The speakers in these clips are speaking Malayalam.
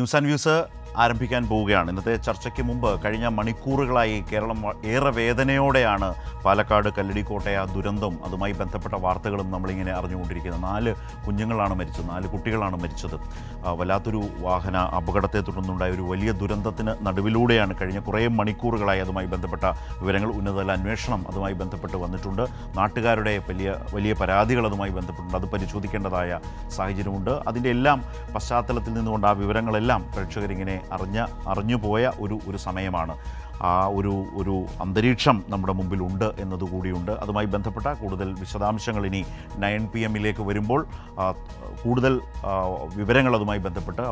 ന്യൂസ് ആൻഡ് വ്യൂസ് ആരംഭിക്കാൻ പോവുകയാണ്. ഇന്നത്തെ ചർച്ചയ്ക്ക് മുമ്പ് കഴിഞ്ഞ മണിക്കൂറുകളായി കേരളം ഏറെ വേദനയോടെയാണ് പാലക്കാട് കല്ലടിക്കോട്ടെ ആ ദുരന്തം, അതുമായി ബന്ധപ്പെട്ട വാർത്തകളും നമ്മളിങ്ങനെ അറിഞ്ഞുകൊണ്ടിരിക്കുന്നത്. 4 കുഞ്ഞുങ്ങളാണ് മരിച്ചത്, 4 കുട്ടികളാണ് മരിച്ചത്. വല്ലാത്തൊരു വാഹന അപകടത്തെ തുടർന്നുണ്ടായ ഒരു വലിയ ദുരന്തത്തിന് നടുവിലൂടെയാണ് കഴിഞ്ഞ കുറേ മണിക്കൂറുകളായി അതുമായി ബന്ധപ്പെട്ട വിവരങ്ങൾ, ഉന്നതതല അന്വേഷണം അതുമായി ബന്ധപ്പെട്ട് വന്നിട്ടുണ്ട്. നാട്ടുകാരുടെ വലിയ പരാതികൾ അതുമായി ബന്ധപ്പെട്ടുണ്ട്. അത് പരിശോധിക്കേണ്ടതായ സാഹചര്യമുണ്ട്. അതിൻ്റെ എല്ലാം പശ്ചാത്തലത്തിൽ നിന്നുകൊണ്ട് ആ വിവരങ്ങളെല്ലാം പ്രേക്ഷകരിങ്ങനെ അറിഞ്ഞുപോയ ഒരു സമയമാണ്. ആ ഒരു അന്തരീക്ഷം നമ്മുടെ മുമ്പിലുണ്ട് എന്നതുകൂടിയുണ്ട്. അതുമായി ബന്ധപ്പെട്ട കൂടുതൽ വിശദാംശങ്ങൾ ഇനി 9 PM വരുമ്പോൾ കൂടുതൽ വിവരങ്ങൾ അതുമായി ബന്ധപ്പെട്ട്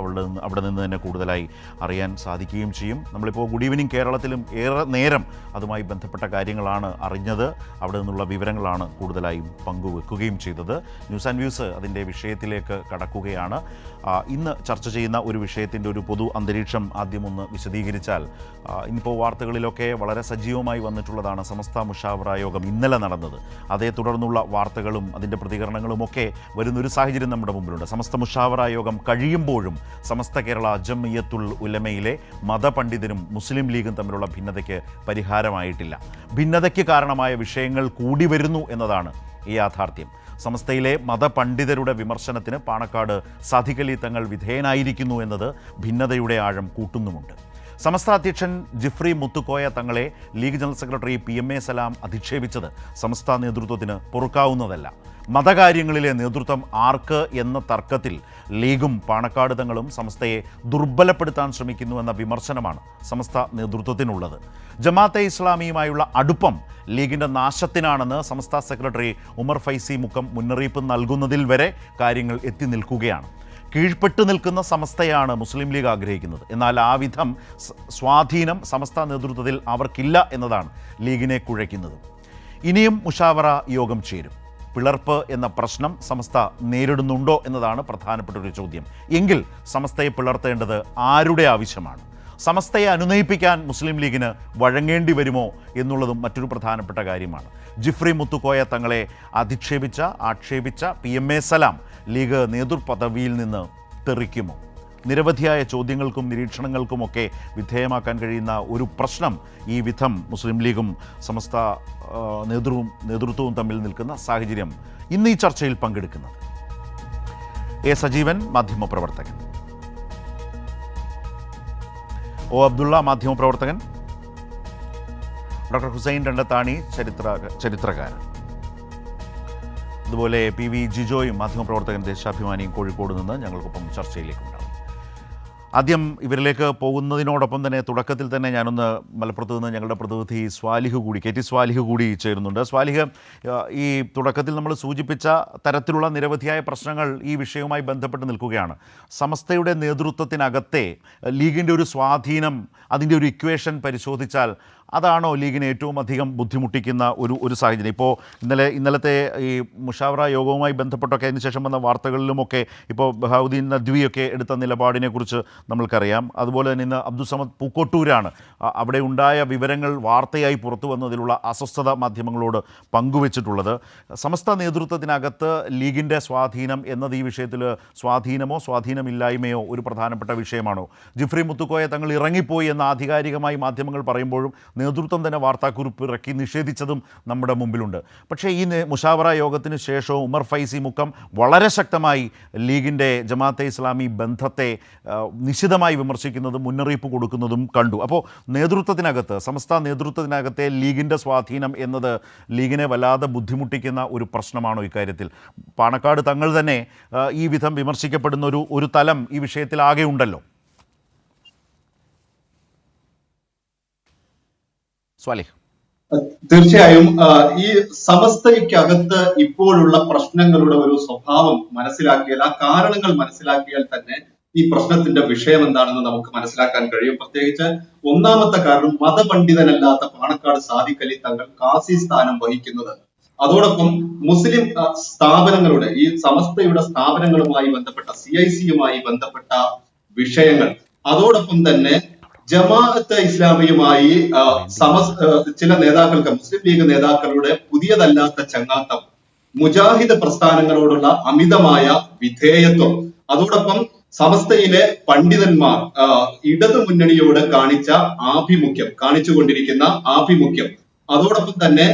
അവിടെ നിന്ന് തന്നെ കൂടുതലായി അറിയാൻ സാധിക്കുകയും ചെയ്യും. നമ്മളിപ്പോൾ ഗുഡ് ഈവനിങ് കേരളത്തിലും ഏറെ നേരം അതുമായി ബന്ധപ്പെട്ട കാര്യങ്ങളാണ് അറിഞ്ഞത്. അവിടെ നിന്നുള്ള വിവരങ്ങളാണ് കൂടുതലായും പങ്കുവെക്കുകയും ചെയ്തത്. ന്യൂസ് ആൻഡ് വ്യൂസ് അതിൻ്റെ വിഷയത്തിലേക്ക് കടക്കുകയാണ്. ഇന്ന് ചർച്ച ചെയ്യുന്ന ഒരു വിഷയത്തിൻ്റെ ഒരു പൊതു അന്തരീക്ഷം ആദ്യം ഒന്ന് വിശദീകരിച്ചാൽ, ഇന്നിപ്പോൾ വാർത്തകളിലൊക്കെ വളരെ സജീവമായി വന്നിട്ടുള്ളതാണ് സമസ്ത മുഷാവറ യോഗം ഇന്നലെ നടന്നത്. അതേ തുടർന്നുള്ള വാർത്തകളും അതിൻ്റെ പ്രതികരണങ്ങളുമൊക്കെ വരുന്നൊരു സാഹചര്യം നമ്മുടെ മുമ്പിലുണ്ട്. സമസ്ത മുഷാവറ യോഗം കഴിയുമ്പോഴും സമസ്ത കേരള ജംഇയ്യത്തുൽ ഉലമയിലെ മതപണ്ഡിതരും മുസ്ലിം ലീഗും തമ്മിലുള്ള ഭിന്നതയ്ക്ക് പരിഹാരമായിട്ടില്ല. ഭിന്നതയ്ക്ക് കാരണമായ വിഷയങ്ങൾ കൂടി വരുന്നു എന്നതാണ് ഈ യാഥാർത്ഥ്യം. സമസ്തയിലെ മതപണ്ഡിതരുടെ വിമർശനത്തിന് പാണക്കാട് സാദിഖ് അലി തങ്ങൾ വിധേയനായിരിക്കുന്നു എന്നത് ഭിന്നതയുടെ ആഴം കൂട്ടുന്നുമുണ്ട്. സമസ്ത അധ്യക്ഷൻ ജിഫ്രി മുത്തുക്കോയ തങ്ങളെ ലീഗ് ജനറൽ സെക്രട്ടറി PMA സലാം അധിക്ഷേപിച്ചത് സമസ്ത നേതൃത്വത്തിന് പൊറുക്കാവുന്നതല്ല. മതകാര്യങ്ങളിലെ നേതൃത്വം ആർക്ക് എന്ന തർക്കത്തിൽ ലീഗും പാണക്കാട് തങ്ങളും സമസ്തയെ ദുർബലപ്പെടുത്താൻ ശ്രമിക്കുന്നുവെന്ന വിമർശനമാണ് സമസ്ത നേതൃത്വത്തിനുള്ളത്. ജമാഅത്തെ ഇസ്ലാമിയുമായുള്ള അടുപ്പം ലീഗിൻ്റെ നാശത്തിനാണെന്ന് സമസ്ത സെക്രട്ടറി ഉമർ ഫൈസി മുക്കം മുന്നറിയിപ്പ് നൽകുന്നതിൽ വരെ കാര്യങ്ങൾ എത്തി നിൽക്കുകയാണ്. കീഴ്പ്പെട്ടു നിൽക്കുന്ന സമസ്തയാണ് മുസ്ലിം ലീഗ് ആഗ്രഹിക്കുന്നത്. എന്നാൽ ആ വിധം സ്വാധീനം സമസ്ത നേതൃത്വത്തിൽ അവർക്കില്ല എന്നതാണ് ലീഗിനെ കുഴയ്ക്കുന്നത്. ഇനിയും മുഷാവറ യോഗം ചേരും. പിളർപ്പ് എന്ന പ്രശ്നം സമസ്ത നേരിടുന്നുണ്ടോ എന്നതാണ് പ്രധാനപ്പെട്ട ഒരു ചോദ്യം. എങ്കിൽ സമസ്തയെ പിളർത്തേണ്ടത് ആരുടെ ആവശ്യമാണ്? സമസ്തയെ അനുനയിപ്പിക്കാൻ മുസ്ലിം ലീഗിന് വഴങ്ങേണ്ടി വരുമോ എന്നുള്ളതും മറ്റൊരു പ്രധാനപ്പെട്ട കാര്യമാണ്. ജിഫ്രി മുത്തുക്കോയ തങ്ങളെ ആക്ഷേപിച്ച PMA സലാം ലീഗ് നേതൃപദവിയിൽ നിന്ന് തെറിക്കുമോ? നിരവധിയായ ചോദ്യങ്ങൾക്കും നിരീക്ഷണങ്ങൾക്കുമൊക്കെ വിധേയമാക്കാൻ കഴിയുന്ന ഒരു പ്രശ്നം ഈ വിധം മുസ്ലിം ലീഗും സമസ്ത നേതൃത്വവും തമ്മിൽ നിൽക്കുന്ന സാഹചര്യം ഇന്ന് ഈ ചർച്ചയിൽ പങ്കെടുക്കുന്നത് A. സജീവൻ, മാധ്യമപ്രവർത്തകൻ; O. അബ്ദുള്ള, മാധ്യമപ്രവർത്തകൻ; ഡോക്ടർ ഹുസൈൻ രണ്ടത്താണി, ചരിത്രകാരൻ; അതുപോലെ PV ജിജോയും, മാധ്യമപ്രവർത്തകൻ, ദേശാഭിമാനിയും കോഴിക്കോട് നിന്ന് ഞങ്ങൾക്കൊപ്പം ചർച്ചയിലേക്കുണ്ടാകും. ആദ്യം ഇവരിലേക്ക് പോകുന്നതിനോടൊപ്പം തന്നെ തുടക്കത്തിൽ തന്നെ ഞാനൊന്ന് മലപ്പുറത്ത് നിന്ന് ഞങ്ങളുടെ പ്രതിനിധി KT സ്വാലിഹ് കൂടി ചേരുന്നുണ്ട്. സ്വാലിഹ്, ഈ തുടക്കത്തിൽ നമ്മൾ സൂചിപ്പിച്ച തരത്തിലുള്ള നിരവധിയായ പ്രശ്നങ്ങൾ ഈ വിഷയവുമായി ബന്ധപ്പെട്ട് നിൽക്കുകയാണ്. സമസ്തയുടെ നേതൃത്വത്തിനകത്തെ ലീഗിൻ്റെ ഒരു സ്വാധീനം, അതിൻ്റെ ഒരു ഇക്വേഷൻ പരിശോധിച്ചാൽ അതാണോ ലീഗിനെ ഏറ്റവും അധികം ബുദ്ധിമുട്ടിക്കുന്ന ഒരു സാഹചര്യം? ഇപ്പോൾ ഇന്നലത്തെ ഈ മുഷാവറ യോഗവുമായി ബന്ധപ്പെട്ടൊക്കെ അതിനുശേഷം വന്ന വാർത്തകളിലുമൊക്കെ ഇപ്പോൾ ബഹാവുദ്ദീൻ നദ്വിയൊക്കെ എടുത്ത നിലപാടിനെക്കുറിച്ച് നമ്മൾക്കറിയാം. അതുപോലെ തന്നെ ഇന്ന് അബ്ദുസമദ് പൂക്കോട്ടൂരാണ് അവിടെ ഉണ്ടായ വിവരങ്ങൾ വാർത്തയായി പുറത്തു വന്നതിലുള്ള അസ്വസ്ഥത മാധ്യമങ്ങളോട് പങ്കുവച്ചിട്ടുള്ളത്. സമസ്ത നേതൃത്വത്തിനകത്ത് ലീഗിൻ്റെ സ്വാധീനം എന്നത് ഈ വിഷയത്തിൽ സ്വാധീനമില്ലായ്മയോ ഒരു പ്രധാനപ്പെട്ട വിഷയമാണോ? ജിഫ്രി മുത്തുക്കോയ തങ്ങൾ ഇറങ്ങിപ്പോയി എന്ന് ആധികാരികമായി മാധ്യമങ്ങൾ പറയുമ്പോഴും നേതൃത്വം തന്നെ വാർത്താക്കുറിപ്പ് ഇറക്കി നിഷേധിച്ചതും നമ്മുടെ മുമ്പിലുണ്ട്. പക്ഷേ ഈ മുഷാവറ യോഗത്തിന് ശേഷവും ഉമർ ഫൈസി മുക്കം വളരെ ശക്തമായി ലീഗിൻ്റെ ജമാഅത്തെ ഇസ്ലാമി ബന്ധത്തെ നിശിതമായി വിമർശിക്കുന്നതും മുന്നറിയിപ്പ് കൊടുക്കുന്നതും കണ്ടു. അപ്പോൾ സമസ്ത നേതൃത്വത്തിനകത്തെ ലീഗിൻ്റെ സ്വാധീനം എന്നത് ലീഗിനെ വല്ലാതെ ബുദ്ധിമുട്ടിക്കുന്ന ഒരു പ്രശ്നമാണോ ഇക്കാര്യത്തിൽ? പാണക്കാട് തങ്ങൾ തന്നെ ഈ വിധം വിമർശിക്കപ്പെടുന്ന ഒരു തലം ഈ വിഷയത്തിൽ ആകെ ഉണ്ടല്ലോ. തീർച്ചയായും ഈ സമസ്തയ്ക്കകത്ത് ഇപ്പോഴുള്ള പ്രശ്നങ്ങളുടെ ഒരു സ്വഭാവം മനസ്സിലാക്കിയാൽ, ആ കാരണങ്ങൾ മനസ്സിലാക്കിയാൽ തന്നെ ഈ പ്രശ്നത്തിന്റെ വിഷയം എന്താണെന്ന് നമുക്ക് മനസ്സിലാക്കാൻ കഴിയും. പ്രത്യേകിച്ച് ഒന്നാമത്തെ കാരണം, മതപണ്ഡിതനല്ലാത്ത പാണക്കാട് സാദിഖ് അലി തങ്ങൾ കാസി സ്ഥാനം വഹിക്കുന്നത്, അതോടൊപ്പം മുസ്ലിം സ്ഥാപനങ്ങളുടെ, ഈ സമസ്തയുടെ സ്ഥാപനങ്ങളുമായി ബന്ധപ്പെട്ട CIC-യുമായി ബന്ധപ്പെട്ട വിഷയങ്ങൾ, അതോടൊപ്പം തന്നെ ജമാഅത്ത് ഇസ്ലാമിയുമായി ചില നേതാക്കൾക്ക്, മുസ്ലിം ലീഗ് നേതാക്കളുടെ പുതിയതല്ലാത്ത ചങ്ങാത്തം, മുജാഹിദ് പ്രസ്ഥാനങ്ങളോടുള്ള അമിതമായ വിധേയത്വം, അതോടൊപ്പം സമസ്തയിലെ പണ്ഡിതന്മാർ ഇടതു മുന്നണിയോട് കാണിച്ചുകൊണ്ടിരിക്കുന്ന ആഭിമുഖ്യം, അതോടൊപ്പം തന്നെ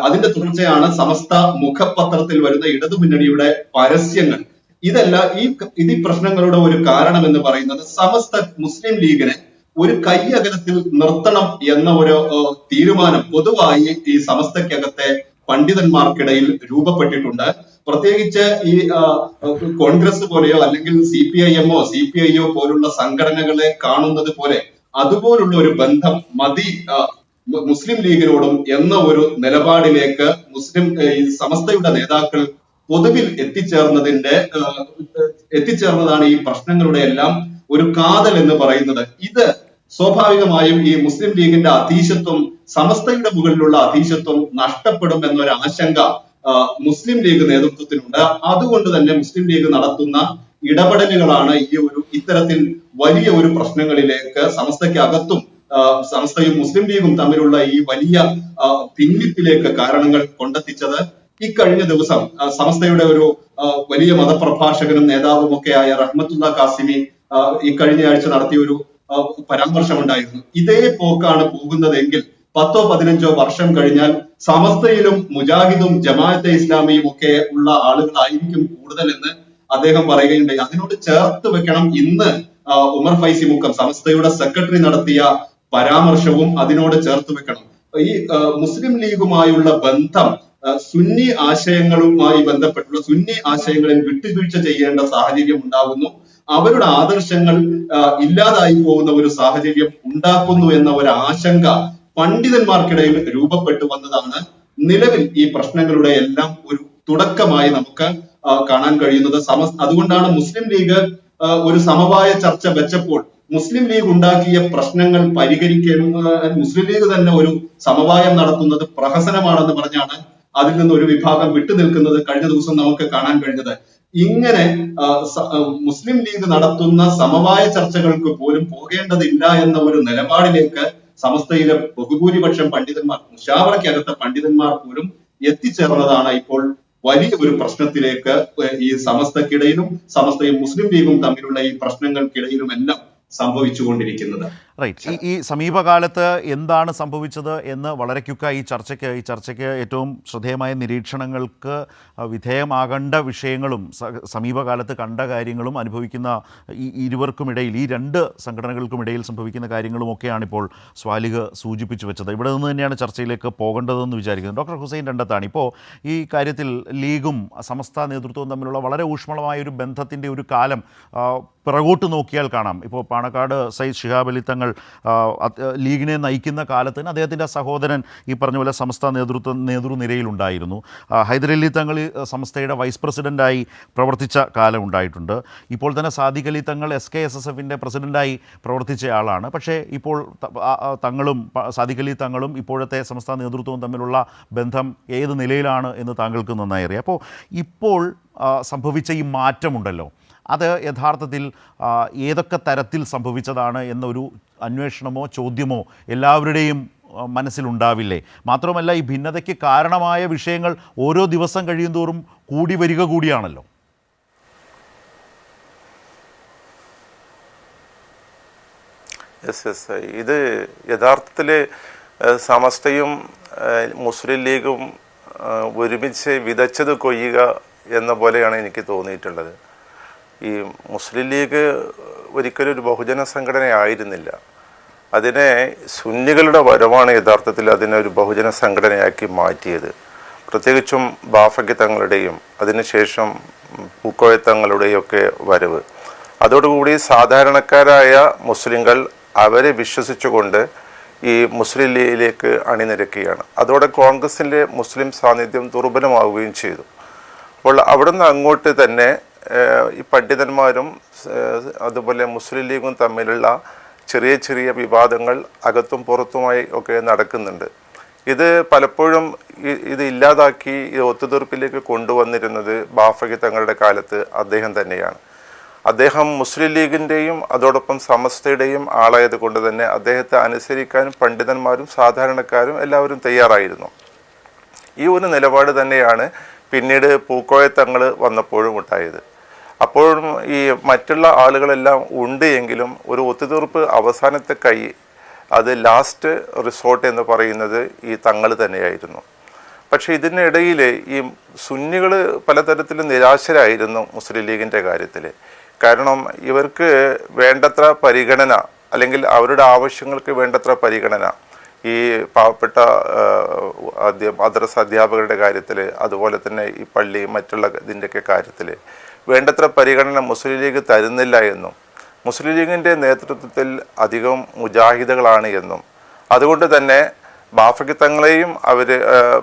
അതിന്റെ തുടർച്ചയാണ് സമസ്ത മുഖപത്രത്തിൽ വരുന്ന ഇടതു മുന്നണിയുടെ പരസ്യങ്ങൾ. ഇതെല്ലാം ഈ പ്രശ്നങ്ങളുടെ ഒരു കാരണം എന്ന് പറയുന്നത് സമസ്ത മുസ്ലിം ലീഗിനെ ഒരു കൈയകലത്തിൽ നിർത്തണം എന്ന ഒരു തീരുമാനം പൊതുവായി ഈ സമസ്തക്കകത്തെ പണ്ഡിതന്മാർക്കിടയിൽ രൂപപ്പെട്ടിട്ടുണ്ട്. പ്രത്യേകിച്ച് ഈ കോൺഗ്രസ് പോലെയോ അല്ലെങ്കിൽ CPIM-ഓ CPI-ഓ പോലുള്ള സംഘടനകളെ കാണുന്നത് പോലെ അതുപോലുള്ള ഒരു ബന്ധം മതി മുസ്ലിം ലീഗിനോടും എന്ന ഒരു നിലപാടിലേക്ക് സമസ്തയുടെ നേതാക്കൾ പൊതുവിൽ എത്തിച്ചേർന്നതാണ് ഈ പ്രശ്നങ്ങളുടെ എല്ലാം ഒരു കാതൽ എന്ന് പറയുന്നത്. ഇത് സ്വാഭാവികമായും ഈ മുസ്ലിം ലീഗിന്റെ അധീശത്വം, സമസ്തയുടെ മുകളിലുള്ള അധീശത്വം നഷ്ടപ്പെടും എന്നൊരു ആശങ്ക മുസ്ലിം ലീഗ് നേതൃത്വത്തിനുണ്ട്. അതുകൊണ്ട് തന്നെ മുസ്ലിം ലീഗ് നടത്തുന്ന ഇടപെടലുകളാണ് ഇത്തരത്തിൽ വലിയ ഒരു പ്രശ്നങ്ങളിലേക്ക് സമസ്തയ്ക്കകത്തും സമസ്തയും മുസ്ലിം ലീഗും തമ്മിലുള്ള ഈ വലിയ ഭിന്നിപ്പിലേക്ക് കാരണങ്ങൾ കൊണ്ടെത്തിച്ചത്. ഇക്കഴിഞ്ഞ ദിവസം സമസ്തയുടെ ഒരു വലിയ മതപ്രഭാഷകനും നേതാവും ഒക്കെയായ റഹ്മത്തുള്ള കാസിമി ഇക്കഴിഞ്ഞ ആഴ്ച നടത്തിയ ഒരു പരാമർശമുണ്ടായിരുന്നു. ഇതേ പോക്കാണ് പോകുന്നതെങ്കിൽ 10-15 വർഷം കഴിഞ്ഞാൽ സമസ്തയിലും മുജാഹിദും ജമാഅത്തെ ഇസ്ലാമിയും ഒക്കെ ഉള്ള ആളുകളായിരിക്കും കൂടുതലെന്ന് അദ്ദേഹം പറയുകയുണ്ടായി. അതിനോട് ചേർത്ത് വെക്കണം ഇന്ന് ഉമർ ഫൈസി മുക്കം സമസ്തയുടെ സെക്രട്ടറി നടത്തിയ പരാമർശവും അതിനോട് ചേർത്ത് വെക്കണം. ഈ മുസ്ലിം ലീഗുമായുള്ള ബന്ധം സുന്നി ആശയങ്ങളുമായി ബന്ധപ്പെട്ടുള്ള സുന്നി ആശയങ്ങളിൽ വിട്ടുവീഴ്ച ചെയ്യേണ്ട സാഹചര്യം ഉണ്ടാകുന്നു. അവരുടെ ആദർശങ്ങൾ ഇല്ലാതായി പോകുന്ന ഒരു സാഹചര്യം ഉണ്ടാക്കുന്നു എന്ന ഒരു ആശങ്ക പണ്ഡിതന്മാർക്കിടയിൽ രൂപപ്പെട്ടു വന്നതാണ് നിലവിൽ ഈ പ്രശ്നങ്ങളുടെ എല്ലാം ഒരു തുടക്കമായി നമുക്ക് കാണാൻ കഴിയുന്നത്. അതുകൊണ്ടാണ് മുസ്ലിം ലീഗ് ഒരു സമവായ ചർച്ച വെച്ചപ്പോൾ മുസ്ലിം ലീഗ് ഉണ്ടാക്കിയ പ്രശ്നങ്ങൾ മുസ്ലിം ലീഗ് തന്നെ ഒരു സമവായം നടത്തുന്നത് പ്രഹസനമാണെന്ന് പറഞ്ഞാണ് അതിൽ നിന്ന് ഒരു വിഭാഗം വിട്ടുനിൽക്കുന്നത് കഴിഞ്ഞ ദിവസം നമുക്ക് കാണാൻ കഴിഞ്ഞത്. ഇങ്ങനെ മുസ്ലിം ലീഗ് നടത്തുന്ന സമവായ ചർച്ചകൾക്ക് പോലും പോകേണ്ടതില്ല എന്ന ഒരു നിലപാടിലേക്ക് സമസ്തയിലെ ബഹുഭൂരിപക്ഷം പണ്ഡിതന്മാർ, മുശാവറയ്ക്കകത്തെ പണ്ഡിതന്മാർ പോലും എത്തിച്ചേർന്നതാണ് ഇപ്പോൾ വലിയ ഒരു പ്രശ്നത്തിലേക്ക് ഈ സമസ്തക്കിടയിലും സമസ്തയും മുസ്ലിം ലീഗും തമ്മിലുള്ള ഈ പ്രശ്നങ്ങൾക്കിടയിലും എല്ലാം സംഭവിച്ചുകൊണ്ടിരിക്കുന്നത്. റൈറ്റ്. ഈ സമീപകാലത്ത് എന്താണ് സംഭവിച്ചത് എന്ന് വളരെ ക്യുക്കായി ഈ ചർച്ചയ്ക്ക് ഏറ്റവും ശ്രദ്ധേയമായ നിരീക്ഷണങ്ങൾക്ക് വിധേയമാകേണ്ട വിഷയങ്ങളും സമീപകാലത്ത് കണ്ട കാര്യങ്ങളും അനുഭവിക്കുന്ന ഇരുവർക്കുമിടയിൽ, ഈ രണ്ട് സംഘടനകൾക്കുമിടയിൽ സംഭവിക്കുന്ന കാര്യങ്ങളുമൊക്കെയാണ് ഇപ്പോൾ സ്വാലിഹ് സൂചിപ്പിച്ചു വെച്ചത്. ഇവിടെ നിന്ന് തന്നെയാണ് ചർച്ചയിലേക്ക് പോകേണ്ടതെന്ന് വിചാരിക്കുന്നത്. ഡോക്ടർ ഹുസൈൻ രണ്ടത്താണ്, ഇപ്പോൾ ഈ കാര്യത്തിൽ ലീഗും സമസ്ത നേതൃത്വവും തമ്മിലുള്ള വളരെ ഊഷ്മളമായ ഒരു ബന്ധത്തിൻ്റെ ഒരു കാലം പിറകോട്ട് നോക്കിയാൽ കാണാം. ഇപ്പോൾ പാണക്കാട് സയ്യിദ് ശിഹാബ് അലി തങ്ങൾ ലീഗിനെ നയിക്കുന്ന കാലത്ത് തന്നെ അദ്ദേഹത്തിൻ്റെ സഹോദരൻ ഈ പറഞ്ഞ പോലെ സമസ്ത നേതൃനിരയിലുണ്ടായിരുന്നു. ഹൈദരലി തങ്ങൾ സമസ്തയുടെ വൈസ് പ്രസിഡൻ്റായി പ്രവർത്തിച്ച കാലം ഉണ്ടായിട്ടുണ്ട്. ഇപ്പോൾ തന്നെ സാദിഖ് അലി തങ്ങൾ SKSSF-ൻ്റെ പ്രസിഡൻ്റായി പ്രവർത്തിച്ച ആളാണ്. പക്ഷേ ഇപ്പോൾ സാദിഖ് അലി തങ്ങളും ഇപ്പോഴത്തെ സമസ്ത നേതൃത്വവും തമ്മിലുള്ള ബന്ധം ഏത് നിലയിലാണ് എന്ന് താങ്കൾക്ക് നന്നായി അറിയാം. അപ്പോൾ ഇപ്പോൾ സംഭവിച്ച ഈ മാറ്റമുണ്ടല്ലോ, അത് യഥാർത്ഥത്തിൽ ഏതൊക്കെ തരത്തിൽ സംഭവിച്ചതാണ് എന്നൊരു അന്വേഷണമോ ചോദ്യമോ എല്ലാവരുടെയും മനസ്സിലുണ്ടാവില്ലേ? മാത്രമല്ല, ഈ ഭിന്നതയ്ക്ക് കാരണമായ വിഷയങ്ങൾ ഓരോ ദിവസം കഴിയുന്തോറും കൂടി വരിക കൂടിയാണല്ലോ. ഇത് യഥാർത്ഥത്തിൽ സമസ്തയും മുസ്ലിം ലീഗും ഒരുമിച്ച് വിതച്ചത് കൊയ്യുക എന്ന പോലെയാണ് എനിക്ക് തോന്നിയിട്ടുള്ളത്. ഈ മുസ്ലിം ലീഗ് ഒരിക്കലും ഒരു ബഹുജന സംഘടനയായിരുന്നില്ല. അതിനെ സുന്നികളുടെ വരവാണ് യഥാർത്ഥത്തിൽ അതിനെ ഒരു ബഹുജന സംഘടനയാക്കി മാറ്റിയത്. പ്രത്യേകിച്ചും ബാഫഖി തങ്ങളുടെയും അതിനുശേഷം പൂക്കോയ തങ്ങളുടെയും ഒക്കെ വരവ്. അതോടുകൂടി സാധാരണക്കാരായ മുസ്ലിങ്ങൾ അവരെ വിശ്വസിച്ചുകൊണ്ട് ഈ മുസ്ലിം ലീഗിലേക്ക് അണിനിരക്കുകയാണ്. അതോടെ കോൺഗ്രസിൻ്റെ മുസ്ലിം സാന്നിധ്യം ദുർബലമാവുകയും ചെയ്തു. അപ്പോൾ അവിടുന്ന് അങ്ങോട്ട് തന്നെ ഈ പണ്ഡിതന്മാരും അതുപോലെ മുസ്ലിം ലീഗും തമ്മിലുള്ള ചെറിയ ചെറിയ വിവാദങ്ങൾ അകത്തും പുറത്തുമായി ഒക്കെ നടക്കുന്നുണ്ട്. ഇത് പലപ്പോഴും ഇത് ഇല്ലാതാക്കി ഒത്തുതീർപ്പിലേക്ക് കൊണ്ടുവന്നിരുന്നത് ബാഫഖി തങ്ങളുടെ കാലത്ത് അദ്ദേഹം തന്നെയാണ്. അദ്ദേഹം മുസ്ലിം ലീഗിൻ്റെയും അതോടൊപ്പം സമസ്തയുടെയും ആളായത് കൊണ്ട് തന്നെ അദ്ദേഹത്തെ അനുസരിക്കാനും പണ്ഡിതന്മാരും സാധാരണക്കാരും എല്ലാവരും തയ്യാറായിരുന്നു. ഈ ഒരു നിലപാട് തന്നെയാണ് പിന്നീട് പൂക്കോയ തങ്ങൾ വന്നപ്പോഴും ഉണ്ടായത്. അപ്പോഴും ഈ മറ്റുള്ള ആളുകളെല്ലാം ഉണ്ട് എങ്കിലും ഒരു ഒത്തുതീർപ്പ് അവസാനത്തെ കൈ, അത് ലാസ്റ്റ് റിസോർട്ട് എന്ന് പറയുന്നത് ഈ തങ്ങൾ തന്നെയായിരുന്നു. പക്ഷേ ഇതിനിടയിൽ ഈ സുന്നികൾ പലതരത്തിലും നിരാശരായിരുന്നു മുസ്ലിം ലീഗിൻ്റെ കാര്യത്തിൽ. കാരണം ഇവർക്ക് വേണ്ടത്ര പരിഗണന, അല്ലെങ്കിൽ അവരുടെ ആവശ്യങ്ങൾക്ക് വേണ്ടത്ര പരിഗണന ഈ പാവപ്പെട്ട മദ്രസ അധ്യാപകരുടെ കാര്യത്തിൽ, അതുപോലെ തന്നെ ഈ പള്ളി മറ്റുള്ള ഇതിൻ്റെയൊക്കെ കാര്യത്തിൽ വേണ്ടത്ര പരിഗണന മുസ്ലിം ലീഗ് തരുന്നില്ല എന്നും, മുസ്ലിം ലീഗിൻ്റെ നേതൃത്വത്തിൽ അധികം മുജാഹിദുകളാണ് എന്നും, അതുകൊണ്ട് തന്നെ ബാഫഖി തങ്ങളെയും അവർ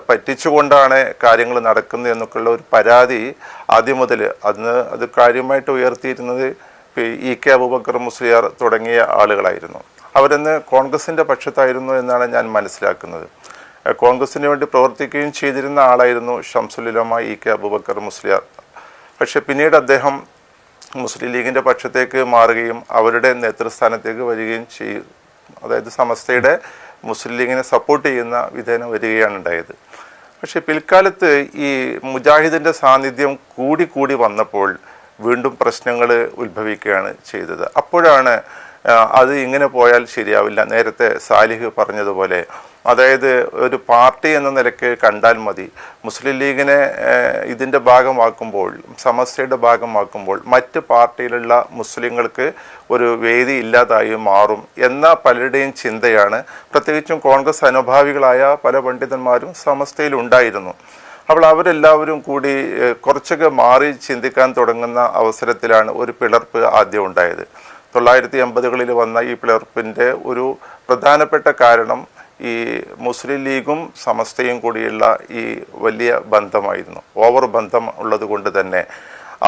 പറ്റിച്ചുകൊണ്ടാണ് കാര്യങ്ങൾ നടക്കുന്നത് എന്നൊക്കെയുള്ള ഒരു പരാതി ആദ്യം മുതൽ അത് കാര്യമായിട്ട് ഉയർത്തിയിരുന്നത് EK അബൂബക്കർ മുസ്ലിയാർ തുടങ്ങിയ ആളുകളായിരുന്നു. അവരെന്ന് കോൺഗ്രസിൻ്റെ പക്ഷത്തായിരുന്നു എന്നാണ് ഞാൻ മനസ്സിലാക്കുന്നത്. കോൺഗ്രസിന് വേണ്ടി പ്രവർത്തിക്കുകയും ചെയ്തിരുന്ന ആളായിരുന്നു ഷംസുലുലമ EK അബൂബക്കർ മുസ്ലിയാർ. പക്ഷെ പിന്നീട് അദ്ദേഹം മുസ്ലിം ലീഗിൻ്റെ പക്ഷത്തേക്ക് മാറുകയും അവരുടെ നേതൃസ്ഥാനത്തേക്ക് വരികയും ചെയ്യും. അതായത് സമസ്തയുടെ മുസ്ലിം ലീഗിനെ സപ്പോർട്ട് ചെയ്യുന്ന വിധേന വരികയാണ് ഉണ്ടായത്. പക്ഷെ പിൽക്കാലത്ത് ഈ മുജാഹിദിൻ്റെ സാന്നിധ്യം കൂടി വന്നപ്പോൾ വീണ്ടും പ്രശ്നങ്ങൾ ഉത്ഭവിക്കുകയാണ് ചെയ്തത്. അപ്പോഴാണ് അത് ഇങ്ങനെ പോയാൽ ശരിയാവില്ല, നേരത്തെ സാലിഹ് പറഞ്ഞതുപോലെ, അതായത് ഒരു പാർട്ടി എന്ന നിലയ്ക്ക് കണ്ടാൽ മതി, മുസ്ലിം ലീഗിനെ ഇതിൻ്റെ ഭാഗമാക്കുമ്പോൾ, സമസ്തയുടെ ഭാഗമാക്കുമ്പോൾ മറ്റ് പാർട്ടിയിലുള്ള മുസ്ലിങ്ങൾക്ക് ഒരു വേദി ഇല്ലാതായി മാറും എന്ന പലരുടെയും ചിന്തയാണ്. പ്രത്യേകിച്ചും കോൺഗ്രസ് അനുഭാവികളായ പല പണ്ഡിതന്മാരും സമസ്തയിൽ ഉണ്ടായിരുന്നു. അപ്പോൾ അവരെല്ലാവരും കൂടി കുറച്ചൊക്കെ മാറി ചിന്തിക്കാൻ തുടങ്ങുന്ന അവസരത്തിലാണ് ഒരു പിളർപ്പ് ആദ്യം ഉണ്ടായത്. 1980-കളിൽ വന്ന ഈ പിളർപ്പിൻ്റെ ഒരു പ്രധാനപ്പെട്ട കാരണം ഈ മുസ്ലിം ലീഗും സമസ്തയും കൂടിയുള്ള ഈ വലിയ ബന്ധമായിരുന്നു. ഓവർ ബന്ധം ഉള്ളത് കൊണ്ട് തന്നെ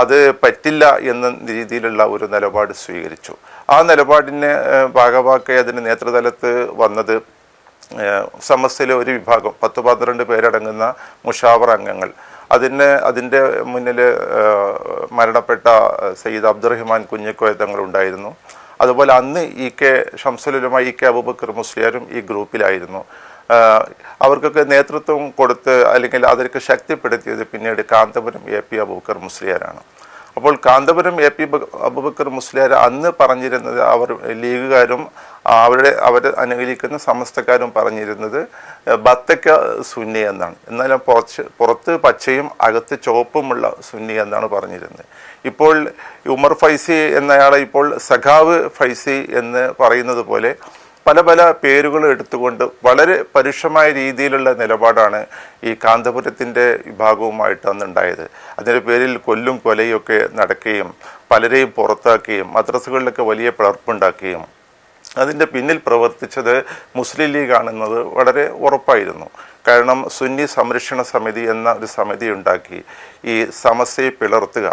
അത് പറ്റില്ല എന്ന രീതിയിലുള്ള ഒരു നിലപാട് സ്വീകരിച്ചു. ആ നിലപാടിനെ ഭാഗമാക്കി അതിന് നേതൃതലത്ത് വന്നത് സമസ്തയിലെ ഒരു വിഭാഗം 10-12 പേരടങ്ങുന്ന മുഷാവർ അംഗങ്ങൾ. അതിൻ്റെ മുന്നിൽ മരണപ്പെട്ട സയ്യിദ് അബ്ദുറഹിമാൻ കുഞ്ഞിക്കോയ തങ്ങളുണ്ടായിരുന്നു. അതുപോലെ അന്ന് EK ഷംസുലുലമ EK അബൂബക്കർ മുസ്ലിയാരും ഈ ഗ്രൂപ്പിലായിരുന്നു. അവർക്കൊക്കെ നേതൃത്വം കൊടുത്ത് അല്ലെങ്കിൽ അവർക്ക് ശക്തിപ്പെടുത്തിയത് പിന്നീട് കാന്തപുരം AP അബൂബക്കർ മുസ്ലിയാരാണ്. അപ്പോൾ കാന്തപുരം AP അബൂബക്കർ മുസ്ലിയാർ അന്ന് പറഞ്ഞിരുന്നത്, അവർ ലീഗുകാരും അവർ അനുകൂലിക്കുന്ന സമസ്തക്കാരും പറഞ്ഞിരുന്നത് ബത്തക്ക സുന്നി എന്നാണ്. എന്നാലും പുറത്ത് പച്ചയും അകത്ത് ചുവപ്പുമുള്ള സുന്നി എന്നാണ് പറഞ്ഞിരുന്നത്. ഇപ്പോൾ ഉമർ ഫൈസി എന്നയാളെ ഇപ്പോൾ സഖാവ് ഫൈസി എന്ന് പറയുന്നത് പോലെ പല പേരുകൾ എടുത്തുകൊണ്ട് വളരെ പരുഷമായ രീതിയിലുള്ള നിലപാടാണ് ഈ കാന്തപുരത്തിൻ്റെ വിഭാഗവുമായിട്ട് അന്നുണ്ടായത്. അതിൻ്റെ പേരിൽ കൊല്ലും കൊലയൊക്കെ നടക്കുകയും പലരെയും പുറത്താക്കുകയും മദ്രസകളിലൊക്കെ വലിയ പിളർപ്പുണ്ടാക്കുകയും അതിൻ്റെ പിന്നിൽ പ്രവർത്തിച്ചത് മുസ്ലിം ലീഗാണെന്നത് വളരെ ഉറപ്പായിരുന്നു. കാരണം സുന്നി സംരക്ഷണ സമിതി എന്ന ഒരു സമിതി ഉണ്ടാക്കി ഈ സമസ്തയെ പിളർത്തുക.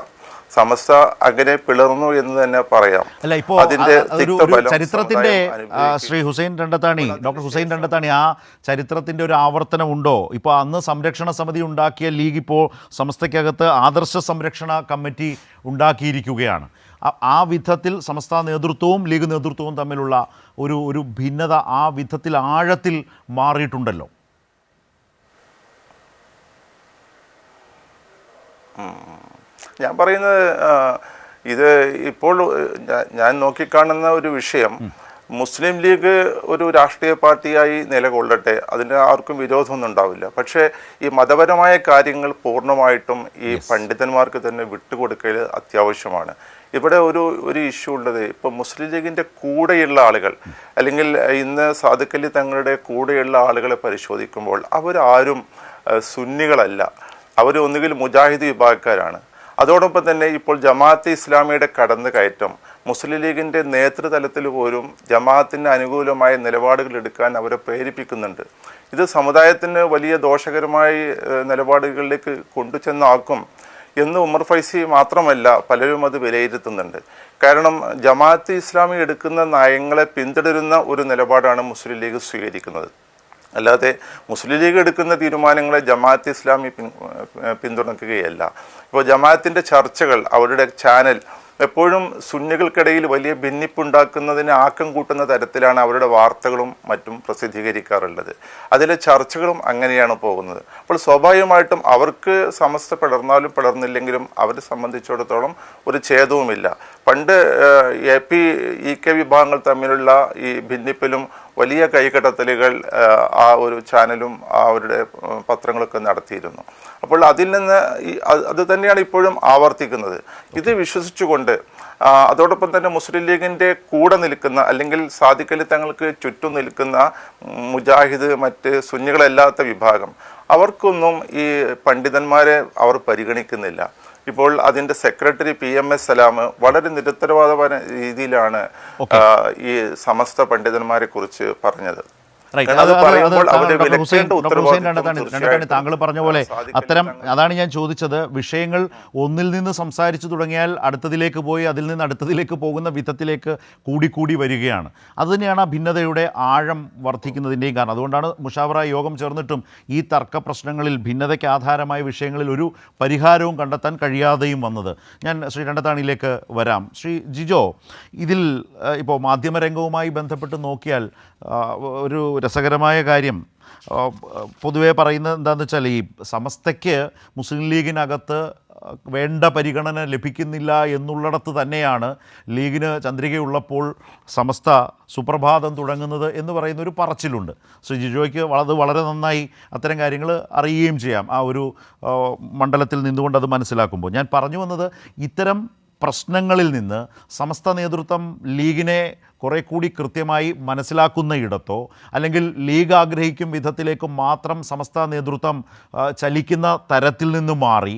സമസ്ത അങ്ങനെ പിളർന്നു എന്ന് തന്നെ പറയാം. അല്ല, ഇപ്പോൾ ചരിത്രത്തിന്റെ ശ്രീ ഹുസൈൻ രണ്ടത്താണി, ഡോക്ടർ ഹുസൈൻ രണ്ടത്താണി, ആ ചരിത്രത്തിന്റെ ഒരു ആവർത്തനം ഉണ്ടോ? ഇപ്പോൾ അന്ന് സംരക്ഷണ സമിതി ഉണ്ടാക്കിയ ലീഗ് ഇപ്പോൾ സമസ്തയ്ക്കകത്ത് ആദർശ സംരക്ഷണ കമ്മിറ്റി ഉണ്ടാക്കിയിരിക്കുകയാണ്. ആ വിധത്തിൽ സമസ്ത നേതൃത്വവും ലീഗ് നേതൃത്വവും തമ്മിലുള്ള ഒരു ഭിന്നത ആ വിധത്തിൽ ആഴത്തിൽ മാറിയിട്ടുണ്ടല്ലോ. ഞാൻ പറയുന്നത് ഇത് ഇപ്പോൾ ഞാൻ നോക്കിക്കാണുന്ന ഒരു വിഷയം, മുസ്ലിം ലീഗ് ഒരു രാഷ്ട്രീയ പാർട്ടിയായി നിലകൊള്ളട്ടെ, അതിന് ആർക്കും വിരോധമൊന്നും ഉണ്ടാവില്ല. പക്ഷേ ഈ മതപരമായ കാര്യങ്ങൾ പൂർണ്ണമായിട്ടും ഈ പണ്ഡിതന്മാർക്ക് തന്നെ വിട്ടുകൊടുക്കൽ അത്യാവശ്യമാണ്. ഇവിടെ ഒരു ഇഷ്യൂ ഉള്ളത്, ഇപ്പോൾ മുസ്ലിം ലീഗിൻ്റെ കൂടെയുള്ള ആളുകൾ അല്ലെങ്കിൽ ഇന്ന് സാദിഖ് അലി തങ്ങളുടെ കൂടെയുള്ള ആളുകളെ പരിശോധിക്കുമ്പോൾ അവരാരും സുന്നികളല്ല, അവർ ഒന്നുകിൽ മുജാഹിദ് വിഭാഗക്കാരാണ്. അതോടൊപ്പം തന്നെ ഇപ്പോൾ ജമാഅത്തെ ഇസ്ലാമിയുടെ കടന്നു കയറ്റം മുസ്ലിം ലീഗിൻ്റെ നേതൃതലത്തിൽ പോലും ജമാഅത്തിന് അനുകൂലമായ നിലപാടുകൾ എടുക്കാൻ അവരെ പ്രേരിപ്പിക്കുന്നുണ്ട്. ഇത് സമുദായത്തിന് വലിയ ദോഷകരമായ നിലപാടുകളിലേക്ക് കൊണ്ടുചെന്നാക്കും എന്ന് ഉമർ ഫൈസി മാത്രമല്ല പലരും അത് വിലയിരുത്തുന്നുണ്ട്. കാരണം ജമാഅത്തെ ഇസ്ലാമി എടുക്കുന്ന നയങ്ങളെ പിന്തുടരുന്ന ഒരു നിലപാടാണ് മുസ്ലിം ലീഗ് സ്വീകരിക്കുന്നത്. അല്ലാതെ മുസ്ലിം ലീഗ് എടുക്കുന്ന തീരുമാനങ്ങളെ ജമാഅത്തെ ഇസ്ലാമി പിന്തുണയ്ക്കുകയല്ല. ഇപ്പോൾ ജമാഅത്തിൻ്റെ ചർച്ചകൾ അവരുടെ ചാനൽ എപ്പോഴും സുന്നികൾക്കിടയിൽ വലിയ ഭിന്നിപ്പുണ്ടാക്കുന്നതിന് ആക്കം കൂട്ടുന്ന തരത്തിലാണ് അവരുടെ വാർത്തകളും മറ്റും പ്രസിദ്ധീകരിക്കാറുള്ളത്. അതിലെ ചർച്ചകളും അങ്ങനെയാണ് പോകുന്നത്. അപ്പോൾ സ്വാഭാവികമായിട്ടും അവർക്ക് സമസ്ത പിളർന്നാലും പിളർന്നില്ലെങ്കിലും അവരെ സംബന്ധിച്ചിടത്തോളം ഒരു ഛേദവുമില്ല. പണ്ട് AK വിഭാഗങ്ങൾ തമ്മിലുള്ള ഈ ഭിന്നിപ്പിലും വലിയ കൈകടത്തലുകൾ ആ ഒരു ചാനലും അവരുടെ പത്രങ്ങളൊക്കെ നടത്തിയിരുന്നു. അപ്പോൾ അതിൽ നിന്ന് അത് തന്നെയാണ് ഇപ്പോഴും ആവർത്തിക്കുന്നത്. ഇത് വിശ്വസിച്ചുകൊണ്ട് അതോടൊപ്പം തന്നെ മുസ്ലിം ലീഗിൻ്റെ കൂടെ നിൽക്കുന്ന അല്ലെങ്കിൽ സാദിഖ് അലി തങ്ങൾക്ക് ചുറ്റും നിൽക്കുന്ന മുജാഹിദ്, മറ്റ് സുന്നികളല്ലാത്ത വിഭാഗം, അവർക്കൊന്നും ഈ പണ്ഡിതന്മാരെ അവർ പരിഗണിക്കുന്നില്ല. ഇപ്പോൾ അതിൻ്റെ സെക്രട്ടറി PMS സലാം വളരെ നിരുത്തരവാദപര രീതിയിലാണ് ഈ സമസ്ത പണ്ഡിതന്മാരെ കുറിച്ച് പറഞ്ഞത്. താങ്കൾ പറഞ്ഞ പോലെ അതാണ് ഞാൻ ചോദിച്ചത്. വിഷയങ്ങൾ ഒന്നിൽ നിന്ന് സംസാരിച്ചു തുടങ്ങിയാൽ അടുത്തതിലേക്ക് പോയി അതിൽ നിന്ന് അടുത്തതിലേക്ക് പോകുന്ന വിധത്തിലേക്ക് കൂടിക്കൂടി വരികയാണ്. അതുതന്നെയാണ് ആ ഭിന്നതയുടെ ആഴം വർദ്ധിക്കുന്നതിൻ്റെയും കാരണം. അതുകൊണ്ടാണ് മുഷാവറ യോഗം ചേർന്നിട്ടും ഈ തർക്ക പ്രശ്നങ്ങളിൽ ഭിന്നതയ്ക്ക് ആധാരമായ വിഷയങ്ങളിൽ ഒരു പരിഹാരവും കണ്ടെത്താൻ കഴിയാതെയും വന്നത്. ഞാൻ ശ്രീ രണ്ടത്താണിയിലേക്ക് വരാം. ശ്രീ ജിജോ, ഇതിൽ ഇപ്പോൾ മാധ്യമരംഗവുമായി ബന്ധപ്പെട്ട് നോക്കിയാൽ ഒരു രസകരമായ കാര്യം പൊതുവേ പറയുന്നത് എന്താണെന്ന് വെച്ചാൽ, ഈ സമസ്തയ്ക്ക് മുസ്ലിം ലീഗിനകത്ത് വേണ്ട പരിഗണന ലഭിക്കുന്നില്ല എന്നുള്ളിടത്ത് തന്നെയാണ് ലീഗിന് ചന്ദ്രികയുള്ളപ്പോൾ സമസ്ത സുപ്രഭാതം തുടങ്ങുന്നത് എന്ന് പറയുന്നൊരു പറച്ചിലുണ്ട്. ശ്രീ ജിജോയ്ക്ക് അത് വളരെ നന്നായി അത്തരം കാര്യങ്ങൾ അറിയുകയും ചെയ്യാം, ആ ഒരു മണ്ഡലത്തിൽ നിന്നുകൊണ്ട് അത് മനസ്സിലാക്കുമ്പോൾ. ഞാൻ പറഞ്ഞു വന്നത്, ഇത്തരം പ്രശ്നങ്ങളിൽ നിന്ന് സമസ്ത നേതൃത്വം ലീഗിനെ കുറേ കൂടി കൃത്യമായി മനസ്സിലാക്കുന്ന ഇടത്തോ അല്ലെങ്കിൽ ലീഗ് ആഗ്രഹിക്കും വിധത്തിലേക്ക് മാത്രം സമസ്ത നേതൃത്വം ചലിക്കുന്ന തരത്തിൽ നിന്ന് മാറി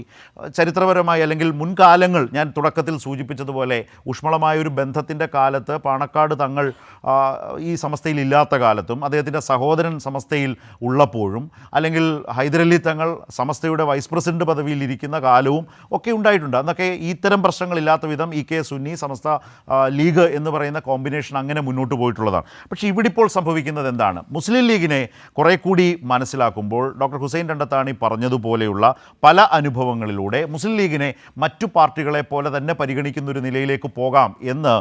ചരിത്രപരമായി അല്ലെങ്കിൽ മുൻകാലങ്ങൾ ഞാൻ തുടക്കത്തിൽ സൂചിപ്പിച്ചതുപോലെ ഊഷ്മളമായൊരു ബന്ധത്തിൻ്റെ കാലത്ത് പാണക്കാട് തങ്ങൾ ഈ സമസ്തയിൽ ഇല്ലാത്ത കാലത്തും അദ്ദേഹത്തിൻ്റെ സഹോദരൻ സമസ്തയിൽ ഉള്ളപ്പോഴും അല്ലെങ്കിൽ ഹൈദരലി തങ്ങൾ സമസ്തയുടെ വൈസ് പ്രസിഡന്റ് പദവിയിൽ ഇരിക്കുന്ന കാലവും ഒക്കെ ഉണ്ടായിട്ടുണ്ട്. അന്നൊക്കെ ഇത്തരം പ്രശ്നങ്ങളില്ലാത്ത വിധം EK സുന്നി സമസ്ത ലീഗ് എന്ന് പറയുന്ന കോമ്പിനേഷൻ അങ്ങനെ മുന്നോട്ട് പോയിട്ടുള്ളതാണ്. പക്ഷേ ഇവിടെ ഇപ്പോൾ സംഭവിക്കുന്നത് എന്താണ്? മുസ്ലിം ലീഗിനെ കുറേ കൂടി മനസ്സിലാക്കുമ്പോൾ ഡോക്ടർ ഹുസൈൻ രണ്ടത്താണി പറഞ്ഞതുപോലെയുള്ള പല അനുഭവങ്ങളിലൂടെ മുസ്ലിം ലീഗിനെ മറ്റു പാർട്ടികളെ പോലെ തന്നെ പരിഗണിക്കുന്നൊരു നിലയിലേക്ക് പോകാം എന്ന്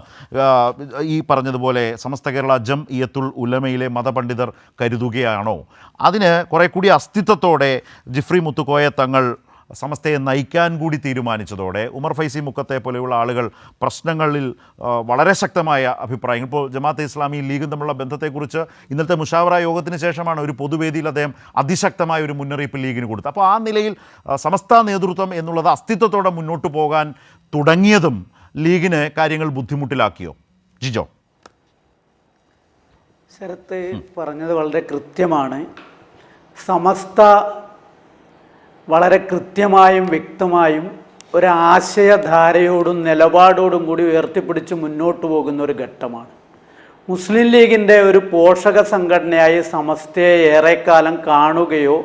ഈ പറഞ്ഞതുപോലെ സമസ്ത കേരള ജംഇയ്യത്തുൽ ഉലമയിലെ മതപണ്ഡിതർ കരുതുകയാണോ? അതിന് കുറേ കൂടി അസ്തിത്വത്തോടെ ജിഫ്രി മുത്തുക്കോയ തങ്ങൾ സമസ്തയെ നയിക്കാൻ കൂടി തീരുമാനിച്ചതോടെ ഉമർ ഫൈസി മുക്കത്തെ പോലെയുള്ള ആളുകൾ പ്രശ്നങ്ങളിൽ വളരെ ശക്തമായ അഭിപ്രായങ്ങൾ, ഇപ്പോൾ ജമാഅത്തെ ഇസ്ലാമി ലീഗും തമ്മിലുള്ള ബന്ധത്തെക്കുറിച്ച് ഇന്നത്തെ മുഷാവറ യോഗത്തിന് ശേഷമാണ് ഒരു പൊതുവേദിയിൽ അദ്ദേഹം അതിശക്തമായ ഒരു മുന്നറിയിപ്പ് ലീഗിന് കൊടുത്തത്. അപ്പോൾ ആ നിലയിൽ സമസ്ത നേതൃത്വം എന്നുള്ളത് അസ്തിത്വത്തോടെ മുന്നോട്ട് പോകാൻ തുടങ്ങിയതും ലീഗിന് കാര്യങ്ങൾ ബുദ്ധിമുട്ടിലാക്കിയോ? ജിജോ. ശരത്ത് പറഞ്ഞത് വളരെ കൃത്യമാണ്. സമസ്ത വളരെ കൃത്യമായും വ്യക്തമായും ഒരാശയധാരയോടും നിലപാടോടും കൂടി ഉയർത്തിപ്പിടിച്ച് മുന്നോട്ട് പോകുന്ന ഒരു ഘട്ടമാണ്. മുസ്ലിം ലീഗിൻ്റെ ഒരു പോഷക സംഘടനയായി സമസ്തയെ ഏറെക്കാലം കാണുകയോ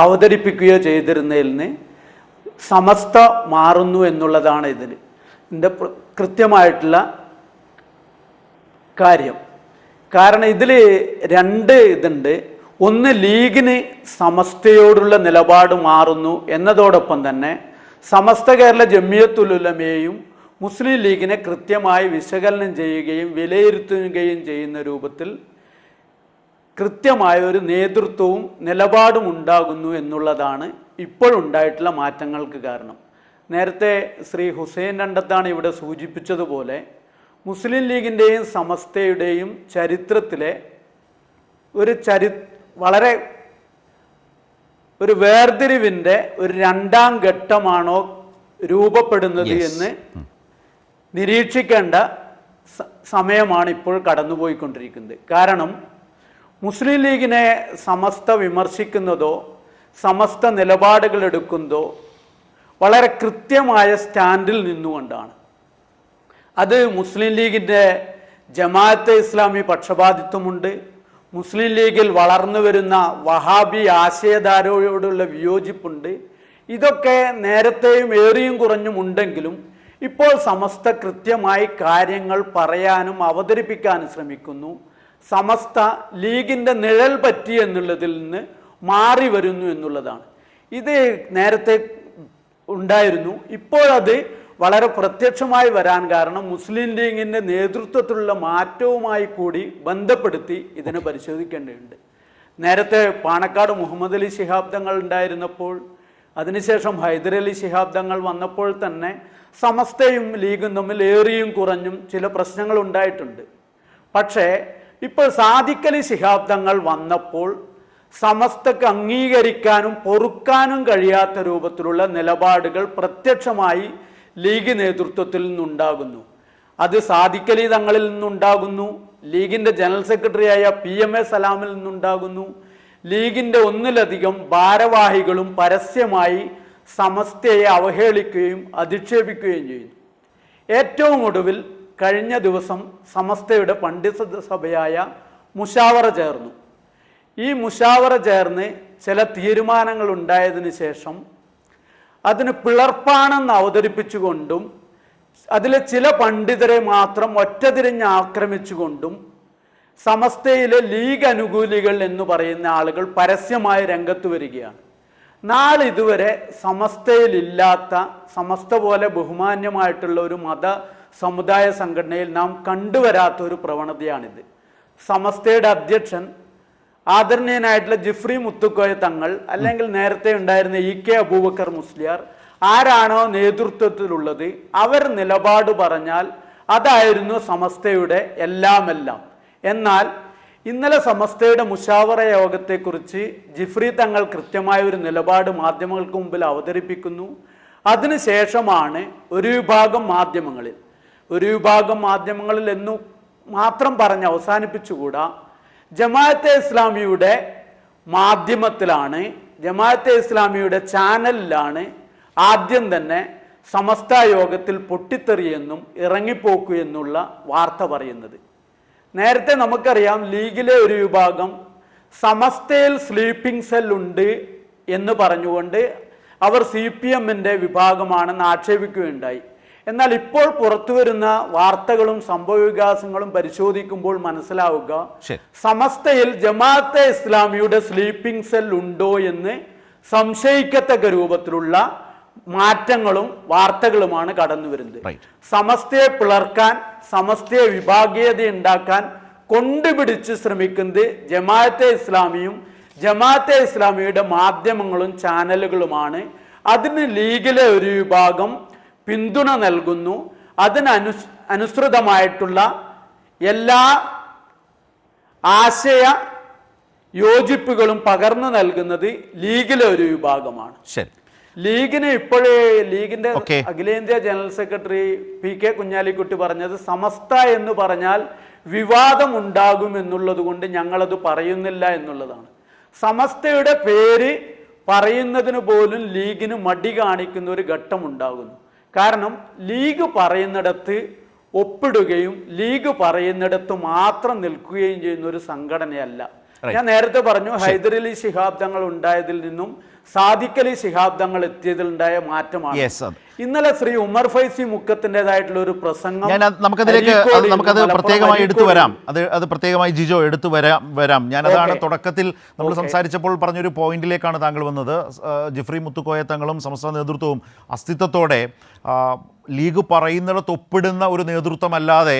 അവതരിപ്പിക്കുകയോ ചെയ്തിരുന്നതിൽ നിന്ന് സമസ്ത മാറുന്നു എന്നുള്ളതാണ് ഇതിൻ്റെ കൃത്യമായിട്ടുള്ള കാര്യം. കാരണം ഇതിൽ രണ്ട് ഇതുണ്ട്. ഒന്ന്, ലീഗിന് സമസ്തയോടുള്ള നിലപാട് മാറുന്നു എന്നതോടൊപ്പം തന്നെ സമസ്ത കേരള ജംഇയ്യത്തുൽ ഉലമയെയും മുസ്ലിം ലീഗിനെ കൃത്യമായി വിശകലനം ചെയ്യുകയും വിലയിരുത്തുകയും ചെയ്യുന്ന രൂപത്തിൽ കൃത്യമായ ഒരു നേതൃത്വവും നിലപാടും ഉണ്ടാകുന്നു എന്നുള്ളതാണ് ഇപ്പോഴുണ്ടായിട്ടുള്ള മാറ്റങ്ങൾക്ക് കാരണം. നേരത്തെ ശ്രീ ഹുസൈൻ രണ്ടത്താണ് ഇവിടെ സൂചിപ്പിച്ചതുപോലെ മുസ്ലിം ലീഗിൻ്റെയും സമസ്തയുടെയും ചരിത്രത്തിലെ വളരെ ഒരു വേർതിരിവിൻ്റെ ഒരു രണ്ടാം ഘട്ടമാണോ രൂപപ്പെടുന്നത് എന്ന് നിരീക്ഷിക്കേണ്ട സമയമാണ് ഇപ്പോൾ കടന്നുപോയിക്കൊണ്ടിരിക്കുന്നത്. കാരണം മുസ്ലിം ലീഗിനെ സമസ്ത വിമർശിക്കുന്നതോ സമസ്ത നിലപാടുകൾ എടുക്കുന്നതോ വളരെ കൃത്യമായ സ്റ്റാൻഡിൽ നിന്നുകൊണ്ടാണ്. അത് മുസ്ലിം ലീഗിൻ്റെ ജമാഅത്തെ ഇസ്ലാമി പക്ഷപാതിത്വമുണ്ട്. മുസ്ലിം ലീഗിൽ വളർന്നു വരുന്ന വഹാബി ആശയധാരയോടുള്ള വിയോജിപ്പുണ്ട്. ഇതൊക്കെ നേരത്തെയും ഏറിയും കുറഞ്ഞും ഉണ്ടെങ്കിലും ഇപ്പോൾ സമസ്ത കൃത്യമായി കാര്യങ്ങൾ പറയാനും അവതരിപ്പിക്കാനും ശ്രമിക്കുന്നു. സമസ്ത ലീഗിൻ്റെ നിഴൽ പറ്റി എന്നുള്ളതിൽ നിന്ന് മാറി വരുന്നു എന്നുള്ളതാണ്. ഇത് നേരത്തെ ഉണ്ടായിരുന്നു. ഇപ്പോഴത് വളരെ പ്രത്യക്ഷമായി വരാൻ കാരണം മുസ്ലിം ലീഗിൻ്റെ നേതൃത്വത്തിലുള്ള മാറ്റവുമായി കൂടി ബന്ധപ്പെടുത്തി ഇതിനെ പരിശോധിക്കേണ്ടതുണ്ട്. നേരത്തെ പാണക്കാട് മുഹമ്മദ് അലി ശിഹാബ് തങ്ങൾ ഉണ്ടായിരുന്നപ്പോൾ, അതിനുശേഷം ഹൈദരലി ശിഹാബ് തങ്ങൾ വന്നപ്പോൾ തന്നെ സമസ്തയും ലീഗും തമ്മിൽ ഏറിയും കുറഞ്ഞും ചില പ്രശ്നങ്ങൾ ഉണ്ടായിട്ടുണ്ട്. പക്ഷേ ഇപ്പോൾ സാദിഖ് അലി ശിഹാബ് തങ്ങൾ വന്നപ്പോൾ സമസ്തക്ക് അംഗീകരിക്കാനും പൊറുക്കാനും കഴിയാത്ത രൂപത്തിലുള്ള നിലപാടുകൾ പ്രത്യക്ഷമായി ലീഗ് നേതൃത്വത്തിൽ നിന്നുണ്ടാകുന്നു. അത് സാദിഖ് അലി തങ്ങളിൽ നിന്നുണ്ടാകുന്നു, ലീഗിൻ്റെ ജനറൽ സെക്രട്ടറിയായ PMA സലാമിൽ നിന്നുണ്ടാകുന്നു. ലീഗിൻ്റെ ഒന്നിലധികം ഭാരവാഹികളും പരസ്യമായി സമസ്തയെ അവഹേളിക്കുകയും അധിക്ഷേപിക്കുകയും ചെയ്യുന്നു. ഏറ്റവും ഒടുവിൽ കഴിഞ്ഞ ദിവസം സമസ്തയുടെ പണ്ഡിത സഭയായ മുഷാവറ ചേർന്നു. ഈ മുഷാവറ ചേർന്ന് ചില തീരുമാനങ്ങൾ ഉണ്ടായതിനു ശേഷം അതിന് പിളർപ്പാണെന്ന് അവതരിപ്പിച്ചുകൊണ്ടും അതിലെ ചില പണ്ഡിതരെ മാത്രം ഒറ്റതിരിഞ്ഞ് ആക്രമിച്ചുകൊണ്ടും സമസ്തയിലെ ലീഗ് അനുകൂലികൾ എന്ന് പറയുന്ന ആളുകൾ പരസ്യമായി രംഗത്ത് വരികയാണ്. നാളിതുവരെ സമസ്തയിലില്ലാത്ത, സമസ്ത പോലെ ബഹുമാന്യമായിട്ടുള്ള ഒരു മത സമുദായ സംഘടനയിൽ നാം കണ്ടുവരാത്ത ഒരു പ്രവണതയാണിത്. സമസ്തയുടെ അധ്യക്ഷൻ ആദരണീയനായിട്ടുള്ള ജിഫ്രി മുത്തുക്കോയ തങ്ങൾ, അല്ലെങ്കിൽ നേരത്തെ ഉണ്ടായിരുന്ന EK അബൂബക്കർ മുസ്ലിയാർ, ആരാണോ നേതൃത്വത്തിലുള്ളത് അവർ നിലപാട് പറഞ്ഞാൽ അതായിരുന്നു സമസ്തയുടെ എല്ലാം. എന്നാൽ ഇന്നലെ സമസ്തയുടെ മുഷാവറ യോഗത്തെക്കുറിച്ച് ജിഫ്രി തങ്ങൾ കൃത്യമായ ഒരു നിലപാട് മാധ്യമങ്ങൾക്ക് മുമ്പിൽ അവതരിപ്പിക്കുന്നു. അതിനുശേഷമാണ് ഒരു വിഭാഗം മാധ്യമങ്ങളിൽ എന്നു മാത്രം പറഞ്ഞ് അവസാനിപ്പിച്ചുകൂടാ, ജമാഅത്തെ ഇസ്ലാമിയുടെ മാധ്യമത്തിലാണ്, ജമാഅത്തെ ഇസ്ലാമിയുടെ ചാനലിലാണ് ആദ്യം തന്നെ സമസ്ത യോഗത്തിൽ പൊട്ടിത്തെറിയെന്നും ഇറങ്ങിപ്പോക്കു എന്നുള്ള വാർത്ത പറയുന്നത്. നേരത്തെ നമുക്കറിയാം ലീഗിലെ ഒരു വിഭാഗം സമസ്തയിൽ സ്ലീപ്പിംഗ് സെൽ ഉണ്ട് എന്ന് പറഞ്ഞുകൊണ്ട് അവർ CPMന്റെ വിഭാഗമാണെന്ന് ആക്ഷേപിക്കുകയുണ്ടായി. എന്നാൽ ഇപ്പോൾ പുറത്തു വരുന്ന വാർത്തകളും സംഭവവികാസങ്ങളും പരിശോധിക്കുമ്പോൾ മനസ്സിലാവുക, സമസ്തയിൽ ജമാഅത്തെ ഇസ്ലാമിയുടെ സ്ലീപ്പിംഗ് സെൽ ഉണ്ടോ എന്ന് സംശയിക്കത്തക്ക രൂപത്തിലുള്ള മാറ്റങ്ങളും വാർത്തകളുമാണ് കടന്നു വരുന്നത്. സമസ്തയെ പിളർക്കാൻ, സമസ്തയെ വിഭാഗീയത ഉണ്ടാക്കാൻ കൊണ്ടുപിടിച്ച് ശ്രമിക്കുന്നത് ജമാഅത്തെ ഇസ്ലാമിയും ജമാഅത്തെ ഇസ്ലാമിയുടെ മാധ്യമങ്ങളും ചാനലുകളുമാണ്. അതിന് ലീഗിലെ ഒരു വിഭാഗം പിന്തുണ നൽകുന്നു. അനുസൃതമായിട്ടുള്ള എല്ലാ ആശയ യോജിപ്പുകളും പകർന്നു നൽകുന്നത് ലീഗിലെ ഒരു വിഭാഗമാണ്. ലീഗിന് ഇപ്പോഴേ ലീഗിന്റെ അഖിലേന്ത്യാ ജനറൽ സെക്രട്ടറി PK കുഞ്ഞാലിക്കുട്ടി പറഞ്ഞത്, സമസ്ത എന്ന് പറഞ്ഞാൽ വിവാദം ഉണ്ടാകും എന്നുള്ളത് കൊണ്ട് ഞങ്ങളത് പറയുന്നില്ല എന്നുള്ളതാണ്. സമസ്തയുടെ പേര് പറയുന്നതിന് പോലും ലീഗിന് മടി കാണിക്കുന്ന ഒരു ഘട്ടം ഉണ്ടാകുന്നു. കാരണം ലീഗ് പറയുന്നിടത്ത് ഒപ്പിടുകയും ലീഗ് പറയുന്നിടത്ത് മാത്രം നിൽക്കുകയും ചെയ്യുന്ന ഒരു സംഘടനയല്ല. ഞാൻ നേരത്തെ പറഞ്ഞു, ഹൈദരലി ശിഹാബ് തങ്ങൾ ഉണ്ടായതിൽ നിന്നും സാദിഖ് അലി ശിഹാബ് തങ്ങൾ എത്തിയതിൽ ഉണ്ടായ മാറ്റമാണ്. ഇന്നലെ ശ്രീ ഉമർ ഫൈസി മുക്കത്തിൻ്റെതായിട്ടുള്ള ഒരു പ്രസംഗം നമുക്കത് പ്രത്യേകമായി എടുത്തു വരാം. അത് പ്രത്യേകമായി ജിജോ എടുത്തു വരാം. ഞാനതാണ് തുടക്കത്തിൽ നമ്മൾ സംസാരിച്ചപ്പോൾ പറഞ്ഞൊരു പോയിന്റിലേക്കാണ് താങ്കൾ വന്നത്. ജിഫ്രി മുത്തുക്കോയ തങ്ങളും സമസ്ത നേതൃത്വവും അസ്തിത്വത്തോടെ ലീഗ് പറയുന്നിടത്ത് ഒപ്പിടുന്ന ഒരു നേതൃത്വമല്ലാതെ,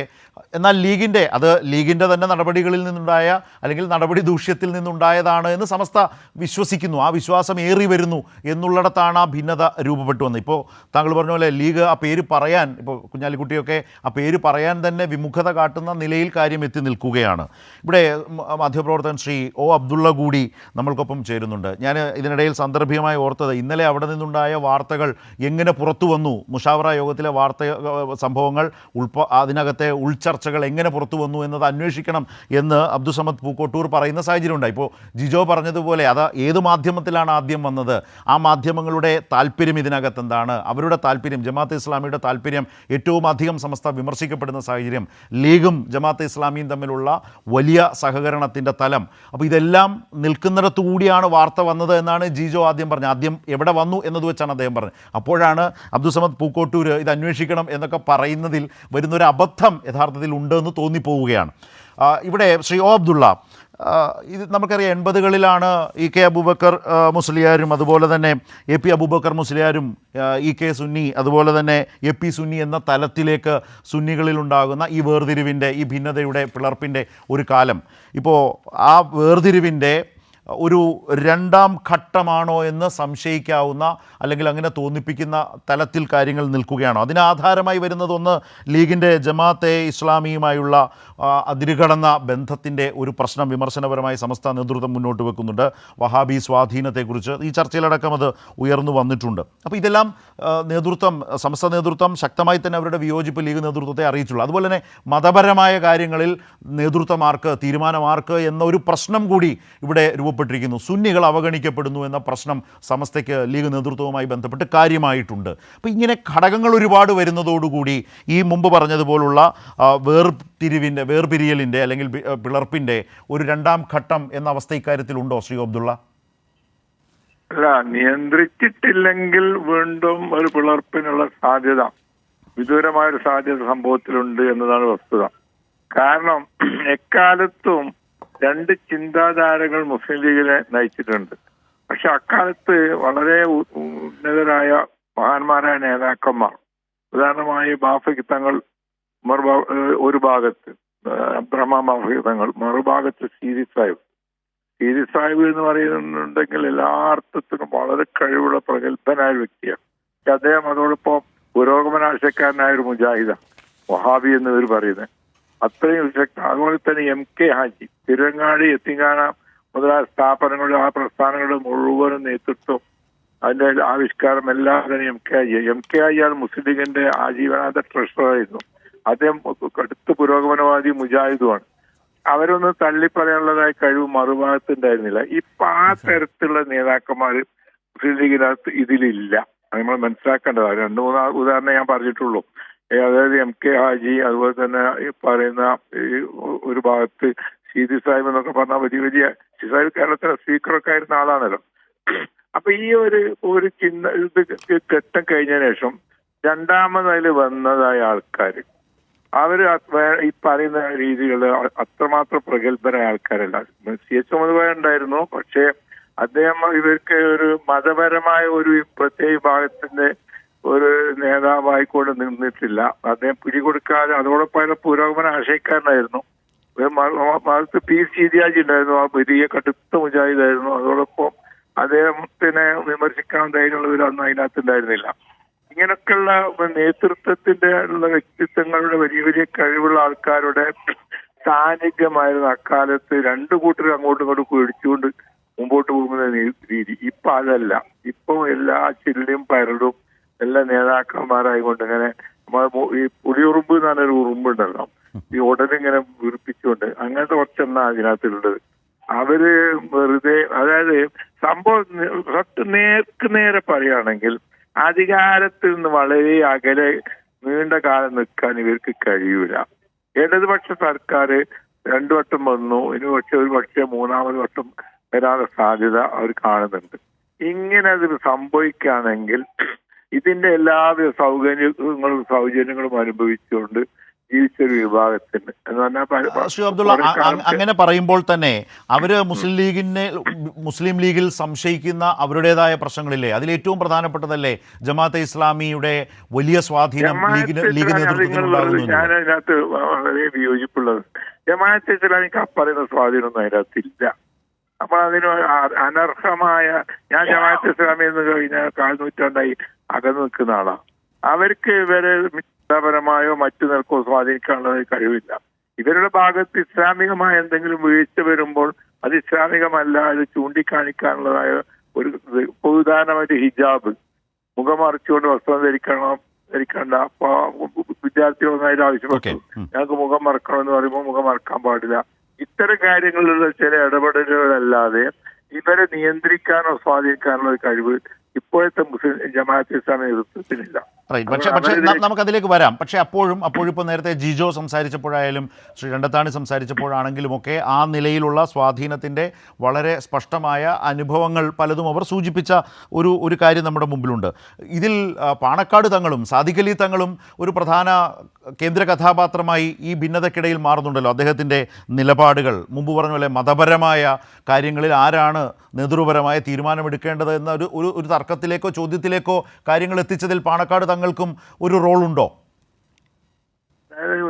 എന്നാൽ ലീഗിൻ്റെ തന്നെ നടപടികളിൽ നിന്നുണ്ടായ അല്ലെങ്കിൽ നടപടി ദൂഷ്യത്തിൽ നിന്നുണ്ടായതാണ് എന്ന് സമസ്ത വിശ്വസിക്കുന്നു. ആ വിശ്വാസം ഏറി വരുന്നു എന്നുള്ളിടത്താണ് ആ ഭിന്നത രൂപപ്പെട്ടു വന്നത്. ഇപ്പോൾ താങ്കൾ പറഞ്ഞ പോലെ ലീഗ് ആ പേര് പറയാൻ, ഇപ്പോൾ കുഞ്ഞാലിക്കുട്ടിയൊക്കെ ആ പേര് പറയാൻ തന്നെ വിമുഖത കാട്ടുന്ന നിലയിൽ കാര്യം എത്തി നിൽക്കുകയാണ്. ഇവിടെ മാധ്യമപ്രവർത്തകൻ ശ്രീ O അബ്ദുള്ള കൂടി നമ്മൾക്കൊപ്പം ചേരുന്നുണ്ട്. ഞാൻ ഇതിനിടയിൽ സാന്ദർഭികമായി ഓർത്തത്, ഇന്നലെ അവിടെ നിന്നുണ്ടായ വാർത്തകൾ എങ്ങനെ പുറത്തു വന്നു, മുഷാവറ യോഗത്തിലെ സംഭവങ്ങൾ അതിനകത്തെ ഉൾച്ചർച്ചകൾ എങ്ങനെ പുറത്തു വന്നു എന്നത് അന്വേഷിക്കണം എന്ന് അബ്ദുസമദ് പൂക്കോട്ടൂർ പറയുന്ന സാഹചര്യം ഉണ്ടായി. ഇപ്പോൾ ജിജോ പറഞ്ഞതുപോലെ അത് ഏത് മാധ്യമത്തിലാണ് ആദ്യം വന്നത്, ആ മാധ്യമങ്ങളുടെ താല്പര്യം ഇതിനകത്ത് എന്താണ്, അവരുടെ താല്പര്യം, ജമാഅത്തെ ഇസ്ലാമിയുടെ താല്പര്യം ഏറ്റവും അധികം സമസ്ത വിമർശിക്കപ്പെടുന്ന സാഹചര്യം, ലീഗും ജമാഅത്തെ ഇസ്ലാമിയും തമ്മിലുള്ള വലിയ സഹകരണത്തിൻ്റെ തലം, അപ്പോൾ ഇതെല്ലാം നിൽക്കുന്നിടത്തു കൂടിയാണ് വാർത്ത വന്നത് എന്നാണ് ജിജോ ആദ്യം പറഞ്ഞത്. ആദ്യം എവിടെ വന്നു എന്നത് വെച്ചാണ് അദ്ദേഹം പറഞ്ഞത്. അപ്പോഴാണ് അബ്ദുസമദ് പൂക്കോട്ടൂർ ഇത് അന്വേഷിക്കണം എന്നൊക്കെ പറയുന്നതിൽ വരുന്നൊരു അബദ്ധം യഥാർത്ഥത്തിൽ ഉണ്ടെന്ന് തോന്നിപ്പോവുകയാണ്. ഇവിടെ ശ്രീ O അബ്ദുള്ള, ഇത് നമുക്കറിയാം 80കളിലാണ് EK അബൂബക്കർ മുസ്ലിയാരും അതുപോലെ തന്നെ AP അബൂബക്കർ മുസ്ലിയാരും EK സുന്നി അതുപോലെ തന്നെ AP സുന്നി എന്ന തലത്തിലേക്ക് സുന്നികളിലുണ്ടാകുന്ന ഈ വേർതിരിവിൻ്റെ ഈ ഭിന്നതയുടെ പിളർപ്പിൻ്റെ ഒരു കാലം. ഇപ്പോൾ ആ വേർതിരിവിൻ്റെ ഒരു രണ്ടാം ഘട്ടമാണോ എന്ന് സംശയിക്കാവുന്ന അല്ലെങ്കിൽ അങ്ങനെ തോന്നിപ്പിക്കുന്ന തലത്തിൽ കാര്യങ്ങൾ നിൽക്കുകയാണോ? അതിന് ആധാരമായി വരുന്നതൊന്ന് ലീഗിൻ്റെ ജമാഅത്തെ ഇസ്ലാമിയുമായുള്ള അതിരുകടന്ന ബന്ധത്തിൻ്റെ ഒരു പ്രശ്നം വിമർശനപരമായി സമസ്ത നേതൃത്വം മുന്നോട്ട് വെക്കുന്നുണ്ട്. വഹാബി സ്വാധീനത്തെക്കുറിച്ച് ഈ ചർച്ചയിലടക്കം അത് ഉയർന്നു വന്നിട്ടുണ്ട്. അപ്പോൾ ഇതെല്ലാം സമസ്ത നേതൃത്വം ശക്തമായി തന്നെ അവരുടെ വിയോജിപ്പ് ലീഗ് നേതൃത്വത്തെ അറിയിച്ചുള്ളൂ. അതുപോലെ തന്നെ മതപരമായ കാര്യങ്ങളിൽ നേതൃത്വമാർക്ക് തീരുമാനമാർക്ക് എന്ന ഒരു പ്രശ്നം കൂടി ഇവിടെ രൂപപ്പെട്ടിരിക്കുന്നു. സുന്നികൾ അവഗണിക്കപ്പെടുന്നു എന്ന പ്രശ്നം സമസ്തയ്ക്ക് ലീഗ് നേതൃത്വവുമായി ബന്ധപ്പെട്ട് കാര്യമായിട്ടുണ്ട്. അപ്പോൾ ഇങ്ങനെ ഘടകങ്ങൾ ഒരുപാട് വരുന്നതോടുകൂടി ഈ മുമ്പ് പറഞ്ഞതുപോലുള്ള വേർപിരിയലിൻ്റെ അല്ലെങ്കിൽ പിളർപ്പിൻ്റെ ഒരു രണ്ടാം ഘട്ടം എന്ന അവസ്ഥ ഇക്കാര്യത്തിലുണ്ടോ ശ്രീ അബ്ദുള്ള? അല്ല, നിയന്ത്രിച്ചിട്ടില്ലെങ്കിൽ വീണ്ടും ഒരു പിളർപ്പിനുള്ള സാധ്യത, വിദൂരമായൊരു സാധ്യത സംഭവത്തിലുണ്ട് എന്നതാണ് വസ്തുത. കാരണം എക്കാലത്തും രണ്ട് ചിന്താധാരകൾ മുസ്ലിം ലീഗിനെ നയിച്ചിട്ടുണ്ട്. പക്ഷെ അക്കാലത്ത് വളരെ ഉന്നതരായ മഹാന്മാരായ നേതാക്കന്മാർ, ഉദാഹരണമായി ബാഫഖി തങ്ങൾ ഒരു ഭാഗത്ത്, അബ്ദുറഹ്മാൻ ബാഫഖി തങ്ങൾ മറുഭാഗത്ത് സീരി സാഹിബ് എന്ന് പറയുന്നുണ്ടെങ്കിൽ എല്ലാ അർത്ഥത്തിനും വളരെ കഴിവുള്ള പ്രഗത്ഭനായ വ്യക്തിയാണ്. പക്ഷെ അദ്ദേഹം അതോടൊപ്പം പുരോഗമനാശയക്കാരനായ ഒരു മുജാഹിദാണ്, വഹാബി എന്നിവർ പറയുന്നത്. അത്രയും ശക്തി. അതുപോലെ തന്നെ MK ഹാജി, തിരുവങ്ങാടി, എത്തിങ്ങാന മുതലായ സ്ഥാപനങ്ങളുടെ ആ പ്രസ്ഥാനങ്ങളുടെ മുഴുവനും നേതൃത്വം, അതിന്റെ ആവിഷ്കാരം എല്ലാം തന്നെ MK ഹാജിയാണ് മുസ്ലിം ലീഗിന്റെ ആജീവനാന്ത ട്രഷററായിരുന്നു. അദ്ദേഹം കടുത്ത പുരോഗമനവാദി മുജാഹിദുമാണ്. അവരൊന്നും തള്ളിപ്പറയാനുള്ളതായ കഴിവ് മറുഭാഗത്തുണ്ടായിരുന്നില്ല. ഇപ്പൊ ആ തരത്തിലുള്ള നേതാക്കന്മാര് മുസ്ലിം ലീഗിനകത്ത് ഇതിലില്ല. നമ്മൾ മനസ്സിലാക്കേണ്ടതാണ്. 2-3 ഉദാഹരണം ഞാൻ പറഞ്ഞിട്ടുള്ളൂ. അതായത് MK ഹാജി, അതുപോലെ തന്നെ ഈ പറയുന്ന ഒരു ഭാഗത്ത് സീതി സാഹിബ് എന്നൊക്കെ പറഞ്ഞാൽ വലിയ സാഹിബ് കേരളത്തിലെ സ്പീക്കറൊക്കെ ആയിരുന്ന ആളാണല്ലോ. അപ്പൊ ഈ ഒരു ഘട്ടം കഴിഞ്ഞതിന് ശേഷം രണ്ടാമതിൽ വന്നതായ ആൾക്കാര് അവര് ഈ പറയുന്ന രീതികൾ അത്രമാത്രം പ്രഗത്ഭരായ ആൾക്കാരല്ല. CH മുഹമ്മദ് ഉണ്ടായിരുന്നു. പക്ഷെ അദ്ദേഹം ഇവർക്ക് ഒരു മതപരമായ ഒരു പ്രത്യേക വിഭാഗത്തിന്റെ ഒരു നേതാവായിക്കൊണ്ട് നിന്നിട്ടില്ല. അദ്ദേഹം പിടികൊടുക്കാതെ അതോടൊപ്പം പുരോഗമന ആശയക്കാരനായിരുന്നു. മറുത്ത് സീതിയാജി ഉണ്ടായിരുന്നു, ആ വലിയ കടുത്ത മുജാഹിദായിരുന്നു. അതോടൊപ്പം അദ്ദേഹത്തിനെ വിമർശിക്കാൻ ധൈര്യമുള്ളവരൊന്നും അതിനകത്ത് ഉണ്ടായിരുന്നില്ല. ഇങ്ങനൊക്കെയുള്ള നേതൃത്വത്തിന്റെ ഉള്ള വ്യക്തിത്വങ്ങളുടെ വലിയ കഴിവുള്ള ആൾക്കാരുടെ സാന്നിധ്യമായിരുന്നു അക്കാലത്ത് രണ്ടു കൂട്ടരും അങ്ങോട്ടും ഇങ്ങോട്ടും പിടിച്ചുകൊണ്ട് മുമ്പോട്ട് പോകുന്ന രീതി. ഇപ്പൊ അതല്ല. ഇപ്പൊ എല്ലാ ചില്ലും പരടും എല്ലാ നേതാക്കന്മാരായിക്കൊണ്ട് ഇങ്ങനെ ഈ പുളിയുറുമ്പ് എന്ന് പറഞ്ഞൊരു ഉറുമ്പുണ്ടല്ലോ, ഈ ഉടലിങ്ങനെ വീർപ്പിച്ചുകൊണ്ട് അങ്ങനത്തെ കുറച്ചെണ്ണ അതിനകത്തുള്ളത്. അവര് വെറുതെ, അതായത് സംഭവം നേരെ പറയുകയാണെങ്കിൽ അധികാരത്തിൽ നിന്ന് വളരെ അകലെ നീണ്ട കാലം നിൽക്കാൻ ഇവർക്ക് കഴിയൂല. ഇടതുപക്ഷ സർക്കാർ 2 വട്ടം വന്നു, ഇനി പക്ഷേ 3ാമത് വട്ടം വരാനുള്ള സാധ്യത അവർ കാണുന്നുണ്ട്. ഇങ്ങനെ അത് സംഭവിക്കുകയാണെങ്കിൽ ഇതിന്റെ എല്ലാവിധ സൗജന്യങ്ങളും അനുഭവിച്ചുകൊണ്ട് ജീവിച്ചൊരു വിഭാഗത്തിന് ശ്രീ അബ്ദുള്ള, അങ്ങനെ പറയുമ്പോൾ തന്നെ അവര് മുസ്ലിം ലീഗിൽ സംശയിക്കുന്ന അവരുടേതായ പ്രശ്നങ്ങളില്ലേ? അതിലേറ്റവും പ്രധാനപ്പെട്ടതല്ലേ ജമാഅത്തെ ഇസ്ലാമിയുടെ വലിയ സ്വാധീനം ലീഗ് നേതൃത്വത്തിൽ? ഞാൻ അതിനകത്ത് വളരെ വിയോജിപ്പുള്ളത്. ജമാഅത്തെ ഇസ്ലാമിക്ക് പറയുന്ന സ്വാധീനമൊന്നും അതിനകത്തില്ല. നമ്മൾ അതിന് അനർഹമായ, ഞാൻ ജമാഅത്തെ ഇസ്ലാമി എന്ന് കഴിഞ്ഞാൽ 4 നൂറ്റാണ്ടായി അകന്നു നിൽക്കുന്ന ആളാണ്. അവർക്ക് ഇവരെ മതപരമായോ മറ്റു നിലക്കോ സ്വാധീനിക്കാനുള്ള കഴിവില്ല. ഇവരുടെ ഭാഗത്ത് ഇസ്ലാമികമായ എന്തെങ്കിലും വീഴ്ച വരുമ്പോൾ അത് ഇസ്ലാമികമല്ല, അത് ചൂണ്ടിക്കാണിക്കാനുള്ളതായ ഒരു ഉദാഹരണമായിട്ട് ഹിജാബ്, മുഖം മറച്ചുകൊണ്ട് വസ്ത്രം ധരിക്കണ്ട. അപ്പൊ വിദ്യാർത്ഥികളൊന്നും അതിൽ ആവശ്യപ്പെട്ടു, ഞങ്ങൾക്ക് മുഖം മറക്കണമെന്ന് പറയുമ്പോൾ മുഖം മറക്കാൻ പാടില്ല. ഇത്തരം കാര്യങ്ങളിലുള്ള ചില ഇടപെടലുകളല്ലാതെ ഇവരെ നിയന്ത്രിക്കാനോ സ്വാധീനിക്കാനുള്ള കഴിവ് ഇപ്പോഴത്തെ മുസ്ലിം ജമാഅത്തെ ഇസ്ലാമി നേതൃത്വത്തിനില്ല. റൈറ്റ്. പക്ഷേ നമുക്കതിലേക്ക് വരാം. പക്ഷേ അപ്പോഴും ഇപ്പോൾ നേരത്തെ ജിജോ സംസാരിച്ചപ്പോഴായാലും ശ്രീ രണ്ടത്താണി സംസാരിച്ചപ്പോഴാണെങ്കിലുമൊക്കെ ആ നിലയിലുള്ള സ്വാധീനത്തിൻ്റെ വളരെ സ്പഷ്ടമായ അനുഭവങ്ങൾ പലതും അവർ സൂചിപ്പിച്ച ഒരു കാര്യം നമ്മുടെ മുമ്പിലുണ്ട്. ഇതിൽ പാണക്കാട് തങ്ങളും സാദിഖ് അലി തങ്ങളും ഒരു പ്രധാന കേന്ദ്ര കഥാപാത്രമായി ഈ ഭിന്നതയ്ക്കിടയിൽ മാറുന്നുണ്ടല്ലോ. അദ്ദേഹത്തിൻ്റെ നിലപാടുകൾ മുമ്പ് പറഞ്ഞ പോലെ മതപരമായ കാര്യങ്ങളിൽ ആരാണ് നേതൃപരമായ തീരുമാനമെടുക്കേണ്ടത് എന്ന ഒരു തർക്കത്തിലേക്കോ ചോദ്യത്തിലേക്കോ കാര്യങ്ങൾ എത്തിച്ചതിൽ പാണക്കാട് തങ്ങൾക്കും ഒരു റോളുണ്ടോ?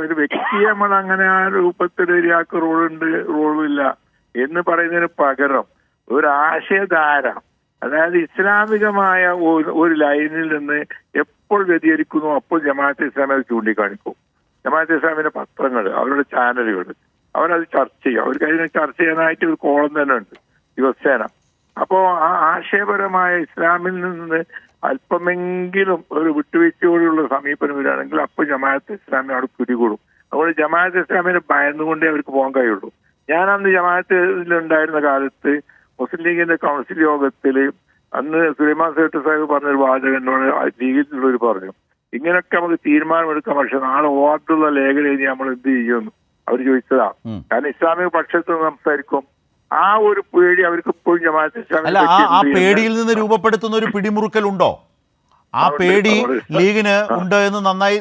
ഒരു വ്യക്തിയെ നമ്മൾ അങ്ങനെ ആ രൂപത്തിൽ ഒരാൾക്ക് റോളുമില്ല എന്ന് പറയുന്നതിന് പകരം ഒരു ആശയധാര, അതായത് ഇസ്ലാമികമായ ഒരു ലൈനിൽ നിന്ന് എപ്പോൾ വ്യതിചരിക്കുന്നു അപ്പോൾ ജമാഅത്തെ ഇസ്ലാമി അത് ചൂണ്ടിക്കാണിക്കും. ജമാഅത്തെ ഇസ്ലാമിന്റെ പത്രങ്ങൾ, അവരുടെ ചാനലുകൾ, അവരത് ചർച്ച ചെയ്യും. അവർക്ക് അതിനെ ചർച്ച ചെയ്യാനായിട്ട് ഒരു കോളം തന്നെ ഉണ്ട് ദിവസേന. അപ്പോ ആ ആശയപരമായ ഇസ്ലാമിൽ നിന്ന് അല്പമെങ്കിലും ഒരു വിട്ടുവീഴ്ചയോടുള്ള സമീപനം വരികയാണെങ്കിൽ അപ്പോൾ ജമാഅത്തെ ഇസ്ലാമി അവിടെ പിടികൂടും. അതുകൊണ്ട് ജമാഅത്തെ ഇസ്ലാമിനെ ഭയന്നുകൊണ്ടേ അവർക്ക് പോകാൻ കഴിയുള്ളൂ. ഞാൻ അന്ന് ജമാഅത്തിലുണ്ടായിരുന്ന കാലത്ത് മുസ്ലിം ലീഗിന്റെ കൗൺസിൽ യോഗത്തിൽ അന്ന് സുലൈമാൻ സേട്ട് സാഹിബ് പറഞ്ഞൊരു വാചകം എന്നോട് ലീഗിലുള്ളവർ പറഞ്ഞു, ഇങ്ങനെയൊക്കെ നമുക്ക് തീരുമാനമെടുക്കാം, പക്ഷെ നാളെ ഓർഡുള്ള ലേഖനം എഴുതി നമ്മൾ എന്ത് ചെയ്യുമെന്ന് അവർ ചോദിച്ചതാ. കാരണം ഇസ്ലാമിക പക്ഷത്ത് സംസാരിക്കും. ആ ഒരു പേടി അവർക്ക് ഇപ്പോഴും ജമാഅത്തെ ഇസ്ലാമി ആ പേടിയിൽ നിന്ന് രൂപപ്പെടുത്തുന്ന ഒരു പിടിമുറുക്കൽ ഉണ്ടോ? ആ പേടി ലീഗിന് ഉണ്ട് എന്ന് നന്നായി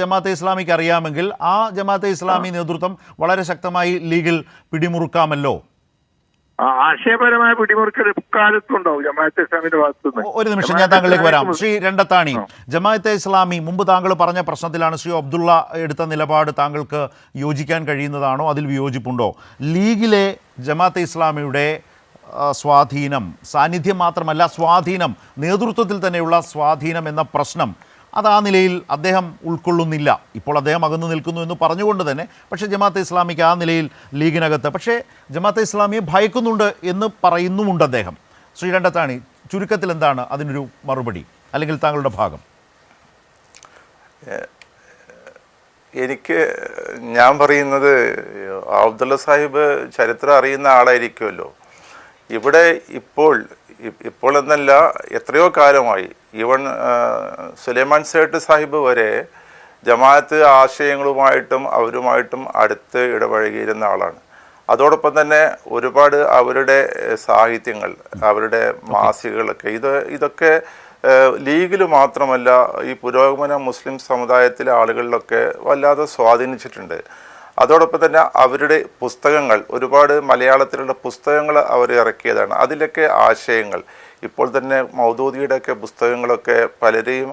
ജമാഅത്തെ ഇസ്ലാമിക്ക് അറിയാമെങ്കിൽ ആ ജമാഅത്തെ ഇസ്ലാമി നേതൃത്വം വളരെ ശക്തമായി ലീഗിൽ പിടിമുറുക്കാമല്ലോ. ആശയപരമായ പിടിമുറുക്കൽ എക്കാലത്തുണ്ടാവും ജമാഅത്തെ ഇസ്ലാമിന്റെ ഭാഗത്തുനിന്ന്. ഒരു നിമിഷം, ഞാൻ താങ്കളിലേക്ക് വരാം. ശ്രീ രണ്ടത്താണി, ജമാഅത്തെ ഇസ്ലാമി മുമ്പ് താങ്കൾ പറഞ്ഞ പ്രശ്നത്തിലാണ് ശ്രീ അബ്ദുള്ള എടുത്ത നിലപാട് താങ്കൾക്ക് യോജിക്കാൻ കഴിയുന്നതാണോ, അതിൽ വിയോജിപ്പുണ്ടോ? ലീഗിലെ ജമാഅത്തെ ഇസ്ലാമിയുടെ സ്വാധീനം, സാന്നിധ്യം മാത്രമല്ല സ്വാധീനം, നേതൃത്വത്തിൽ തന്നെയുള്ള സ്വാധീനം എന്ന പ്രശ്നം അത് ആ നിലയിൽ അദ്ദേഹം ഉൾക്കൊള്ളുന്നില്ല. ഇപ്പോൾ അദ്ദേഹം അകന്നു നിൽക്കുന്നു എന്ന് പറഞ്ഞുകൊണ്ട് തന്നെ, പക്ഷേ ജമാഅത്തെ ഇസ്ലാമിക്ക് ആ നിലയിൽ ലീഗിനകത്ത്, പക്ഷേ ജമാഅത്തെ ഇസ്ലാമിയെ ഭയക്കുന്നുണ്ട് എന്ന് പറയുന്നുമുണ്ട് അദ്ദേഹം. ശ്രീ രണ്ടത്താണി, ചുരുക്കത്തിൽ എന്താണ് അതിനൊരു മറുപടി, അല്ലെങ്കിൽ താങ്കളുടെ ഭാഗം? ഞാൻ പറയുന്നത്, അബ്ദുള്ള സാഹിബ് ചരിത്രം അറിയുന്ന ആളായിരിക്കുമല്ലോ. ഇവിടെ ഇപ്പോൾ എന്നല്ല, എത്രയോ കാലമായി, ഈവൻ സുലൈമാൻ സേട്ട് സാഹിബ് വരെ ജമാഅത്ത് ആശയങ്ങളുമായിട്ടും അവരുമായിട്ടും അടുത്ത് ഇടപഴകിയിരുന്ന ആളാണ്. അതോടൊപ്പം തന്നെ ഒരുപാട് അവരുടെ സാഹിത്യങ്ങൾ, അവരുടെ മാസികകളൊക്കെ ഇതൊക്കെ ലീഗിൽ മാത്രമല്ല ഈ പുരോഗമന മുസ്ലിം സമുദായത്തിലെ ആളുകളിലൊക്കെ വല്ലാതെ സ്വാധീനിച്ചിട്ടുണ്ട്. അതോടൊപ്പം തന്നെ അവരുടെ പുസ്തകങ്ങൾ, ഒരുപാട് മലയാളത്തിലുള്ള പുസ്തകങ്ങൾ അവർ ഇറക്കിയതാണ്. അതിലൊക്കെ ആശയങ്ങൾ, ഇപ്പോൾ തന്നെ മൗദൂദിയുടെയൊക്കെ പുസ്തകങ്ങളൊക്കെ പലരെയും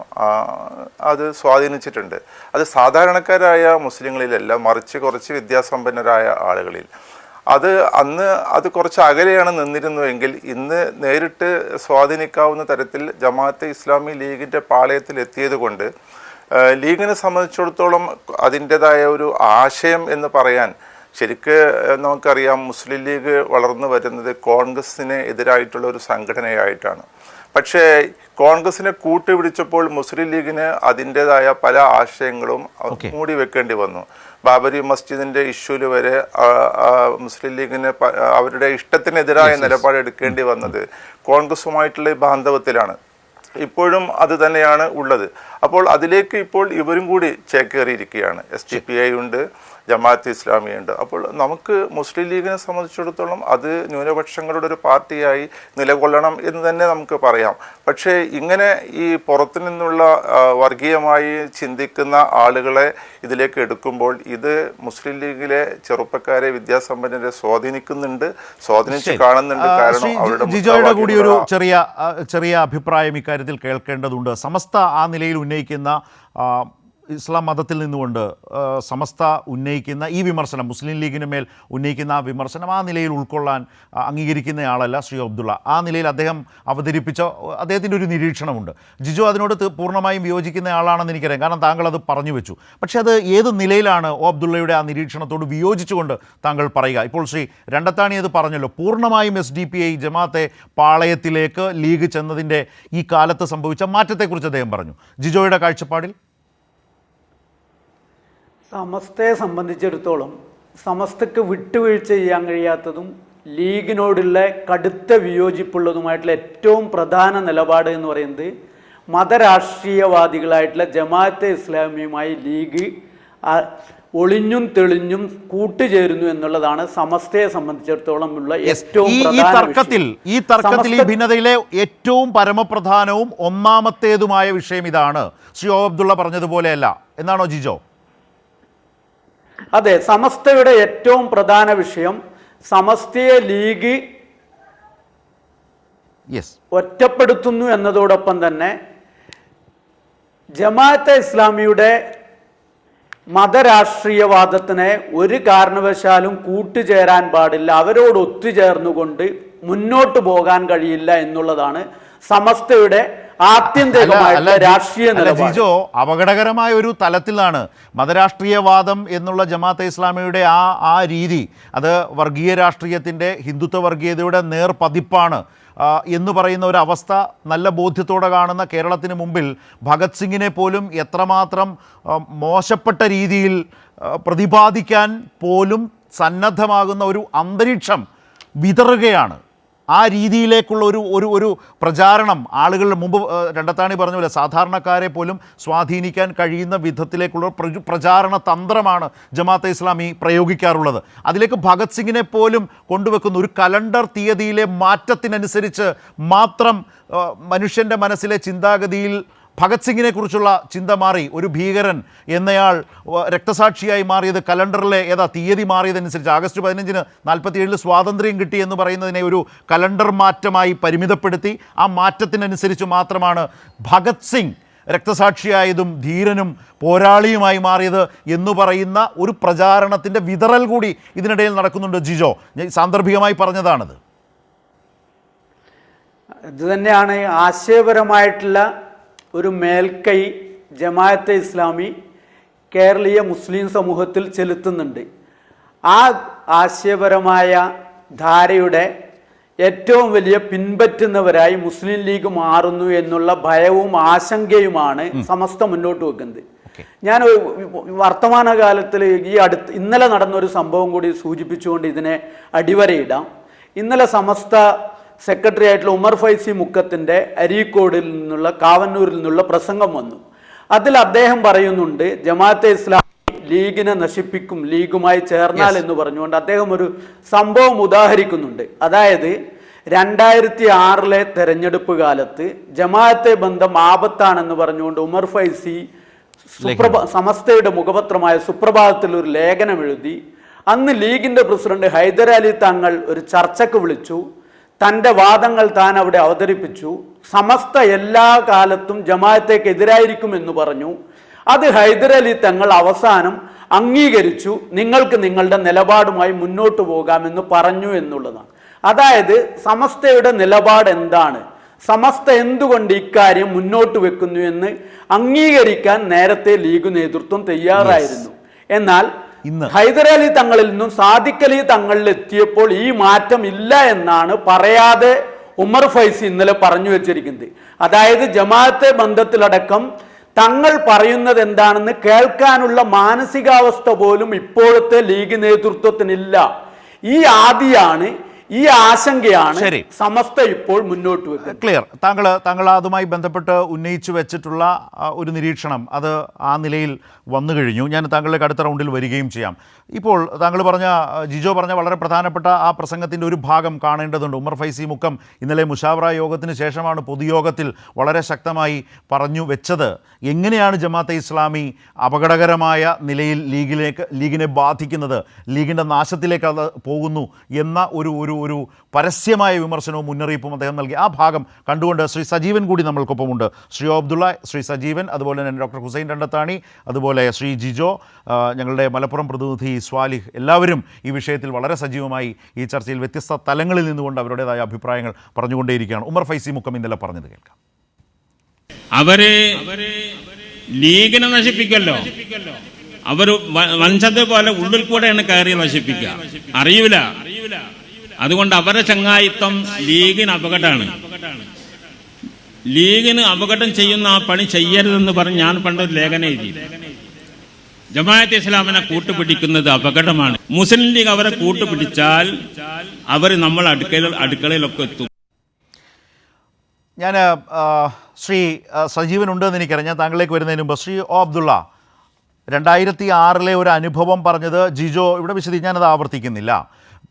അത് സ്വാധീനിച്ചിട്ടുണ്ട്. അത് സാധാരണക്കാരായ മുസ്ലിങ്ങളിലല്ല, മറിച്ച് കുറച്ച് വിദ്യാസമ്പന്നരായ ആളുകളിൽ. അന്ന് കുറച്ച് അകലെയാണ് നിന്നിരുന്നുവെങ്കിൽ ഇന്ന് നേരിട്ട് സ്വാധീനിക്കാവുന്ന തരത്തിൽ ജമാഅത്തെ ഇസ്ലാമി ലീഗിൻ്റെ പാളയത്തിൽ എത്തിയത് കൊണ്ട് ലീഗിനെ സംബന്ധിച്ചിടത്തോളം അതിൻ്റെതായ ഒരു ആശയം എന്ന് പറയാൻ, ശരിക്ക് നമുക്കറിയാം മുസ്ലിം ലീഗ് വളർന്നു വരുന്നത് കോൺഗ്രസിന് എതിരായിട്ടുള്ള ഒരു സംഘടനയായിട്ടാണ്. പക്ഷേ കോൺഗ്രസിനെ കൂട്ടുപിടിച്ചപ്പോൾ മുസ്ലിം ലീഗിന് അതിൻ്റെതായ പല ആശയങ്ങളും മൂടി വെക്കേണ്ടി വന്നു. ബാബരി മസ്ജിദിൻ്റെ ഇഷ്യൂല് വരെ മുസ്ലിം ലീഗിന് അവരുടെ ഇഷ്ടത്തിനെതിരായ നിലപാടെടുക്കേണ്ടി വന്നത് കോൺഗ്രസുമായിട്ടുള്ള ബാന്ധവത്തിലാണ്. ഇപ്പോഴും അത് തന്നെയാണ് ഉള്ളത്. അപ്പോൾ അതിലേക്ക് ഇപ്പോൾ ഇവരും കൂടി ചേക്കേറിയിരിക്കുകയാണ്. SDPI ഉണ്ട്, ജമാഅത്ത് ഇസ്ലാമി ഉണ്ട്. അപ്പോൾ നമുക്ക് മുസ്ലിം ലീഗിനെ സംബന്ധിച്ചിടത്തോളം അത് ന്യൂനപക്ഷങ്ങളുടെ ഒരു പാർട്ടിയായി നിലകൊള്ളണം എന്ന് തന്നെ നമുക്ക് പറയാം. പക്ഷേ ഇങ്ങനെ ഈ പുറത്തു നിന്നുള്ള വർഗീയമായി ചിന്തിക്കുന്ന ആളുകളെ ഇതിലേക്ക് എടുക്കുമ്പോൾ ഇത് മുസ്ലിം ലീഗിലെ ചെറുപ്പക്കാരെ, വിദ്യാസമ്പന്നരെ സ്വാധീനിച്ച് കാണുന്നുണ്ട്. കാരണം ജിജോയുടെ കൂടി ഒരു ചെറിയ അഭിപ്രായം ഇക്കാര്യത്തിൽ കേൾക്കേണ്ടതുണ്ട്. സമസ്ത ആ നിലയിൽ ഉന്നയിക്കുന്ന ഇസ്ലാം മതത്തിൽ നിന്നുകൊണ്ട് സമസ്ത ഉന്നയിക്കുന്ന ഈ വിമർശനം, മുസ്ലിം ലീഗിന് മേൽ ഉന്നയിക്കുന്ന ആ വിമർശനം ആ നിലയിൽ ഉൾക്കൊള്ളാൻ അംഗീകരിക്കുന്നയാളല്ല ശ്രീ അബ്ദുള്ള. ആ നിലയിൽ അദ്ദേഹം അവതരിപ്പിച്ച അദ്ദേഹത്തിൻ്റെ ഒരു നിരീക്ഷണമുണ്ട്. ജിജോ അതിനോട് പൂർണ്ണമായും വിയോജിക്കുന്ന ആളാണെന്ന് എനിക്കറിയാം, കാരണം താങ്കൾ അത് പറഞ്ഞു വെച്ചു. പക്ഷേ അത് ഏത് നിലയിലാണ് അബ്ദുള്ളയുടെ ആ നിരീക്ഷണത്തോട് വിയോജിച്ചുകൊണ്ട് താങ്കൾ പറയുക? ഇപ്പോൾ ശ്രീ രണ്ടത്താണി അത് പറഞ്ഞല്ലോ, പൂർണ്ണമായും SDPI ജമാഅത്തെ പാളയത്തിലേക്ക് ലീഗ് ചെന്നതിൻ്റെ ഈ കാലത്ത് സംഭവിച്ച മാറ്റത്തെക്കുറിച്ച് അദ്ദേഹം പറഞ്ഞു. ജിജോയുടെ കാഴ്ചപ്പാടിൽ സമസ്തയെ സംബന്ധിച്ചിടത്തോളം സമസ്തക്ക് വിട്ടുവീഴ്ച ചെയ്യാൻ കഴിയാത്തതും ലീഗിനോടുള്ള കടുത്ത വിയോജിപ്പുള്ളതുമായിട്ടുള്ള ഏറ്റവും പ്രധാന നിലപാട് എന്ന് പറയുന്നത് മതരാഷ്ട്രീയവാദികളായിട്ടുള്ള ജമാഅത്തെ ഇസ്ലാമിയുമായി ലീഗ് ഒളിഞ്ഞും തെളിഞ്ഞും കൂട്ടുചേരുന്നു എന്നുള്ളതാണ് സമസ്തയെ സംബന്ധിച്ചിടത്തോളം ഉള്ള ഏറ്റവും ഈ തർക്കത്തിൽ ഈ ഭിന്നതയിലെ ഏറ്റവും പരമപ്രധാനവും ഒന്നാമത്തേതുമായ വിഷയം ഇതാണ്. ശ്രീ ഒ അബ്ദുള്ള പറഞ്ഞതുപോലെയല്ല എന്നാണോ ജിജോ? അതെ, സമസ്തയുടെ ഏറ്റവും പ്രധാന വിഷയം സമസ്തയെ ലീഗ് ഒറ്റപ്പെടുത്തുന്നു എന്നതോടൊപ്പം തന്നെ ജമാഅത്തെ ഇസ്ലാമിയുടെ മതരാഷ്ട്രീയവാദത്തിനെ ഒരു കാരണവശാലും കൂട്ടുചേരാൻ പാടില്ല, അവരോട് ഒത്തുചേർന്നുകൊണ്ട് മുന്നോട്ട് പോകാൻ കഴിയില്ല എന്നുള്ളതാണ് സമസ്തയുടെ ആത്യന്തികമായിട്ടുള്ള രാഷ്ട്രീയ നിലപാട്. ജിജോ, അപകടകരമായ ഒരു തലത്തിലാണ് മതരാഷ്ട്രീയവാദം എന്നുള്ള ജമാഅത്തെ ഇസ്ലാമിയുടെ ആ രീതി. അത് വർഗീയ രാഷ്ട്രീയത്തിൻ്റെ, ഹിന്ദുത്വ വർഗീയതയുടെ നേർപതിപ്പാണ് എന്ന് പറയുന്ന ഒരു അവസ്ഥ നല്ല ബോധ്യത്തോടെ കാണുന്ന കേരളത്തിന് മുമ്പിൽ ഭഗത് സിംഗിനെ പോലും എത്രമാത്രം മോശപ്പെട്ട രീതിയിൽ പ്രതിപാദിക്കാൻ പോലും സന്നദ്ധമാകുന്ന ഒരു അന്തരീക്ഷം വിതറുകയാണ്. ആ രീതിയിലേക്കുള്ള ഒരു പ്രചാരണം ആളുകൾ മുമ്പ് രണ്ടത്താണി പറഞ്ഞ പോലെ സാധാരണക്കാരെ പോലും സ്വാധീനിക്കാൻ കഴിയുന്ന വിധത്തിലേക്കുള്ള പ്രചാരണ തന്ത്രമാണ് ജമാഅത്തെ ഇസ്ലാമി പ്രയോഗിക്കാറുള്ളത്. അതിലേക്ക് ഭഗത് സിംഗിനെ പോലും കൊണ്ടുവെക്കുന്ന ഒരു കലണ്ടർ തീയതിയിലെ മാറ്റത്തിനനുസരിച്ച് മാത്രം മനുഷ്യൻ്റെ മനസ്സിലെ ചിന്താഗതിയിൽ ഭഗത് സിംഗിനെ കുറിച്ചുള്ള ചിന്ത മാറി. ഒരു ഭീകരൻ എന്നയാൾ രക്തസാക്ഷിയായി മാറിയത് കലണ്ടറിലെ തീയതി മാറിയതനുസരിച്ച് ആഗസ്റ്റ് 15-ന് 47 സ്വാതന്ത്ര്യം കിട്ടി എന്ന് പറയുന്നതിനെ ഒരു കലണ്ടർ മാറ്റമായി പരിമിതപ്പെടുത്തി ആ മാറ്റത്തിനനുസരിച്ച് മാത്രമാണ് ഭഗത് സിംഗ് രക്തസാക്ഷിയായതും ധീരനും പോരാളിയുമായി മാറിയത് എന്ന് പറയുന്ന ഒരു പ്രചാരണത്തിൻ്റെ വിതറൽ കൂടി ഇതിനിടയിൽ നടക്കുന്നുണ്ട്. ജിജോ, സാന്ദർഭികമായി പറഞ്ഞതാണത്. ഇത് തന്നെയാണ് ആശയപരമായിട്ടുള്ള ഒരു മേൽക്കൈ ജമാഅത്തെ ഇസ്ലാമി കേരളീയ മുസ്ലിം സമൂഹത്തിൽ ചെലുത്തുന്നുണ്ട്. ആ ആശയപരമായ ധാരയുടെ ഏറ്റവും വലിയ പിൻപറ്റുന്നവരായി മുസ്ലിം ലീഗ് മാറുന്നു എന്നുള്ള ഭയവും ആശങ്കയുമാണ് സമസ്ത മുന്നോട്ട് വെക്കുന്നത്. ഞാൻ വർത്തമാനകാലത്തിൽ ഇന്നലെ നടന്നൊരു സംഭവം കൂടി സൂചിപ്പിച്ചുകൊണ്ട് ഇതിനെ അടിവരയിടാം. ഇന്നലെ സമസ്ത സെക്രട്ടറി ആയിട്ടുള്ള ഉമർ ഫൈസി മുക്കത്തിൻ്റെ അരീക്കോടിൽ നിന്നുള്ള കാവന്നൂരിൽ നിന്നുള്ള പ്രസംഗം വന്നു. അതിൽ അദ്ദേഹം പറയുന്നുണ്ട് ജമാഅത്തെ ഇസ്ലാമി ലീഗിനെ നശിപ്പിക്കും ലീഗുമായി ചേർന്നാൽ എന്ന് പറഞ്ഞുകൊണ്ട് അദ്ദേഹം ഒരു സംഭവം ഉദാഹരിക്കുന്നുണ്ട്. അതായത് 2006 തെരഞ്ഞെടുപ്പ് കാലത്ത് ജമാഅത്തെ ബന്ധം ആപത്താണെന്ന് പറഞ്ഞുകൊണ്ട് ഉമർ ഫൈസി സമസ്തയുടെ മുഖപത്രമായ സുപ്രഭാതത്തിൽ ഒരു ലേഖനം എഴുതി. അന്ന് ലീഗിന്റെ പ്രസിഡന്റ് ഹൈദരാലി തങ്ങൾ ഒരു ചർച്ചയ്ക്ക് വിളിച്ചു. തൻ്റെ വാദങ്ങൾ താൻ അവിടെ അവതരിപ്പിച്ചു. സമസ്ത എല്ലാ കാലത്തും ജമാഅത്തേക്ക് എതിരായിരിക്കും എന്ന് പറഞ്ഞു. അത് ഹൈദരലി തങ്ങൾ അവസാനം അംഗീകരിച്ചു. നിങ്ങൾക്ക് നിങ്ങളുടെ നിലപാടുമായി മുന്നോട്ട് പോകാമെന്ന് പറഞ്ഞു എന്നുള്ളതാണ്. അതായത് സമസ്തയുടെ നിലപാട് എന്താണ്, സമസ്ത എന്തുകൊണ്ട് ഇക്കാര്യം മുന്നോട്ട് വെക്കുന്നു എന്ന് അംഗീകരിക്കാൻ നേരത്തെ ലീഗ് നേതൃത്വം തയ്യാറായിരുന്നു. എന്നാൽ ഹൈദരലി തങ്ങളിൽ നിന്നും സാദിഖ് അലി തങ്ങളിൽ എത്തിയപ്പോൾ ഈ മാറ്റം ഇല്ല എന്നാണ് പറയാതെ ഉമർ ഫൈസി ഇന്നലെ പറഞ്ഞു വെച്ചിരിക്കുന്നത്. അതായത് ജമാഅത്തെ ബന്ധത്തിലടക്കം തങ്ങൾ പറയുന്നത് എന്താണെന്ന് കേൾക്കാനുള്ള മാനസികാവസ്ഥ പോലും ഇപ്പോഴത്തെ ലീഗ് നേതൃത്വത്തിനില്ല. ഈ ആദിയാണ്, ഈ ആശങ്കയാണ് സമസ്ത ഇപ്പോൾ മുന്നോട്ട് വെക്കുന്നത്. ക്ലിയർ. താങ്കൾ അതുമായി ബന്ധപ്പെട്ട് ഉന്നയിച്ചു വെച്ചിട്ടുള്ള ഒരു നിരീക്ഷണം അത് ആ നിലയിൽ വന്നു കഴിഞ്ഞു. ഞാൻ താങ്കളുടെ അടുത്ത റൗണ്ടിൽ വരികയും ചെയ്യാം. ഇപ്പോൾ ജിജോ പറഞ്ഞ വളരെ പ്രധാനപ്പെട്ട ആ പ്രസംഗത്തിൻ്റെ ഒരു ഭാഗം കാണേണ്ടതുണ്ട്. ഉമർ ഫൈസി മുക്കം ഇന്നലെ മുഷാവറ യോഗത്തിന് ശേഷമാണ് പൊതുയോഗത്തിൽ വളരെ ശക്തമായി പറഞ്ഞു വെച്ചത്. എങ്ങനെയാണ് ജമാഅത്തെ ഇസ്ലാമി അപകടകരമായ നിലയിൽ ലീഗിനെ ബാധിക്കുന്നത്, ലീഗിൻ്റെ നാശത്തിലേക്ക് അത് പോകുന്നു എന്ന ഒരു പരസ്യമായ വിമർശനവും മുന്നറിയിപ്പും അദ്ദേഹം നൽകി. ആ ഭാഗം കണ്ടുകൊണ്ട് ശ്രീ സജീവൻ കൂടി നമ്മൾക്കൊപ്പമുണ്ട്. ശ്രീ അബ്ദുള്ള, ശ്രീ സജീവൻ, അതുപോലെ തന്നെ ഡോക്ടർ ഹുസൈൻ രണ്ടത്താണി, അതുപോലെ ശ്രീ ജിജോ, ഞങ്ങളുടെ മലപ്പുറം പ്രതിനിധി സ്വാലിഹ്, എല്ലാവരും ഈ വിഷയത്തിൽ വളരെ സജീവമായി ഈ ചർച്ചയിൽ വ്യത്യസ്ത തലങ്ങളിൽ നിന്നുകൊണ്ട് അവരുടേതായ അഭിപ്രായങ്ങൾ പറഞ്ഞുകൊണ്ടേയിരിക്കുകയാണ്. ഉമർ ഫൈസി മുക്കം ഇന്നലെ പറഞ്ഞത് കേൾക്കാം. അവര് ലീഗിനെ നശിപ്പിക്കല്ലോ, അവർ വഞ്ചത് പോലെ ഉള്ളിൽ കൂടെയാണ് കയറി നശിപ്പിക്കുക, അറിയൂല. അതുകൊണ്ട് അവരുടെ ചങ്ങായിത്വം ലീഗിന് അപകടമാണ്. ലീഗിന് അപകടം ചെയ്യുന്ന ആ പണി ചെയ്യരുതെന്ന് പറഞ്ഞ് ഞാൻ പണ്ടൊരു ലേഖനം എഴുതി. ജമാഅത്തെ ഇസ്ലാമിനെ കൂട്ടുപിടിക്കുന്നത് അപകടമാണ്. മുസ്ലിം ലീഗ് അവരെ കൂട്ടുപിടിച്ചാൽ അവർ നമ്മൾ അടുക്കളയിലൊക്കെ എത്തും. ഞാൻ ശ്രീ സജീവൻ ഉണ്ടെന്ന് എനിക്കറിയാം. ഞാൻ താങ്കളിലേക്ക് വരുന്നതിന് മുമ്പ് ശ്രീ ഒ അബ്ദുള്ള, 2006 ഒരു അനുഭവം പറഞ്ഞത് ജിജോ ഇവിടെ ഞാനത് ആവർത്തിക്കുന്നില്ല.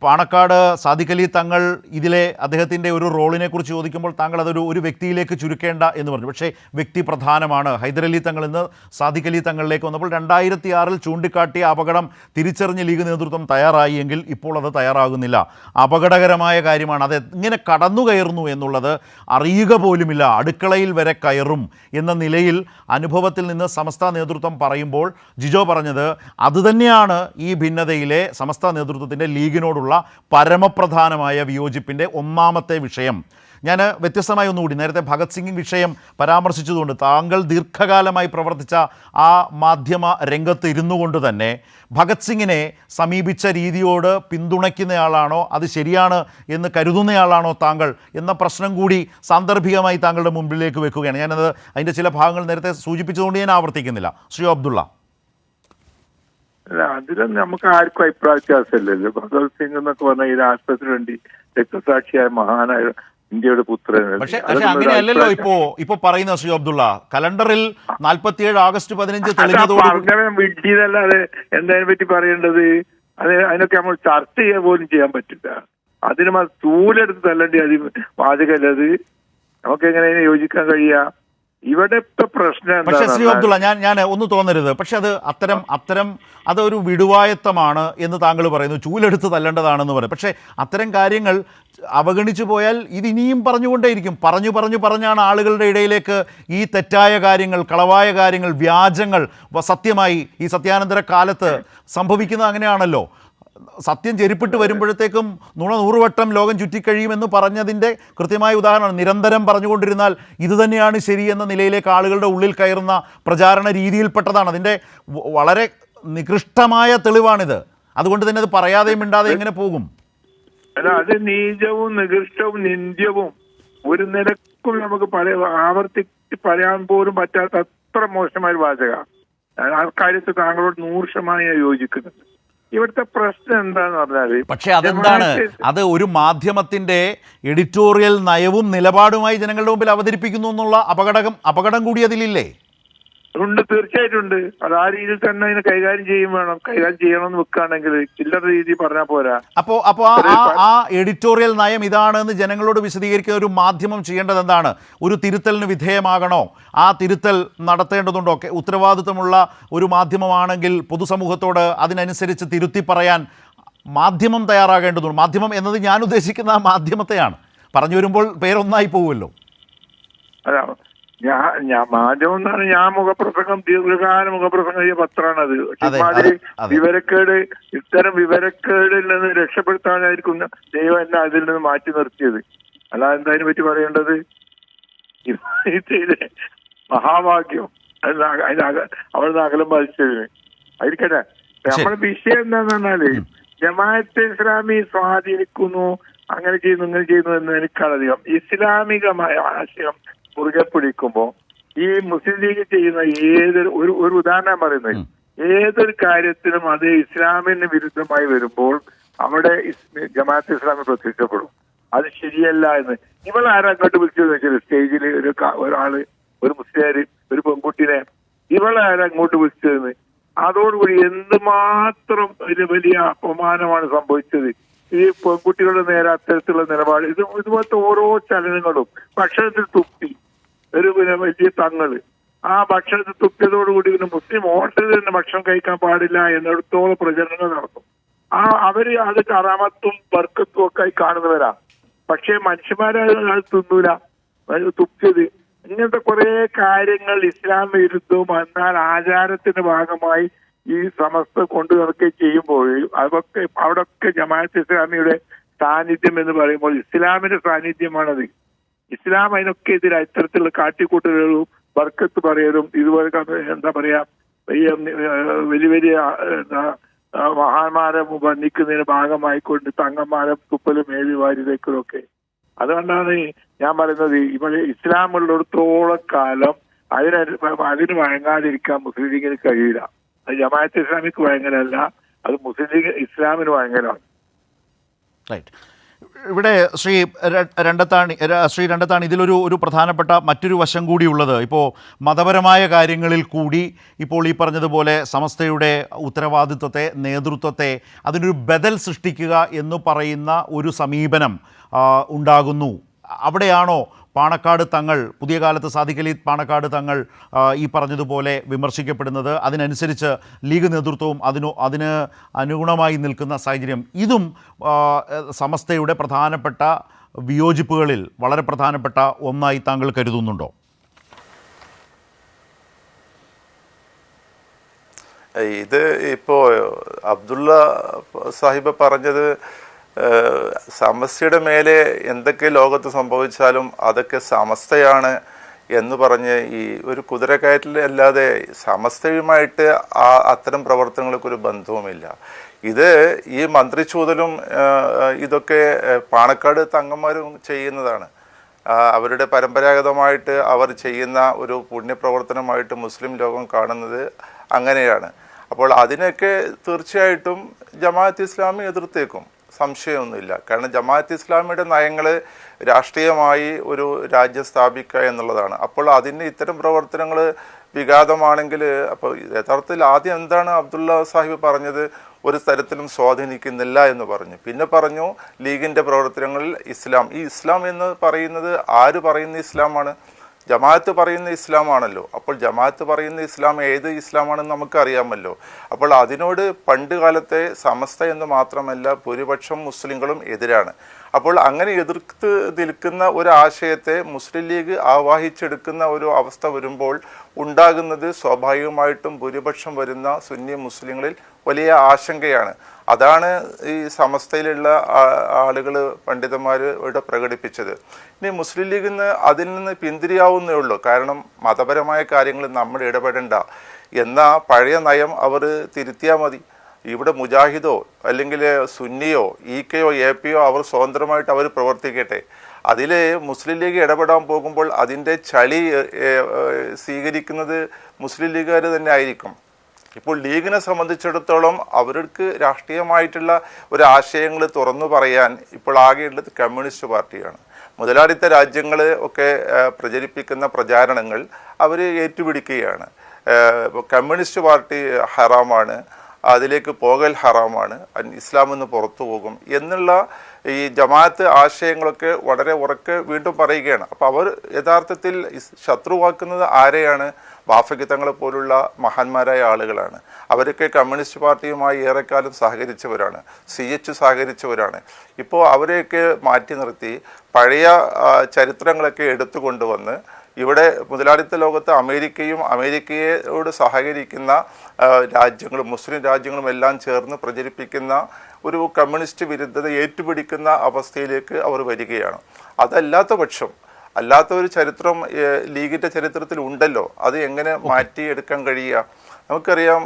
പാണക്കാട് സാദിഖ് അലി തങ്ങൾ ഇതിലെ അദ്ദേഹത്തിൻ്റെ ഒരു റോളിനെ കുറിച്ച് ചോദിക്കുമ്പോൾ താങ്കൾ അതൊരു വ്യക്തിയിലേക്ക് ചുരുക്കേണ്ട എന്ന് പറഞ്ഞു. പക്ഷേ വ്യക്തി പ്രധാനമാണ്. ഹൈദരലി തങ്ങൾ ഇന്ന് സാദിഖ് അലി തങ്ങളിലേക്ക് വന്നപ്പോൾ 2006 ചൂണ്ടിക്കാട്ടിയ അപകടം തിരിച്ചറിഞ്ഞ് ലീഗ് നേതൃത്വം തയ്യാറായി എങ്കിൽ ഇപ്പോൾ അത് തയ്യാറാകുന്നില്ല. അപകടകരമായ കാര്യമാണ്. അത് എങ്ങനെ കടന്നു കയറുന്നു എന്നുള്ളത് അറിയുക പോലുമില്ല. അടുക്കളയിൽ വരെ കയറും എന്ന നിലയിൽ അനുഭവത്തിൽ നിന്ന് സമസ്ത നേതൃത്വം പറയുമ്പോൾ ജിജോ പറഞ്ഞത് അതുതന്നെയാണ് ഈ ഭിന്നതയിലെ സമസ്ത നേതൃത്വത്തിൻ്റെ ലീഗിനോടുള്ള പരമപ്രധാനമായ വിയോജിപ്പിൻ്റെ ഒന്നാമത്തെ വിഷയം. ഞാൻ വ്യത്യസ്തമായി ഒന്നുകൂടി, നേരത്തെ ഭഗത് സിംഗ് വിഷയം പരാമർശിച്ചതുകൊണ്ട് താങ്കൾ ദീർഘകാലമായി പ്രവർത്തിച്ച ആ മാധ്യമ രംഗത്ത് ഇരുന്നു കൊണ്ട് തന്നെ ഭഗത് സിംഗിനെ സമീപിച്ച രീതിയോട് പിന്തുണയ്ക്കുന്നയാളാണോ, അത് ശരിയാണ് എന്ന് കരുതുന്നയാളാണോ താങ്കൾ എന്ന പ്രശ്നം കൂടി സാന്ദർഭികമായി താങ്കളുടെ മുമ്പിലേക്ക് വെക്കുകയാണ്. ഞാനത് അതിൻ്റെ ചില ഭാഗങ്ങൾ നേരത്തെ സൂചിപ്പിച്ചതുകൊണ്ട് ഞാൻ ആവർത്തിക്കുന്നില്ല. ശ്രീ അബ്ദുള്ള. അല്ല, അതിലൊന്നും നമുക്ക് ആർക്കും അഭിപ്രായ വ്യത്യാസമില്ലല്ലോ. ഭഗത് സിംഗ് എന്നൊക്കെ പറഞ്ഞ ഈ രാഷ്ട്രത്തിന് വേണ്ടി രക്തസാക്ഷിയായ മഹാനായ ഇന്ത്യയുടെ പുത്രൻ. പക്ഷേ അങ്ങനെയല്ലല്ലോ ഇപ്പോ പറയുന്ന ശ്രീ അബ്ദുള്ള. കലണ്ടറിൽ 47 ആഗസ്റ്റ് 15 തെളിഞ്ഞതോടെ വിട്ടിയതല്ലാതെ എന്താതിനെ പറ്റി പറയേണ്ടത്? അതിനൊക്കെ നമ്മൾ ചർച്ച ചെയ്യാൻ പോലും ചെയ്യാൻ പറ്റില്ല. അതിന് തൂലെടുത്ത് തല്ലണ്ടി അത് വാചകല്ലത്. നമുക്ക് എങ്ങനെ യോജിക്കാൻ കഴിയാ? ഇവിടെ ഇപ്പൊ പ്രശ്നം. പക്ഷേ ശ്രീ അബ്ദുള്ള, ഞാൻ ഒന്ന് തോന്നരുത്, പക്ഷെ അത് അത്തരം അതൊരു വിടുവായത്തമാണ് എന്ന് താങ്കൾ പറയുന്നു. ചൂലെടുത്ത് തല്ലേണ്ടതാണെന്ന് പറയും. പക്ഷേ അത്തരം കാര്യങ്ങൾ അവഗണിച്ചു പോയാൽ ഇതിനിയും പറഞ്ഞുകൊണ്ടേയിരിക്കും. പറഞ്ഞാണ് ആളുകളുടെ ഇടയിലേക്ക് ഈ തെറ്റായ കാര്യങ്ങൾ, കളവായ കാര്യങ്ങൾ, വ്യാജങ്ങൾ സത്യമായി ഈ സത്യാനന്തര കാലത്ത് സംഭവിക്കുന്നത് അങ്ങനെയാണല്ലോ. സത്യം ചെരുപ്പിട്ട് വരുമ്പോഴത്തേക്കും 100 വട്ടം ലോകം ചുറ്റിക്കഴിയുമെന്ന് പറഞ്ഞതിൻ്റെ കൃത്യമായ ഉദാഹരണമാണ്. നിരന്തരം പറഞ്ഞുകൊണ്ടിരുന്നാൽ ഇതുതന്നെയാണ് ശരി എന്ന നിലയിലേക്ക് ആളുകളുടെ ഉള്ളിൽ കയറുന്ന പ്രചാരണ രീതിയിൽപ്പെട്ടതാണ്. അതിൻ്റെ വളരെ നികൃഷ്ടമായ തെളിവാണിത്. അതുകൊണ്ട് തന്നെ അത് പറയാതെയും മിണ്ടാതെ എങ്ങനെ പോകും? അല്ല, അത് നീചവും നികൃഷ്ടവും നിന്ദ്യവും ഒരു നിലക്കും നമുക്ക് ആവർത്തിച്ച് പറയാൻ പോലും പറ്റാത്ത അത്ര മോശമായ വാചക. ആ കാര്യത്തിൽ താങ്കളോട് 100% യോജിക്കുന്നുണ്ട്. ഇവിടുത്തെ പ്രശ്നം എന്താന്ന് പറഞ്ഞാല്, പക്ഷെ അതെന്താണ്, അത് ഒരു മാധ്യമത്തിന്റെ എഡിറ്റോറിയൽ നയവും നിലപാടുമായി ജനങ്ങളുടെ മുമ്പിൽ അവതരിപ്പിക്കുന്നു എന്നുള്ള അപകടം കൂടി അതിലില്ലേ? ഉണ്ട്, തീർച്ചയായിട്ടും ഉണ്ട്. അത് ആ രീതിയിൽ തന്നെ അതിനെ കൈകാര്യം ചെയ്യണമെന്ന് വെക്കുകയാണെങ്കിൽ ചില്ലറ രീതി പറഞ്ഞാൽ പോരാ. അപ്പോ ആ എഡിറ്റോറിയൽ നയം ഇതാണെന്ന് ജനങ്ങളോട് വിശദീകരിക്കുന്ന ഒരു മാധ്യമം ചെയ്യേണ്ടത് എന്താണ്? ഒരു തിരുത്തലിന് വിധേയമാകണോ? ആ തിരുത്തൽ നടത്തേണ്ടതുണ്ടോ? ഉത്തരവാദിത്വമുള്ള ഒരു മാധ്യമമാണെങ്കിൽ പൊതുസമൂഹത്തോട് അതിനനുസരിച്ച് തിരുത്തി പറയാൻ മാധ്യമം തയ്യാറാകേണ്ടതുണ്ട്. മാധ്യമം എന്നത് ഞാൻ ഉദ്ദേശിക്കുന്ന ആ മാധ്യമത്തെയാണ്. പറഞ്ഞു വരുമ്പോൾ പേരൊന്നായി പോകുമല്ലോ. അതാ ഞാൻ മാധ്യമം എന്നാണ്. ഞാൻ ദീർഘകാല മുഖപ്രസംഗം ചെയ്ത പത്രമാണത്. ഇമാതിരി വിവരക്കേട്, ഇത്തരം വിവരക്കേടിൽ നിന്ന് രക്ഷപ്പെടുത്താനായിരിക്കും ദൈവം എന്നെ അതിൽ നിന്ന് മാറ്റി നിർത്തിയത്. അല്ലാതെ എന്താ അതിനെ പറ്റി പറയേണ്ടത്? മഹാഭാഗ്യം അവിടുന്ന് അകലം ബാധിച്ചതിന് ആയിരിക്കട്ടെ. നമ്മുടെ വിഷയം എന്താന്ന് പറഞ്ഞാല് ജമാഅത്തെ ഇസ്ലാമി സ്വാധീനിക്കുന്നു, അങ്ങനെ ചെയ്യുന്നു ഇങ്ങനെ ചെയ്യുന്നു എന്ന് എനിക്കറിയാം. ഇസ്ലാമികമായ ആശയം മുറുകെ പിടിക്കുമ്പോ ഈ മുസ്ലിം ലീഗ് ചെയ്യുന്ന ഒരു ഉദാഹരണം പറയുന്നത്, ഏതൊരു കാര്യത്തിനും അത് ഇസ്ലാമിന് വിരുദ്ധമായി വരുമ്പോൾ അവിടെ ജമാഅത്തെ ഇസ്ലാമി പ്രത്യക്ഷപ്പെടും. അത് ശരിയല്ല എന്ന് ഇവളാരും അങ്ങോട്ട് വിളിച്ചതെന്ന് വെച്ചാൽ സ്റ്റേജിൽ ഒരു മുസ്ലിം ഒരു പെൺകുട്ടിനെ ഇവളാരും അങ്ങോട്ട് വിളിച്ചതെന്ന്. അതോടുകൂടി എന്തുമാത്രം വലിയ അപമാനമാണ് സംഭവിച്ചത്. ഈ പെൺകുട്ടികളുടെ നേരെ അത്തരത്തിലുള്ള നിലപാട്, ഇതുപോലത്തെ ഓരോ ചലനങ്ങളും. ഭക്ഷണത്തിൽ തുപ്പി ഒരു വലിയ തങ്ങള് ആ ഭക്ഷണത്തിൽ തുപ്പിയതോടുകൂടി മുസ്ലിം ഹോട്ടലിൽ നിന്ന് ഭക്ഷണം കഴിക്കാൻ പാടില്ല എന്നിടത്തോളം പ്രചരണങ്ങൾ നടത്തും. അവര് അത് കറാമത്തും ബർക്കത്തും ഒക്കെ ആയി കാണുന്നവരാ. പക്ഷെ മനുഷ്യന്മാരെ അത് തിന്നൂല, തുപ്പിയത്. ഇങ്ങനത്തെ കുറെ കാര്യങ്ങൾ ഇസ്ലാം വിരുദ്ധവും എന്നാൽ ആചാരത്തിന്റെ ഭാഗമായി ഈ സമസ്ത കൊണ്ടു നടക്കുകയും ചെയ്യുമ്പോൾ അവിടൊക്കെ ജമാഅത്ത് ഇസ്ലാമിയുടെ സാന്നിധ്യം എന്ന് പറയുമ്പോൾ ഇസ്ലാമിന്റെ സാന്നിധ്യമാണത്. ഇസ്ലാം അതിനൊക്കെ എതിരെ ഇത്തരത്തിലുള്ള കാട്ടിക്കൂട്ടലുകളും ബർക്കത്ത് പറയലും ഇതുപോലെ എന്താ പറയാ വലിയ വലിയ മഹാന്മാരെ വന്ദിക്കുന്നതിന് ഭാഗമായിക്കൊണ്ട് തങ്ങന്മാരെ തുപ്പലും മേവി വാരിതേക്കലും ഒക്കെ. അതുകൊണ്ടാണ് ഞാൻ പറയുന്നത് ഇവിടെ ഇസ്ലാമുള്ളിടത്തോളം കാലം അതിന് വഴങ്ങാതിരിക്കാൻ മുസ്ലിം ലീഗിന് കഴിയില്ല. അത് ജമാഅത്ത് ഇസ്ലാമിക്ക് ഭയങ്കരമല്ല, അത് മുസ്ലിം ലീഗ് ഇസ്ലാമിന് ഭയങ്കരമാണ്. റൈറ്റ്. ഇവിടെ ശ്രീ രണ്ടത്താണി ഇതിലൊരു പ്രധാനപ്പെട്ട മറ്റൊരു വശം കൂടിയുള്ളത്, ഇപ്പോൾ മതപരമായ കാര്യങ്ങളിൽ കൂടി ഇപ്പോൾ ഈ പറഞ്ഞതുപോലെ സമസ്തയുടെ ഉത്തരവാദിത്വത്തെ, നേതൃത്വത്തെ അതിനൊരു ബദൽ സൃഷ്ടിക്കുക എന്ന് പറയുന്ന ഒരു സമീപനം ഉണ്ടാകുന്നു. അവിടെയാണോ പാണക്കാട് തങ്ങൾ, പുതിയ കാലത്ത് സാദിഖ് അലി പാണക്കാട് തങ്ങൾ ഈ പറഞ്ഞതുപോലെ വിമർശിക്കപ്പെടുന്നത്? അതിനനുസരിച്ച് ലീഗ് നേതൃത്വവും അതിന് അനുഗുണമായി നിൽക്കുന്ന സാഹചര്യം, ഇതും സമസ്തയുടെ പ്രധാനപ്പെട്ട വിയോജിപ്പുകളിൽ വളരെ പ്രധാനപ്പെട്ട ഒന്നായി താങ്കൾ കരുതുന്നുണ്ടോ? ഇത് ഇപ്പോൾ അബ്ദുള്ള സാഹിബ് പറഞ്ഞത് സമസ്തയുടെ മേലെ എന്തൊക്കെ ലോകത്ത് സംഭവിച്ചാലും അതൊക്കെ സമസ്തയാണ് എന്ന് പറഞ്ഞ് ഈ ഒരു കുതിരക്കയറ്റിൽ അല്ലാതെ സമസ്തയുമായിട്ട് അത്തരം പ്രവർത്തനങ്ങൾക്കൊരു ബന്ധവുമില്ല. ഇത് ഈ മന്ത്രിച്ചൂതലും ഇതൊക്കെ പാണക്കാട് തങ്ങന്മാരും ചെയ്യുന്നതാണ്. അവരുടെ പരമ്പരാഗതമായിട്ട് അവർ ചെയ്യുന്ന ഒരു പുണ്യപ്രവർത്തനമായിട്ട് മുസ്ലിം ലോകം കാണുന്നത് അങ്ങനെയാണ്. അപ്പോൾ അതിനൊക്കെ തീർച്ചയായിട്ടും ജമാഅത്ത് ഇസ്ലാമി എതിർത്തേക്കും, സംശയമൊന്നുമില്ല. കാരണം ജമാഅത്ത് ഇസ്ലാമിയുടെ നയങ്ങൾ രാഷ്ട്രീയമായി ഒരു രാജ്യം സ്ഥാപിക്കുക എന്നുള്ളതാണ്. അപ്പോൾ അതിന് ഇത്തരം പ്രവർത്തനങ്ങൾ വിഘാതമാണെങ്കിൽ, അപ്പോൾ യഥാർത്ഥത്തിൽ ആദ്യം എന്താണ് അബ്ദുള്ള സാഹിബ് പറഞ്ഞത്? ഒരു തരത്തിലും സ്വാധീനിക്കുന്നില്ല എന്ന് പറഞ്ഞു. പിന്നെ പറഞ്ഞു ലീഗിൻ്റെ പ്രവർത്തനങ്ങളിൽ ഇസ്ലാം. ഈ ഇസ്ലാം എന്ന് പറയുന്നത് ആര് പറയുന്ന ഇസ്ലാമാണ്? ജമാഅത്ത് പറയുന്ന ഇസ്ലാമാണല്ലോ. അപ്പോൾ ജമാഅത്ത് പറയുന്ന ഇസ്ലാം ഏത് ഇസ്ലാമാണെന്ന് നമുക്കറിയാമല്ലോ. അപ്പോൾ അതിനോട് പണ്ട് കാലത്തെ സമസ്ത എന്ന് മാത്രമല്ല ഭൂരിപക്ഷം മുസ്ലിങ്ങളും എതിരാണ്. അപ്പോൾ അങ്ങനെ എതിർത്ത് നിൽക്കുന്ന ഒരു ആശയത്തെ മുസ്ലിം ലീഗ് ആവാഹിച്ചെടുക്കുന്ന ഒരു അവസ്ഥ വരുമ്പോൾ ഉണ്ടാകുന്നത് സ്വാഭാവികമായിട്ടും ഭൂരിപക്ഷം വരുന്ന സുന്നി മുസ്ലിങ്ങളിൽ വലിയ ആശങ്കയാണ്. അതാണ് ഈ സമസ്തയിലുള്ള ആളുകൾ, പണ്ഡിതന്മാർ ഇവിടെ പ്രകടിപ്പിച്ചത്. ഇനി മുസ്ലിം ലീഗിന് അതിൽ നിന്ന് പിന്തിരിയാവുന്നേ ഉള്ളൂ. കാരണം മതപരമായ കാര്യങ്ങളിൽ നമ്മൾ ഇടപെടേണ്ട എന്ന പഴയ നയം അവർ തിരുത്തിയാൽ മതി. ഇവിടെ മുജാഹിദോ അല്ലെങ്കിൽ സുന്നിയോ ഇകെയോ എപിയോ അവർ സ്വതന്ത്രമായിട്ട് അവർ പ്രവർത്തിക്കട്ടെ. അതിൽ മുസ്ലിം ലീഗ് ഇടപെടാൻ പോകുമ്പോൾ അതിൻ്റെ ചളി സ്വീകരിക്കുന്നത് മുസ്ലിം ലീഗുകാർ തന്നെ ആയിരിക്കും. ഇപ്പോൾ ലീഗിനെ സംബന്ധിച്ചിടത്തോളം അവർക്ക് രാഷ്ട്രീയമായിട്ടുള്ള ഒരു ആശയങ്ങൾ തുറന്നു പറയാൻ ഇപ്പോൾ ആകെയുള്ളത് കമ്മ്യൂണിസ്റ്റ് പാർട്ടിയാണ്. മുതലാളിത്ത രാജ്യങ്ങൾ ഒക്കെ പ്രചരിപ്പിക്കുന്ന പ്രചാരണങ്ങൾ അവർ ഏറ്റുപിടിക്കുകയാണ്. കമ്മ്യൂണിസ്റ്റ് പാർട്ടി ഹറാമാണ്, അതിലേക്ക് പോകൽ ഹറാമാണ്, ഇസ്ലാം നിന്ന് പുറത്തു പോകും എന്നുള്ള ഈ ജമാഅത്ത് ആശയങ്ങളൊക്കെ വളരെ ഉറക്കെ വീണ്ടും പറയുകയാണ്. അപ്പോൾ അവർ യഥാർത്ഥത്തിൽ ശത്രുവാക്കുന്നത് ആരെയാണ്? ബാഫഖി തങ്ങളെ പോലുള്ള മഹാന്മാരായ ആളുകളാണ്. അവരൊക്കെ കമ്മ്യൂണിസ്റ്റ് പാർട്ടിയുമായി ഏറെക്കാലം സഹകരിച്ചവരാണ്, CH സഹകരിച്ചവരാണ്. ഇപ്പോൾ അവരെയൊക്കെ മാറ്റി നിർത്തി പഴയ ചരിത്രങ്ങളൊക്കെ എടുത്തു കൊണ്ടുവന്ന് ഇവിടെ മുതലാളിത്ത ലോകത്ത് അമേരിക്കയോട് സഹകരിക്കുന്ന രാജ്യങ്ങളും മുസ്ലിം രാജ്യങ്ങളും എല്ലാം ചേർന്ന് പ്രചരിപ്പിക്കുന്ന ഒരു കമ്മ്യൂണിസ്റ്റ് വിരുദ്ധത ഏറ്റുപിടിക്കുന്ന അവസ്ഥയിലേക്ക് അവർ വരികയാണ്. അതല്ലാത്ത പക്ഷം, അല്ലാത്ത ഒരു ചരിത്രം ലീഗിൻ്റെ ചരിത്രത്തിൽ ഉണ്ടല്ലോ, അത് എങ്ങനെ മാറ്റിയെടുക്കാൻ കഴിയുക? നമുക്കറിയാം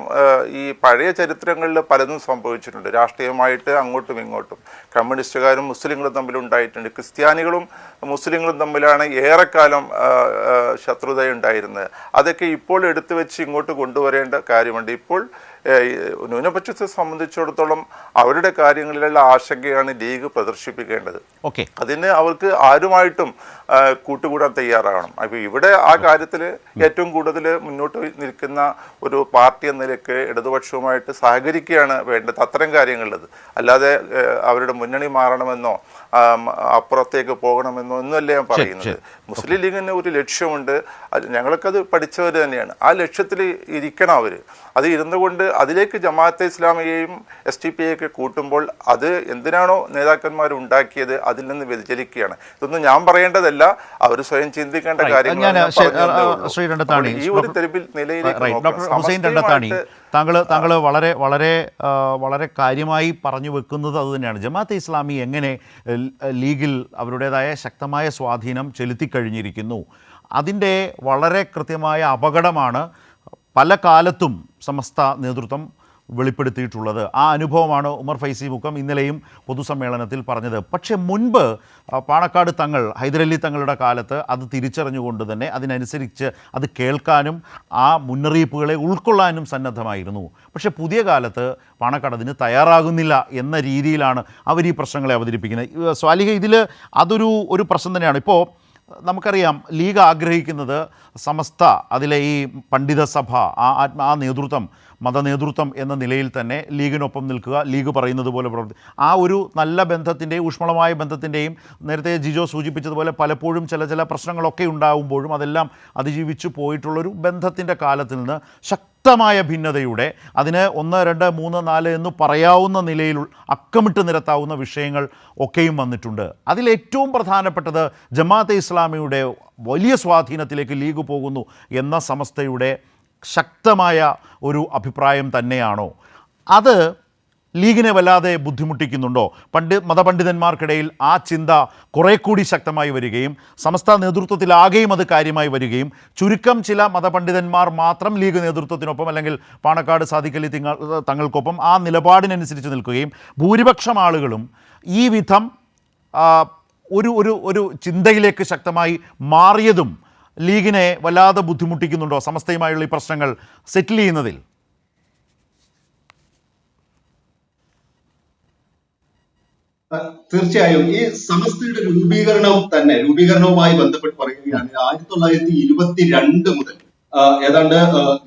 ഈ പഴയ ചരിത്രങ്ങളിൽ പലതും സംഭവിച്ചിട്ടുണ്ട്. രാഷ്ട്രീയമായിട്ട് അങ്ങോട്ടും ഇങ്ങോട്ടും കമ്മ്യൂണിസ്റ്റുകാരും മുസ്ലിങ്ങളും തമ്മിലുണ്ടായിട്ടുണ്ട്. ക്രിസ്ത്യാനികളും മുസ്ലിങ്ങളും തമ്മിലാണ് ഏറെക്കാലം ശത്രുതയുണ്ടായിരുന്നത്. അതൊക്കെ ഇപ്പോൾ എടുത്തു വെച്ച് ഇങ്ങോട്ട് കൊണ്ടുവരേണ്ട കാര്യമുണ്ട്. ഇപ്പോൾ ന്യൂനപക്ഷത്തെ സംബന്ധിച്ചിടത്തോളം അവരുടെ കാര്യങ്ങളിലുള്ള ആശങ്കയാണ് ലീഗ് പ്രദർശിപ്പിക്കേണ്ടത്. അതിന് അവർക്ക് ആരുമായിട്ടും കൂട്ടുകൂടാൻ തയ്യാറാകണം. അപ്പോൾ ഇവിടെ ആ കാര്യത്തിൽ ഏറ്റവും കൂടുതൽ മുന്നോട്ട് നിൽക്കുന്ന ഒരു പാർട്ടി എന്ന നിലയ്ക്ക് ഇടതുപക്ഷവുമായിട്ട് സഹകരിക്കുകയാണ് വേണ്ടത് അത്തരം കാര്യങ്ങളിലത്. അല്ലാതെ അവരുടെ മുന്നണി മാറണമെന്നോ അപ്പുറത്തേക്ക് പോകണമെന്നോ ഒന്നുമല്ല ഞാൻ പറയുന്നത്. മുസ്ലിം ലീഗിന് ഒരു ലക്ഷ്യമുണ്ട്, ഞങ്ങൾക്കത് പഠിച്ചവർ തന്നെയാണ്. ആ ലക്ഷ്യത്തിൽ ഇരിക്കണം അവർ. അത് ഇരുന്നു കൊണ്ട് അതിലേക്ക് ജമാഅത്തെ ഇസ്ലാമിയെയും SDPI കൂട്ടുമ്പോൾ അത് എന്തിനാണോ നേതാക്കന്മാർ ഉണ്ടാക്കിയത് അതിൽ നിന്ന് വ്യതിചലിക്കുകയാണ്. ഇതൊന്നും ഞാൻ പറയേണ്ടതല്ല, അവർ സ്വയം ചിന്തിക്കേണ്ട കാര്യങ്ങളാണ്. ഈ ഒരു തെരുവിൽ നിലയിലേക്ക് താങ്കൾ വളരെ വളരെ വളരെ കാര്യമായി പറഞ്ഞു വെക്കുന്നത് അതുതന്നെയാണ്. ജമാഅത്തെ ഇസ്ലാമി എങ്ങനെ ലീഗിൽ അവരുടേതായ ശക്തമായ സ്വാധീനം ചെലുത്തിക്കഴിഞ്ഞിരിക്കുന്നു, അതിൻ്റെ വളരെ കൃത്യമായ അപകടമാണ് പല കാലത്തും സമസ്ത നേതൃത്വം വെളിപ്പെടുത്തിയിട്ടുള്ളത്. ആ അനുഭവമാണ് ഉമർ ഫൈസി മുക്കം ഇന്നലെയും പൊതുസമ്മേളനത്തിൽ പറഞ്ഞത്. പക്ഷേ മുൻപ് പാണക്കാട് തങ്ങൾ, ഹൈദരലി തങ്ങളുടെ കാലത്ത് അത് തിരിച്ചറിഞ്ഞുകൊണ്ട് തന്നെ അതിനനുസരിച്ച് അത് കേൾക്കാനും ആ മുന്നറിയിപ്പുകളെ ഉൾക്കൊള്ളാനും സന്നദ്ധമായിരുന്നു. പക്ഷേ പുതിയ കാലത്ത് പാണക്കാട് അതിന് തയ്യാറാകുന്നില്ല എന്ന രീതിയിലാണ് അവർ ഈ പ്രശ്നങ്ങളെ അവതരിപ്പിക്കുന്നത്. സ്വാലിഹ, ഇതിൽ അതൊരു പ്രശ്നം തന്നെയാണ്. ഇപ്പോൾ നമുക്കറിയാം, ലീഗ് ആഗ്രഹിക്കുന്നത് സമസ്ത, അതിലെ ഈ പണ്ഡിത സഭ, ആ നേതൃത്വം, മതനേതൃത്വം എന്ന നിലയിൽ തന്നെ ലീഗിനൊപ്പം നിൽക്കുക, ലീഗ് പറയുന്നത് പോലെ ആ ഒരു നല്ല ബന്ധത്തിൻ്റെയും ഊഷ്മളമായ ബന്ധത്തിൻ്റെയും, നേരത്തെ ജിജോ സൂചിപ്പിച്ചതുപോലെ പലപ്പോഴും ചില പ്രശ്നങ്ങളൊക്കെ ഉണ്ടാകുമ്പോഴും അതെല്ലാം അതിജീവിച്ചു പോയിട്ടുള്ളൊരു ബന്ധത്തിൻ്റെ കാലത്തിൽ നിന്ന് ശക്തമായ ഭിന്നതയുടെ, അതിന് 1, 2, 3, 4 എന്ന് പറയാവുന്ന നിലയിൽ അക്കമിട്ട് നിരത്താവുന്ന വിഷയങ്ങൾ ഒക്കെയും വന്നിട്ടുണ്ട്. അതിലേറ്റവും പ്രധാനപ്പെട്ടത് ജമാഅത്തെ ഇസ്ലാമിയുടെ വലിയ സ്വാധീനത്തിലേക്ക് ലീഗ് പോകുന്നു എന്ന സമസ്തയുടെ ശക്തമായ ഒരു അഭിപ്രായം തന്നെയാണോ? അത് ലീഗിനെ വല്ലാതെ ബുദ്ധിമുട്ടിക്കുന്നുണ്ടോ? മതപണ്ഡിതന്മാർക്കിടയിൽ ആ ചിന്ത കുറേ കൂടി ശക്തമായി വരികയും സമസ്ത നേതൃത്വത്തിലാകെയും അത് കാര്യമായി വരികയും ചുരുക്കം ചില മതപണ്ഡിതന്മാർ മാത്രം ലീഗ് നേതൃത്വത്തിനൊപ്പം അല്ലെങ്കിൽ പാണക്കാട് സാദിഖലി തങ്ങൾക്കൊപ്പം ആ നിലപാടിനനുസരിച്ച് നിൽക്കുകയും ഭൂരിപക്ഷം ആളുകളും ഈ വിധം ഒരു ചിന്തയിലേക്ക് ശക്തമായി മാറിയതും ലീഗിനെ വല്ലാതെ ബുദ്ധിമുട്ടിക്കുന്നുണ്ടോ സമസ്തയുമായുള്ള ഈ പ്രശ്നങ്ങൾ സെറ്റിൽ ചെയ്യുന്നതിൽ? തീർച്ചയായും ഈ സമസ്തയുടെ രൂപീകരണവുമായി ബന്ധപ്പെട്ട് പറയുകയാണ് 1922 മുതൽ ഏതാണ്ട്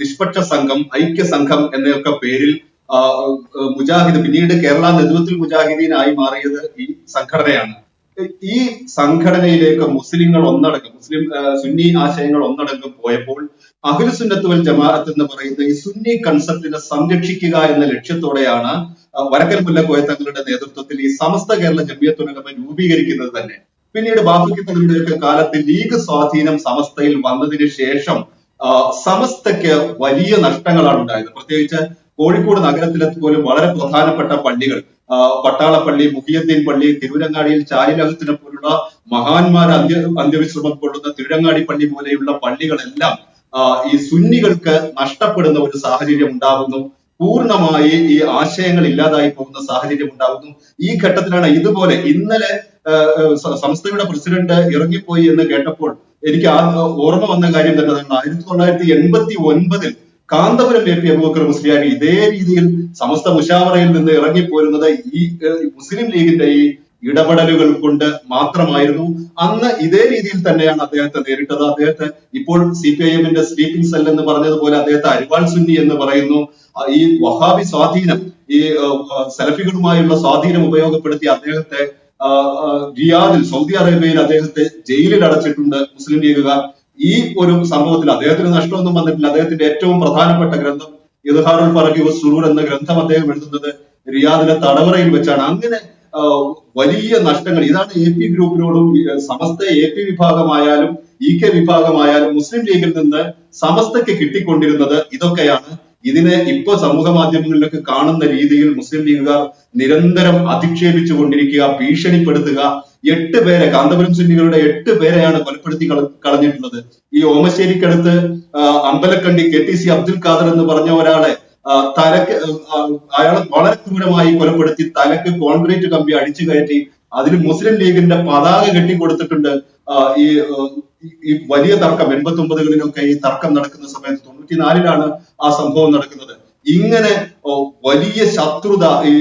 നിഷ്പക്ഷ സംഘം, ഐക്യ സംഘം എന്നൊക്കെ പേരിൽ മുജാഹിദ്, പിന്നീട് കേരള നേതൃത്വത്തിൽ മുജാഹിദീനായി മാറിയത് ഈ സംഘടനയാണ്. ഈ സംഘടനയിലേക്ക് മുസ്ലിങ്ങൾ ഒന്നടങ്കം, സുന്നി ആശയങ്ങൾ ഒന്നടങ്കം പോയപ്പോൾ അഹ്ലു സുന്നത്ത് വൽ ജമാഅത്ത് എന്ന് പറയുന്ന ഈ സുന്നി കൺസെപ്റ്റിനെ സംരക്ഷിക്കുക എന്ന ലക്ഷ്യത്തോടെയാണ് വരക്കൽ മുല്ലക്കോയ തങ്ങളുടെ നേതൃത്വത്തിൽ ഈ സമസ്ത കേരള ജമിയത്തുൽ ഉലമ രൂപീകരിക്കുന്നത് തന്നെ. പിന്നീട് ബാഫക്കി തങ്ങളുടെയൊക്കെ കാലത്ത് ലീഗ് സ്വാധീനം സമസ്തയിൽ വന്നതിന് ശേഷം സമസ്തയ്ക്ക് വലിയ നഷ്ടങ്ങളാണ് ഉണ്ടായത്. പ്രത്യേകിച്ച് കോഴിക്കോട് നഗരത്തിലെ പോലും വളരെ പ്രധാനപ്പെട്ട പള്ളികൾ, പട്ടാളപ്പള്ളി, മുഹിയുദ്ദീൻ പള്ളി, തിരുവരങ്ങാടിയിൽ ചാലിലകത്തിനെ പോലുള്ള മഹാന്മാർ അന്ത്യവിശ്രമം കൊള്ളുന്ന തിരുവരങ്ങാടി പള്ളി പോലെയുള്ള പള്ളികളെല്ലാം ഈ സുന്നികൾക്ക് നഷ്ടപ്പെടുന്ന ഒരു സാഹചര്യം ഉണ്ടാകുന്നു. പൂർണ്ണമായി ഈ ആശയങ്ങൾ ഇല്ലാതായി പോകുന്ന സാഹചര്യം ഉണ്ടാകുന്നു. ഈ ഘട്ടത്തിലാണ് ഇതുപോലെ ഇന്നലെ സംസ്ഥയുടെ പ്രസിഡന്റ് ഇറങ്ങിപ്പോയി എന്ന് കേട്ടപ്പോൾ എനിക്ക് ഓർമ്മ വന്ന കാര്യം തന്നെ 1989 കാന്തപുരം AP അബൂബക്കർ മുസ്ലിയാർ ഇതേ രീതിയിൽ സമസ്ത മുശാവറയിൽ നിന്ന് ഇറങ്ങിപ്പോരുന്നത് ഈ മുസ്ലിം ലീഗിന്റെ ഈ ഇടപെടലുകൾ കൊണ്ട് മാത്രമായിരുന്നു. അന്ന് ഇതേ രീതിയിൽ തന്നെയാണ് അദ്ദേഹത്തെ നേരിട്ടത്. അദ്ദേഹത്തെ ഇപ്പോൾ CPIM-ന്റെ സ്ലീപ്പിംഗ് സെൽ എന്ന് പറഞ്ഞതുപോലെ അദ്ദേഹത്തെ അരിവാൾ സുന്നി എന്ന് പറയുന്നു. ഈ വഹാബി സ്വാധീനം, ഈ സലഫികളുമായുള്ള സ്വാധീനം ഉപയോഗപ്പെടുത്തി അദ്ദേഹത്തെ റിയാദിൽ, സൗദി അറേബ്യയിൽ അദ്ദേഹത്തെ ജയിലിൽ അടച്ചിട്ടുണ്ട് മുസ്ലിം ലീഗുകാർ. ഈ ഒരു സംഭവത്തിൽ അദ്ദേഹത്തിന് നഷ്ടമൊന്നും വന്നിട്ടില്ല. അദ്ദേഹത്തിന്റെ ഏറ്റവും പ്രധാനപ്പെട്ട ഗ്രന്ഥം ഇദ്ഹാറുൽ ഫറഖി വസ്സുറൂർ എന്ന ഗ്രന്ഥം അദ്ദേഹം എഴുതുന്നത് റിയാദിലെ തടവറയിൽ വെച്ചാണ്. അങ്ങനെ വലിയ നഷ്ടങ്ങൾ. ഇതാണ് AP ഗ്രൂപ്പിനോടും സമസ്ത AP വിഭാഗമായാലും EK വിഭാഗമായാലും മുസ്ലിം ലീഗിൽ നിന്ന് സമസ്തയ്ക്ക് കിട്ടിക്കൊണ്ടിരുന്നത് ഇതൊക്കെയാണ്. ഇതിനെ ഇപ്പൊ സമൂഹ മാധ്യമങ്ങളിലൊക്കെ കാണുന്ന രീതിയിൽ മുസ്ലിം ലീഗുകാർ നിരന്തരം അധിക്ഷേപിച്ചു കൊണ്ടിരിക്കുക, ഭീഷണിപ്പെടുത്തുക. 8 പേരെ, കാന്തപുരം സുന്നികളുടെ 8 പേരെയാണ് കൊലപ്പെടുത്തി കളഞ്ഞിട്ടുള്ളത്. ഈ ഓമശ്ശേരിക്കടുത്ത് അമ്പലക്കണ്ടി KTC അബ്ദുൽ ഖാദർ എന്ന് പറഞ്ഞ ഒരാളെ അയാളെ വളരെ ക്രൂരമായി കൊലപ്പെടുത്തി തലക്ക് കോൺക്രീറ്റ് കമ്പി അടിച്ചു കയറ്റി അതിന് മുസ്ലിം ലീഗിന്റെ പതാക കെട്ടിക്കൊടുത്തിട്ടുണ്ട്. ഈ വലിയ തർക്കം 89കളിലൊക്കെ ഈ തർക്കം നടക്കുന്ന സമയത്ത് 94ലാണ് ആ സംഭവം നടക്കുന്നത്. ഇങ്ങനെ വലിയ ശത്രുത ഈ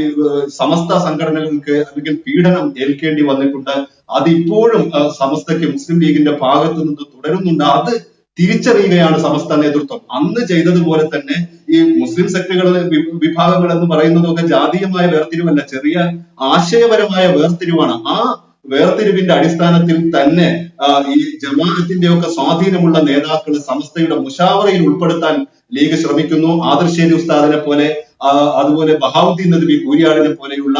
സമസ്ത സംഘടനകൾക്ക് അല്ലെങ്കിൽ പീഡനം ഏൽക്കേണ്ടി വന്നിട്ടുണ്ട്. അതിപ്പോഴും സമസ്തയ്ക്ക് മുസ്ലിം ലീഗിന്റെ ഭാഗത്തു നിന്ന് തുടരുന്നുണ്ട്. അത് തിരിച്ചറിയുകയാണ് സമസ്ത നേതൃത്വം. അന്ന് ചെയ്തതുപോലെ തന്നെ ഈ മുസ്ലിം സെക്ടറുകൾ, വിഭാഗങ്ങൾ എന്ന് പറയുന്നതൊക്കെ ജാതീയമായ വേർതിരിവല്ല, ചെറിയ ആശയപരമായ വേർതിരിവാണ്. ആ വേർതിരിവിന്റെ അടിസ്ഥാനത്തിൽ തന്നെ ഈ ജമാഅത്തിന്റെ ഒക്കെ സ്വാധീനമുള്ള നേതാക്കളെ സമസ്തയുടെ മുശാവറയിൽ ഉൾപ്പെടുത്താൻ ലീഗ് ശ്രമിക്കുന്നു. ആദർശേരി ഉസ്താദിനെ പോലെ, അതുപോലെ ബഹാവുദ്ദീൻ നദ്വി കൂരിയാടിനെ പോലെയുള്ള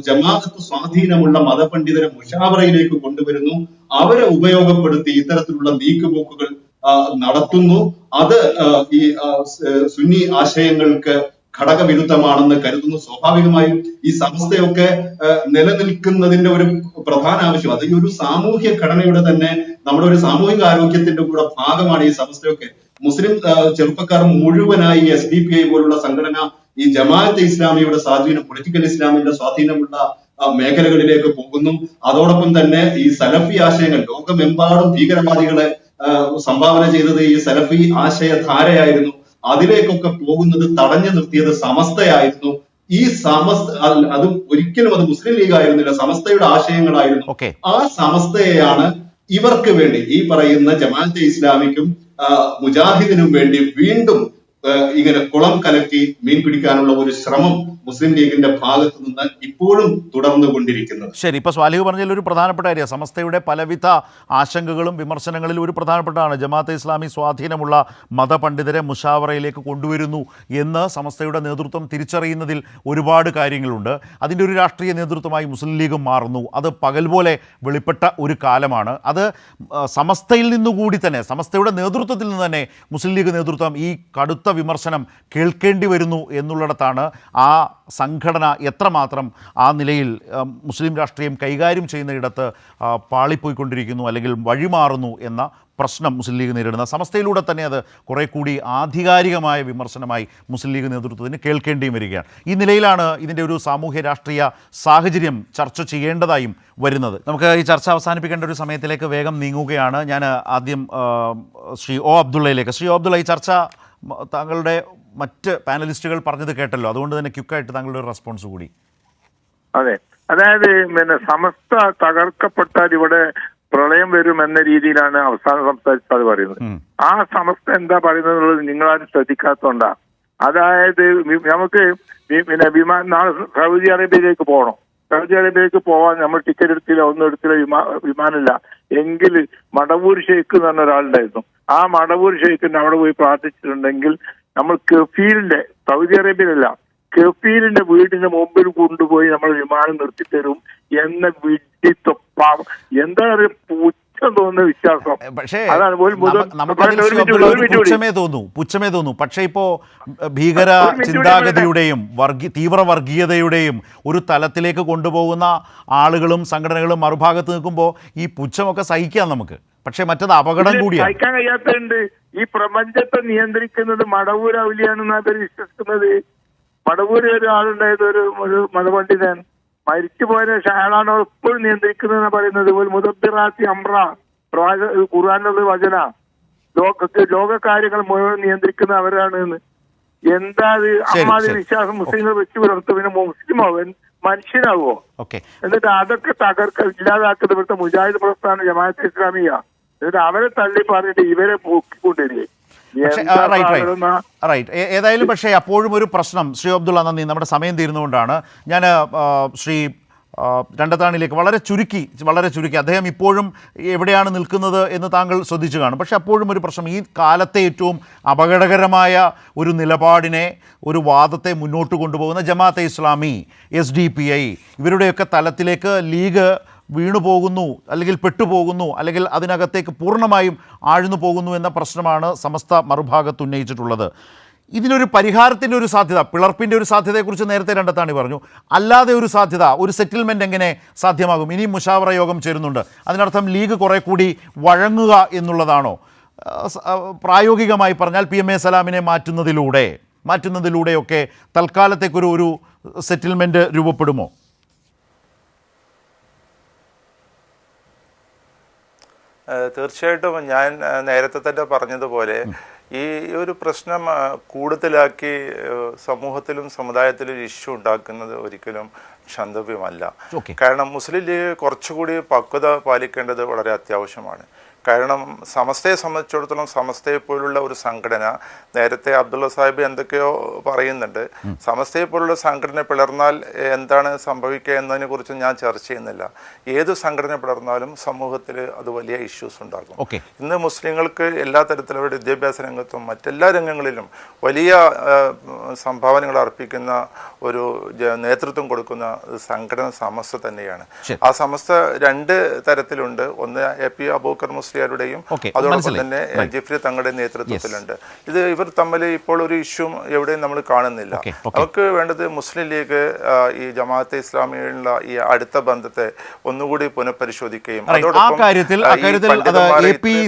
ജമാഅത്ത് സ്വാധീനമുള്ള മതപണ്ഡിതരെ മുശാവറയിലേക്ക് കൊണ്ടുവരുന്നു. അവരെ ഉപയോഗപ്പെടുത്തി ഇത്തരത്തിലുള്ള നീക്കുപോക്കുകൾ നടത്തുന്നു. അത് ഈ സുന്നി ആശയങ്ങൾക്ക് ഘടകവിരുദ്ധമാണെന്ന് കരുതുന്നു. സ്വാഭാവികമായും ഈ സമസ്തയൊക്കെ നിലനിൽക്കുന്നതിന്റെ ഒരു പ്രധാന ആവശ്യം, അത് ഈ ഒരു സാമൂഹ്യ ഘടനയുടെ തന്നെ, നമ്മുടെ ഒരു സാമൂഹിക ആരോഗ്യത്തിന്റെ കൂടെ ഭാഗമാണ് ഈ സമസ്തയൊക്കെ. മുസ്ലിം ചെറുപ്പക്കാർ മുഴുവനായി SDPI പോലുള്ള സംഘടന ഈ ജമാഅത്തെ ഇസ്ലാമിയുടെ സ്വാധീനം, പൊളിറ്റിക്കൽ ഇസ്ലാമിന്റെ സ്വാധീനമുള്ള മേഖലകളിലേക്ക് പോകുന്നു. അതോടൊപ്പം തന്നെ ഈ സലഫി ആശയങ്ങൾ, ലോകമെമ്പാടും ഭീകരവാദികളെ സംഭാവന ചെയ്തത് ഈ സലഫി ആശയധാരയായിരുന്നു. അതിലേക്കൊക്കെ പോകുന്നത് തടഞ്ഞു നിർത്തിയത് സമസ്തയായിരുന്നു. ഈ അതും ഒരിക്കലും അത് മുസ്ലിം ലീഗ് ആയിരുന്നില്ല, സമസ്തയുടെ ആശയങ്ങളായിരുന്നു. ആ സമസ്തയെയാണ് ഇവർക്ക് വേണ്ടി, ഈ പറയുന്ന ജമാഅത്തെ ഇസ്ലാമിക്കും മുജാഹിദിനും വേണ്ടി വീണ്ടും ഇങ്ങനെ കുളം കലക്കി മീൻ പിടിക്കാനുള്ള ഒരു ശ്രമം മുസ്ലിം ലീഗിന്റെ ഭാഗത്ത് നിന്ന് ഇപ്പോഴും തുടർന്നുകൊണ്ടിരിക്കുന്നത്. ശരി, ഇപ്പൊ സ്വാലിഹ് പറഞ്ഞതിൽ ഒരു പ്രധാനപ്പെട്ട കാര്യം, സമസ്തയുടെ പലവിധ ആശങ്കകളും വിമർശനങ്ങളിൽ ഒരു പ്രധാനപ്പെട്ടതാണ് ജമാഅത്തെ ഇസ്ലാമി സ്വാധീനമുള്ള മതപണ്ഡിതരെ മുഷാവറയിലേക്ക് കൊണ്ടുവരുന്നു എന്ന് സമസ്തയുടെ നേതൃത്വം തിരിച്ചറിയുന്നതിൽ ഒരുപാട് കാര്യങ്ങളുണ്ട്. അതിൻ്റെ ഒരു രാഷ്ട്രീയ നേതൃത്വമായി മുസ്ലിം ലീഗും മാറുന്നു. അത് പകൽ പോലെ വെളിപ്പെട്ട ഒരു കാലമാണ്. അത് സമസ്തയിൽ നിന്നുകൂടി തന്നെ, സമസ്തയുടെ നേതൃത്വത്തിൽ നിന്ന് തന്നെ മുസ്ലിം ലീഗ് നേതൃത്വം ഈ കടുത്ത വിമർശനം കേൾക്കേണ്ടി വരുന്നു എന്നുള്ളിടത്താണ് ആ സംഘടന എത്രമാത്രം ആ നിലയിൽ മുസ്ലിം രാഷ്ട്രീയം കൈകാര്യം ചെയ്യുന്നയിടത്ത് പാളിപ്പോയിക്കൊണ്ടിരിക്കുന്നു അല്ലെങ്കിൽ വഴിമാറുന്നു എന്ന പ്രശ്നം മുസ്ലിം ലീഗ് നേരിടുന്ന. സമസ്തയിലൂടെ തന്നെ അത് കുറേ കൂടി ആധികാരികമായ വിമർശനമായി മുസ്ലിം ലീഗ് നേതൃത്വത്തിന് കേൾക്കേണ്ടിയും വരികയാണ്. ഈ നിലയിലാണ് ഇതിൻ്റെ ഒരു സാമൂഹ്യ രാഷ്ട്രീയ സാഹചര്യം ചർച്ച ചെയ്യേണ്ടതായും വരുന്നത്. നമുക്ക് ഈ ചർച്ച അവസാനിപ്പിക്കേണ്ട ഒരു സമയത്തിലേക്ക് വേഗം നീങ്ങുകയാണ്. ഞാൻ ആദ്യം ശ്രീ ഒ അബ്ദുള്ളയിലേക്ക്. ശ്രീ ഒ അബ്ദുള്ള, ഈ ചർച്ച താങ്കളുടെ മറ്റ് പാനലിസ്റ്റുകൾ പറഞ്ഞത് കേട്ടല്ലോ, അതുകൊണ്ട് തന്നെ ക്വിക്കായിട്ട് താങ്കളുടെ ഒരു റെസ്പോൺസ് കൂടി. അതെ, അതായത് സമസ്ത തകർക്കപ്പെട്ടാൽ ഇവിടെ പ്രളയം വരും എന്ന രീതിയിലാണ് അവസാനം സംസാരിച്ചത് പറയുന്നത്. ആ സമസ്ത എന്താ പറയുന്നത് നിങ്ങളാരും ശ്രദ്ധിക്കാത്തോണ്ടാ. അതായത് നമുക്ക് നാളെ സൗദി അറേബ്യയിലേക്ക് പോകണം. സൗദി അറേബ്യയിലേക്ക് പോവാൻ നമ്മൾ ടിക്കറ്റ് എടുത്തില്ല, ഒന്നും എടുത്തില്ല, വിമാനമില്ല. എങ്കിൽ മടവൂർ ഷെയ്ഖ് എന്ന് പറഞ്ഞ ഒരാളുണ്ടായിരുന്നു. ആ മടവൂർ ഷെയ്ഖിന്റെ അവിടെ പോയി പ്രാർത്ഥിച്ചിട്ടുണ്ടെങ്കിൽ നമ്മൾ കഫീലിന്റെ, സൗദി അറേബ്യയിലല്ല, കഫീലിന്റെ വീടിന്റെ മുമ്പിൽ കൊണ്ടുപോയി നമ്മൾ വിമാനം നിർത്തിത്തരും എന്ന വിഡിത്വം, എന്താ പറയുക, പുച്ഛം തോന്നുന്ന വിശ്വാസം. പക്ഷേ പുച്ഛമേ തോന്നൂ. പക്ഷേ ഇപ്പോ ഭീകര ചിന്താഗതിയുടെയും തീവ്ര വർഗീയതയുടെയും ഒരു തലത്തിലേക്ക് കൊണ്ടുപോകുന്ന ആളുകളും സംഘടനകളും മറുഭാഗത്ത് നിൽക്കുമ്പോൾ ഈ പുച്ഛമൊക്കെ സഹിക്കാം നമുക്ക്. പക്ഷെ മറ്റത് അപകടം കൂടിയാണ്. സഹിക്കാൻ കഴിയാത്തതുണ്ട്. ഈ പ്രപഞ്ചത്തെ നിയന്ത്രിക്കുന്നത് മടവൂർ ഔലിയാണെന്നാ പേര് വിശ്വസിക്കുന്നത്. മടവൂര് ഒരാളുണ്ടായത് ഒരു മതപണ്ഡിതൻ മരിച്ചുപോയ ഷാളാണ് എപ്പോഴും നിയന്ത്രിക്കുന്നതെന്ന് പറയുന്നത്. ഒരു മുദബ്ബിറാത്തി അമ്ര, ഖുർആനിലുള്ള വചന, ലോക കാര്യങ്ങൾ മുഴുവൻ നിയന്ത്രിക്കുന്ന അവരാണ് എന്ന്. എന്താ അമ്മാതിരി വിശ്വാസം മുസ്ലിങ്ങൾ വെച്ച് പുലർത്തും? പിന്നെ മുസ്ലിമാവൻ മനുഷ്യനാവോ? എന്നിട്ട് അതൊക്കെ ഇല്ലാതാക്കുന്നത് ഇവിടുത്തെ മുജാഹിദ് പ്രസ്ഥാനം ജമാഅത്തെ ഇസ്ലാമിയ. എന്നിട്ട് അവരെ തള്ളി പറഞ്ഞിട്ട് ഇവരെ പോക്കിക്കൊണ്ടിരിക്കും. ഏതായാലും പക്ഷേ അപ്പോഴും ഒരു പ്രശ്നം. ശ്രീ അബ്ദുള്ള, നന്ദി. നമ്മുടെ സമയം തീരുന്നതുകൊണ്ടാണ് ഞാൻ ശ്രീ രണ്ടത്താണിലേക്ക് വളരെ ചുരുക്കി അദ്ദേഹം ഇപ്പോഴും എവിടെയാണ് നിൽക്കുന്നത് എന്ന് താങ്കൾ ശ്രദ്ധിച്ചു കാണും. പക്ഷേ അപ്പോഴും ഒരു പ്രശ്നം, ഈ കാലത്തെ ഏറ്റവും അപകടകരമായ ഒരു നിലപാടിനെ, ഒരു വാദത്തെ മുന്നോട്ട് കൊണ്ടുപോകുന്ന ജമാഅത്തെ ഇസ്ലാമി, SDPI ഇവരുടെയൊക്കെ തലത്തിലേക്ക് ലീഗ് വീണുപോകുന്നു, അല്ലെങ്കിൽ പെട്ടുപോകുന്നു, അല്ലെങ്കിൽ അതിനകത്തേക്ക് പൂർണ്ണമായും ആഴ്ന്നു പോകുന്നു എന്ന പ്രശ്നമാണ് സമസ്ത മറുഭാഗത്ത് ഉന്നയിച്ചിട്ടുള്ളത്. ഇതിനൊരു പരിഹാരത്തിൻ്റെ ഒരു സാധ്യത, പിളർപ്പിൻ്റെ ഒരു സാധ്യതയെക്കുറിച്ച് നേരത്തെ രണ്ടത്താണി പറഞ്ഞു. അല്ലാതെ ഒരു സാധ്യത, ഒരു സെറ്റിൽമെൻറ്റ് എങ്ങനെ സാധ്യമാകും? ഇനിയും മുഷാവറ യോഗം ചേരുന്നുണ്ട്. അതിനർത്ഥം ലീഗ് കുറേ കൂടി വഴങ്ങുക എന്നുള്ളതാണോ? പ്രായോഗികമായി പറഞ്ഞാൽ PMA സലാമിനെ മാറ്റുന്നതിലൂടെയൊക്കെ തൽക്കാലത്തേക്കൊരു സെറ്റിൽമെൻറ്റ് രൂപപ്പെടുമോ? തീർച്ചയായിട്ടും ഞാൻ നേരത്തെ തന്നെ പറഞ്ഞതുപോലെ ഈ ഒരു പ്രശ്നം കൂടുതലാക്കി സമൂഹത്തിലും സമുദായത്തിലും ഇഷ്യൂ ഉണ്ടാക്കുന്നത് ഒരിക്കലും ക്ഷന്തവ്യമല്ല. കാരണം മുസ്ലിം ലീഗ് കുറച്ചുകൂടി പക്വത പാലിക്കേണ്ടത് വളരെ അത്യാവശ്യമാണ്. കാരണം സമസ്തയെ സംബന്ധിച്ചിടത്തോളം സമസ്തയെ പോലുള്ള ഒരു സംഘടന, നേരത്തെ അബ്ദുള്ള സാഹിബ് എന്തൊക്കെയോ പറയുന്നുണ്ട്, സമസ്തയെ പോലുള്ള സംഘടന പിളർന്നാൽ എന്താണ് സംഭവിക്കുക എന്നതിനെ കുറിച്ച് ഞാൻ ചർച്ച ചെയ്യുന്നില്ല. ഏത് സംഘടന പിളർന്നാലും സമൂഹത്തിൽ അത് വലിയ ഇഷ്യൂസ് ഉണ്ടാകും. ഇന്ന് മുസ്ലിങ്ങൾക്ക് എല്ലാ തരത്തിലുള്ള വിദ്യാഭ്യാസ രംഗത്തും മറ്റെല്ലാ രംഗങ്ങളിലും വലിയ സംഭാവനകൾ അർപ്പിക്കുന്ന ഒരു നേതൃത്വം കൊടുക്കുന്ന സംഘടന സമസ്ത തന്നെയാണ്. ആ സമസ്ത രണ്ട് തരത്തിലുണ്ട്. ഒന്ന് AP അബൂബക്കർ മുസ്ലിയാരുടെയും അതോടൊപ്പം തന്നെ ജിഫ്രി തങ്ങളുടെ നേതൃത്വത്തിലുണ്ട്. ഇവർ തമ്മിൽ ഇപ്പോൾ ഒരു ഇഷ്യൂ എവിടെയും നമ്മൾ കാണുന്നില്ല. അവർക്ക് വേണ്ടത് മുസ്ലിം ലീഗ് ഈ ജമാഅത്തെ ഇസ്ലാമിയുള്ള ഈ അടുത്ത ബന്ധത്തെ ഒന്നുകൂടി പുനഃപരിശോധിക്കുകയും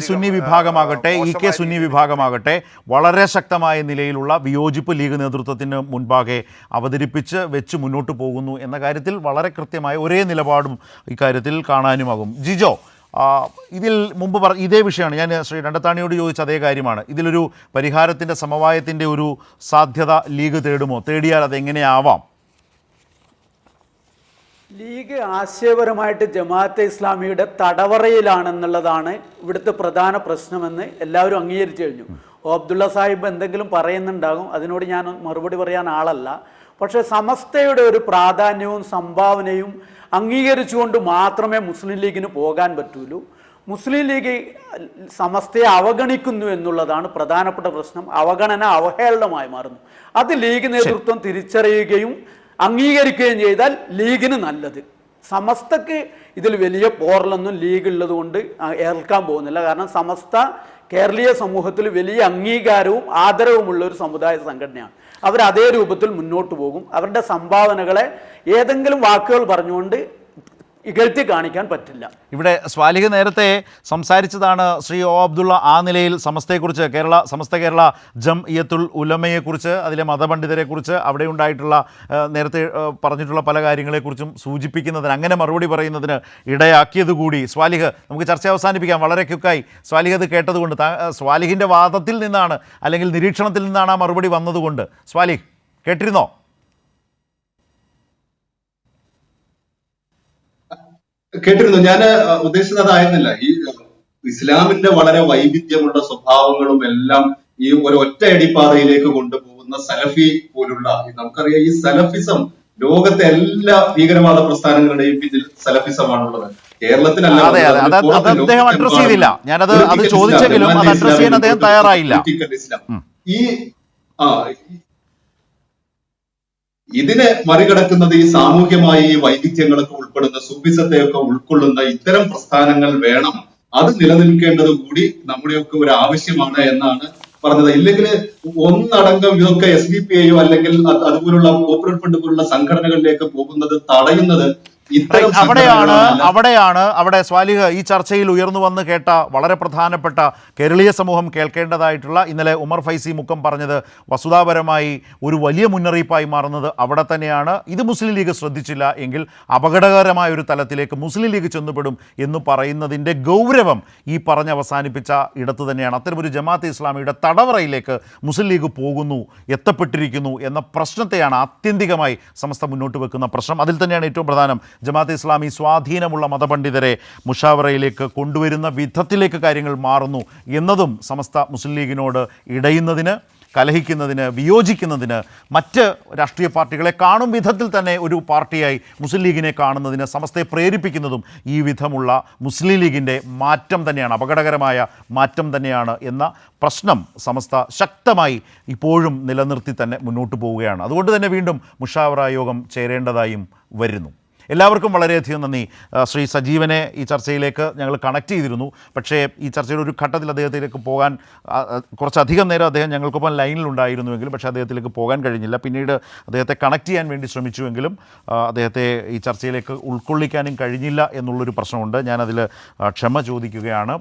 സുന്നി വിഭാഗമാകട്ടെ EK സുന്നി വിഭാഗമാകട്ടെ വളരെ ശക്തമായ നിലയിലുള്ള വിയോജിപ്പ് ലീഗ് നേതൃത്വത്തിന് മുൻപാകെ അവതരിപ്പിച്ച് വെച്ച് മുന്നോട്ട് പോകുന്നു എന്ന കാര്യത്തിൽ വളരെ കൃത്യമായ ഒരേ നിലപാടും ഇക്കാര്യത്തിൽ കാണാനുമാകും. ജിജോ, ഇതിൽ മുമ്പ് ഇതേ വിഷയമാണ് ഞാൻ ശ്രീ രണ്ടത്താണിയോട് ചോദിച്ച അതേ കാര്യമാണ്. ഇതിലൊരു പരിഹാരത്തിൻ്റെ സമവായത്തിൻ്റെ ഒരു സാധ്യത ലീഗ് തേടുമോ? തേടിയാൽ അതെങ്ങനെയാവാം? ലീഗ് ആശയപരമായിട്ട് ജമാഅത്തെ ഇസ്ലാമിയുടെ തടവറയിലാണെന്നുള്ളതാണ് ഇവിടുത്തെ പ്രധാന പ്രശ്നമെന്ന് എല്ലാവരും അംഗീകരിച്ചു കഴിഞ്ഞു. അബ്ദുള്ള സാഹിബ് എന്തെങ്കിലും പറയുന്നുണ്ടാകും, അതിനോട് ഞാൻ മറുപടി പറയാൻ ആളല്ല. പക്ഷേ സമസ്തയുടെ ഒരു പ്രാധാന്യവും സംഭാവനയും അംഗീകരിച്ചുകൊണ്ട് മാത്രമേ മുസ്ലിം ലീഗിന് പോകാൻ പറ്റുള്ളൂ. മുസ്ലിം ലീഗ് സമസ്തയെ അവഗണിക്കുന്നു എന്നുള്ളതാണ് പ്രധാനപ്പെട്ട പ്രശ്നം. അവഗണന അവഹേളനമായി മാറുന്നു. അത് ലീഗ് നേതൃത്വം തിരിച്ചറിയുകയും അംഗീകരിക്കുകയും ചെയ്താൽ ലീഗിന് നല്ലത്. സമസ്തക്ക് ഇതിൽ വലിയ പോറലൊന്നും ലീഗ് ഉള്ളത് കൊണ്ട് ഏൽക്കാൻ പോകുന്നില്ല. കാരണം സമസ്ത കേരളീയ സമൂഹത്തിൽ വലിയ അംഗീകാരവും ആദരവുമുള്ള ഒരു സമുദായ സംഘടനയാണ്. അവർ അതേ രൂപത്തിൽ മുന്നോട്ട് പോകും. അവരുടെ സംഭാവനകളെ ഏതെങ്കിലും വാക്കുകൾ പറഞ്ഞുകൊണ്ട് ഇകഴ്ത്തി കാണിക്കാൻ പറ്റില്ല. ഇവിടെ സ്വാലിഹ് നേരത്തെ സംസാരിച്ചതാണ് ശ്രീ ഒ അബ്ദുള്ള ആ നിലയിൽ സമസ്തയെക്കുറിച്ച്, സമസ്ത കേരള ജംഇയ്യത്തുൽ ഉലമയെക്കുറിച്ച്, അതിലെ മതപണ്ഡിതരെക്കുറിച്ച്, അവിടെ ഉണ്ടായിട്ടുള്ള നേരത്തെ പറഞ്ഞിട്ടുള്ള പല കാര്യങ്ങളെക്കുറിച്ചും സൂചിപ്പിക്കുന്നതിന്, അങ്ങനെ മറുപടി പറയുന്നതിന് ഇടയാക്കിയതുകൂടി സ്വാലിഹ് നമുക്ക് ചർച്ച അവസാനിപ്പിക്കാം. വളരെ ക്വിക്കായി സ്വാലിഹ് അത് കേട്ടതുകൊണ്ട്, സ്വാലിഹിൻ്റെ വാദത്തിൽ നിന്നാണ് അല്ലെങ്കിൽ നിരീക്ഷണത്തിൽ നിന്നാണ് ആ മറുപടി വന്നതുകൊണ്ട് സ്വാലിഹ് കേട്ടിരുന്നോ? കേട്ടിരുന്നു. ഞാൻ ഉദ്ദേശിച്ചത് അതായിരുന്നില്ല. ഈ ഇസ്ലാമിന്റെ വളരെ വൈവിധ്യമുള്ള സ്വഭാവങ്ങളും എല്ലാം ഈ ഒരു ഒറ്റ അടിപ്പാതയിലേക്ക് കൊണ്ടുപോകുന്ന സലഫി പോലുള്ള, നമുക്കറിയാം ഈ സലഫിസം ലോകത്തെ എല്ലാ ഭീകരവാദ പ്രസ്ഥാനങ്ങളുടെയും പിന്നിൽ സലഫിസമാണുള്ളത്. കേരളത്തിലല്ല, ഇതിനെ മറികടക്കുന്നത് ഈ സാമൂഹ്യമായ ഈ വൈവിധ്യങ്ങളൊക്കെ ഉൾപ്പെടുന്ന സൂഫിസത്തെയൊക്കെ ഉൾക്കൊള്ളുന്ന ഇത്തരം പ്രസ്ഥാനങ്ങൾ വേണം. അത് നിലനിൽക്കേണ്ടത് കൂടി നമ്മുടെയൊക്കെ ഒരു ആവശ്യമാണ് എന്നാണ് പറഞ്ഞത്. ഇല്ലെങ്കിൽ ഒന്നടങ്കം ഇതൊക്കെ SDPIയോ അല്ലെങ്കിൽ അതുപോലുള്ള പോപ്പുലർ ഫ്രണ്ട് പോലുള്ള സംഘടനകളിലേക്ക് പോകുന്നത് തടയുന്നത് അവിടെ സ്വാലിഹ് ഈ ചർച്ചയിൽ ഉയർന്നു വന്ന് കേട്ട വളരെ പ്രധാനപ്പെട്ട കേരളീയ സമൂഹം കേൾക്കേണ്ടതായിട്ടുള്ള, ഇന്നലെ ഉമർ ഫൈസി മുക്കം പറഞ്ഞത് വസ്തുതാപരമായി ഒരു വലിയ മുന്നറിയിപ്പായി മാറുന്നത് അവിടെ തന്നെയാണ്. ഇത് മുസ്ലിം ലീഗ് ശ്രദ്ധിച്ചില്ല എങ്കിൽ അപകടകരമായ ഒരു തലത്തിലേക്ക് മുസ്ലിം ലീഗ് ചെന്നുപെടും എന്ന് പറയുന്നതിൻ്റെ ഗൗരവം ഈ പറഞ്ഞ് അവസാനിപ്പിച്ച ഇടത്ത് തന്നെയാണ്. അത്തരമൊരു ജമാഅത്തെ ഇസ്ലാമിയുടെ തടവറയിലേക്ക് മുസ്ലിം ലീഗ് പോകുന്നു, എത്തപ്പെട്ടിരിക്കുന്നു എന്ന പ്രശ്നത്തെയാണ് ആത്യന്തികമായി സമസ്ത മുന്നോട്ട് വെക്കുന്ന പ്രശ്നം. അതിൽ തന്നെയാണ് ഏറ്റവും പ്രധാനം ജമാഅത്തെ ഇസ്ലാമി സ്വാധീനമുള്ള മതപണ്ഡിതരെ മുഷാവറയിലേക്ക് കൊണ്ടുവരുന്ന വിധത്തിലേക്ക് കാര്യങ്ങൾ മാറുന്നു എന്നതും സമസ്ത മുസ്ലിം ലീഗിനോട് ഇടയുന്നതിന്, കലഹിക്കുന്നതിന്, വിയോജിക്കുന്നതിന്, മറ്റ് രാഷ്ട്രീയ പാർട്ടികളെ കാണും വിധത്തിൽ തന്നെ ഒരു പാർട്ടിയായി മുസ്ലിം ലീഗിനെ കാണുന്നതിന് സമസ്തയെ പ്രേരിപ്പിക്കുന്നതും ഈ വിധമുള്ള മുസ്ലിം ലീഗിൻ്റെ മാറ്റം തന്നെയാണ്, അപകടകരമായ മാറ്റം തന്നെയാണ് എന്ന പ്രശ്നം സമസ്ത ശക്തമായി ഇപ്പോഴും നിലനിർത്തി തന്നെ മുന്നോട്ട് പോവുകയാണ്. അതുകൊണ്ട് തന്നെ വീണ്ടും മുഷാവറ യോഗം ചേരേണ്ടതായും വരുന്നു. എല്ലാവർക്കും വളരെയധികം നന്ദി. ശ്രീ സജീവനെ ഈ ചർച്ചയിലേക്ക് ഞങ്ങൾ കണക്ട് ചെയ്തിരുന്നു. പക്ഷേ ഈ ചർച്ചയുടെ ഒരു ഘട്ടത്തിൽ അദ്ദേഹത്തിലേക്ക് പോകാൻ കുറച്ചധികം നേരം അദ്ദേഹം ഞങ്ങൾക്കൊപ്പം ലൈനിലുണ്ടായിരുന്നുവെങ്കിലും പക്ഷേ അദ്ദേഹത്തിലേക്ക് പോകാൻ കഴിഞ്ഞില്ല. പിന്നീട് അദ്ദേഹത്തെ കണക്ട് ചെയ്യാൻ വേണ്ടി ശ്രമിച്ചുവെങ്കിലും അദ്ദേഹത്തെ ഈ ചർച്ചയിലേക്ക് ഉൾക്കൊള്ളിക്കാനും കഴിഞ്ഞില്ല എന്നുള്ളൊരു പ്രശ്നമുണ്ട്. ഞാനതിൽ ക്ഷമ ചോദിക്കുകയാണ്.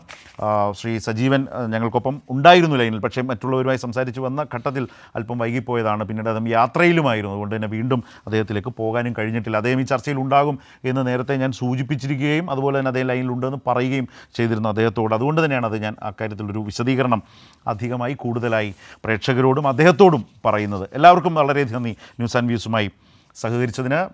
ശ്രീ സജീവൻ ഞങ്ങൾക്കൊപ്പം ഉണ്ടായിരുന്നു ലൈനിൽ, പക്ഷേ മറ്റുള്ളവരുമായി സംസാരിച്ച് വന്ന ഘട്ടത്തിൽ അല്പം വൈകിപ്പോയതാണ്. പിന്നീട് അദ്ദേഹം യാത്രയിലുമായിരുന്നു. അതുകൊണ്ട് തന്നെ വീണ്ടും അദ്ദേഹത്തിലേക്ക് പോകാനും കഴിഞ്ഞിട്ടില്ല. അദ്ദേഹം ഈ ചർച്ചയിൽ ഉണ്ടാകും എന്ന് നേരത്തെ ഞാൻ സൂചിപ്പിച്ചിരിക്കുകയും അതുപോലെ തന്നെ അദ്ദേഹം ലൈനിലുണ്ടെന്ന് പറയുകയും ചെയ്തിരുന്നു അദ്ദേഹത്തോട്. അതുകൊണ്ട് തന്നെയാണ് അത് ഞാൻ അക്കാര്യത്തിലൊരു വിശദീകരണം അധികമായി കൂടുതലായി പ്രേക്ഷകരോടും അദ്ദേഹത്തോടും പറയുന്നത്. എല്ലാവർക്കും വളരെയധികം നന്ദി ന്യൂസ് ആൻഡ് വ്യൂസുമായി സഹകരിച്ചതിന്.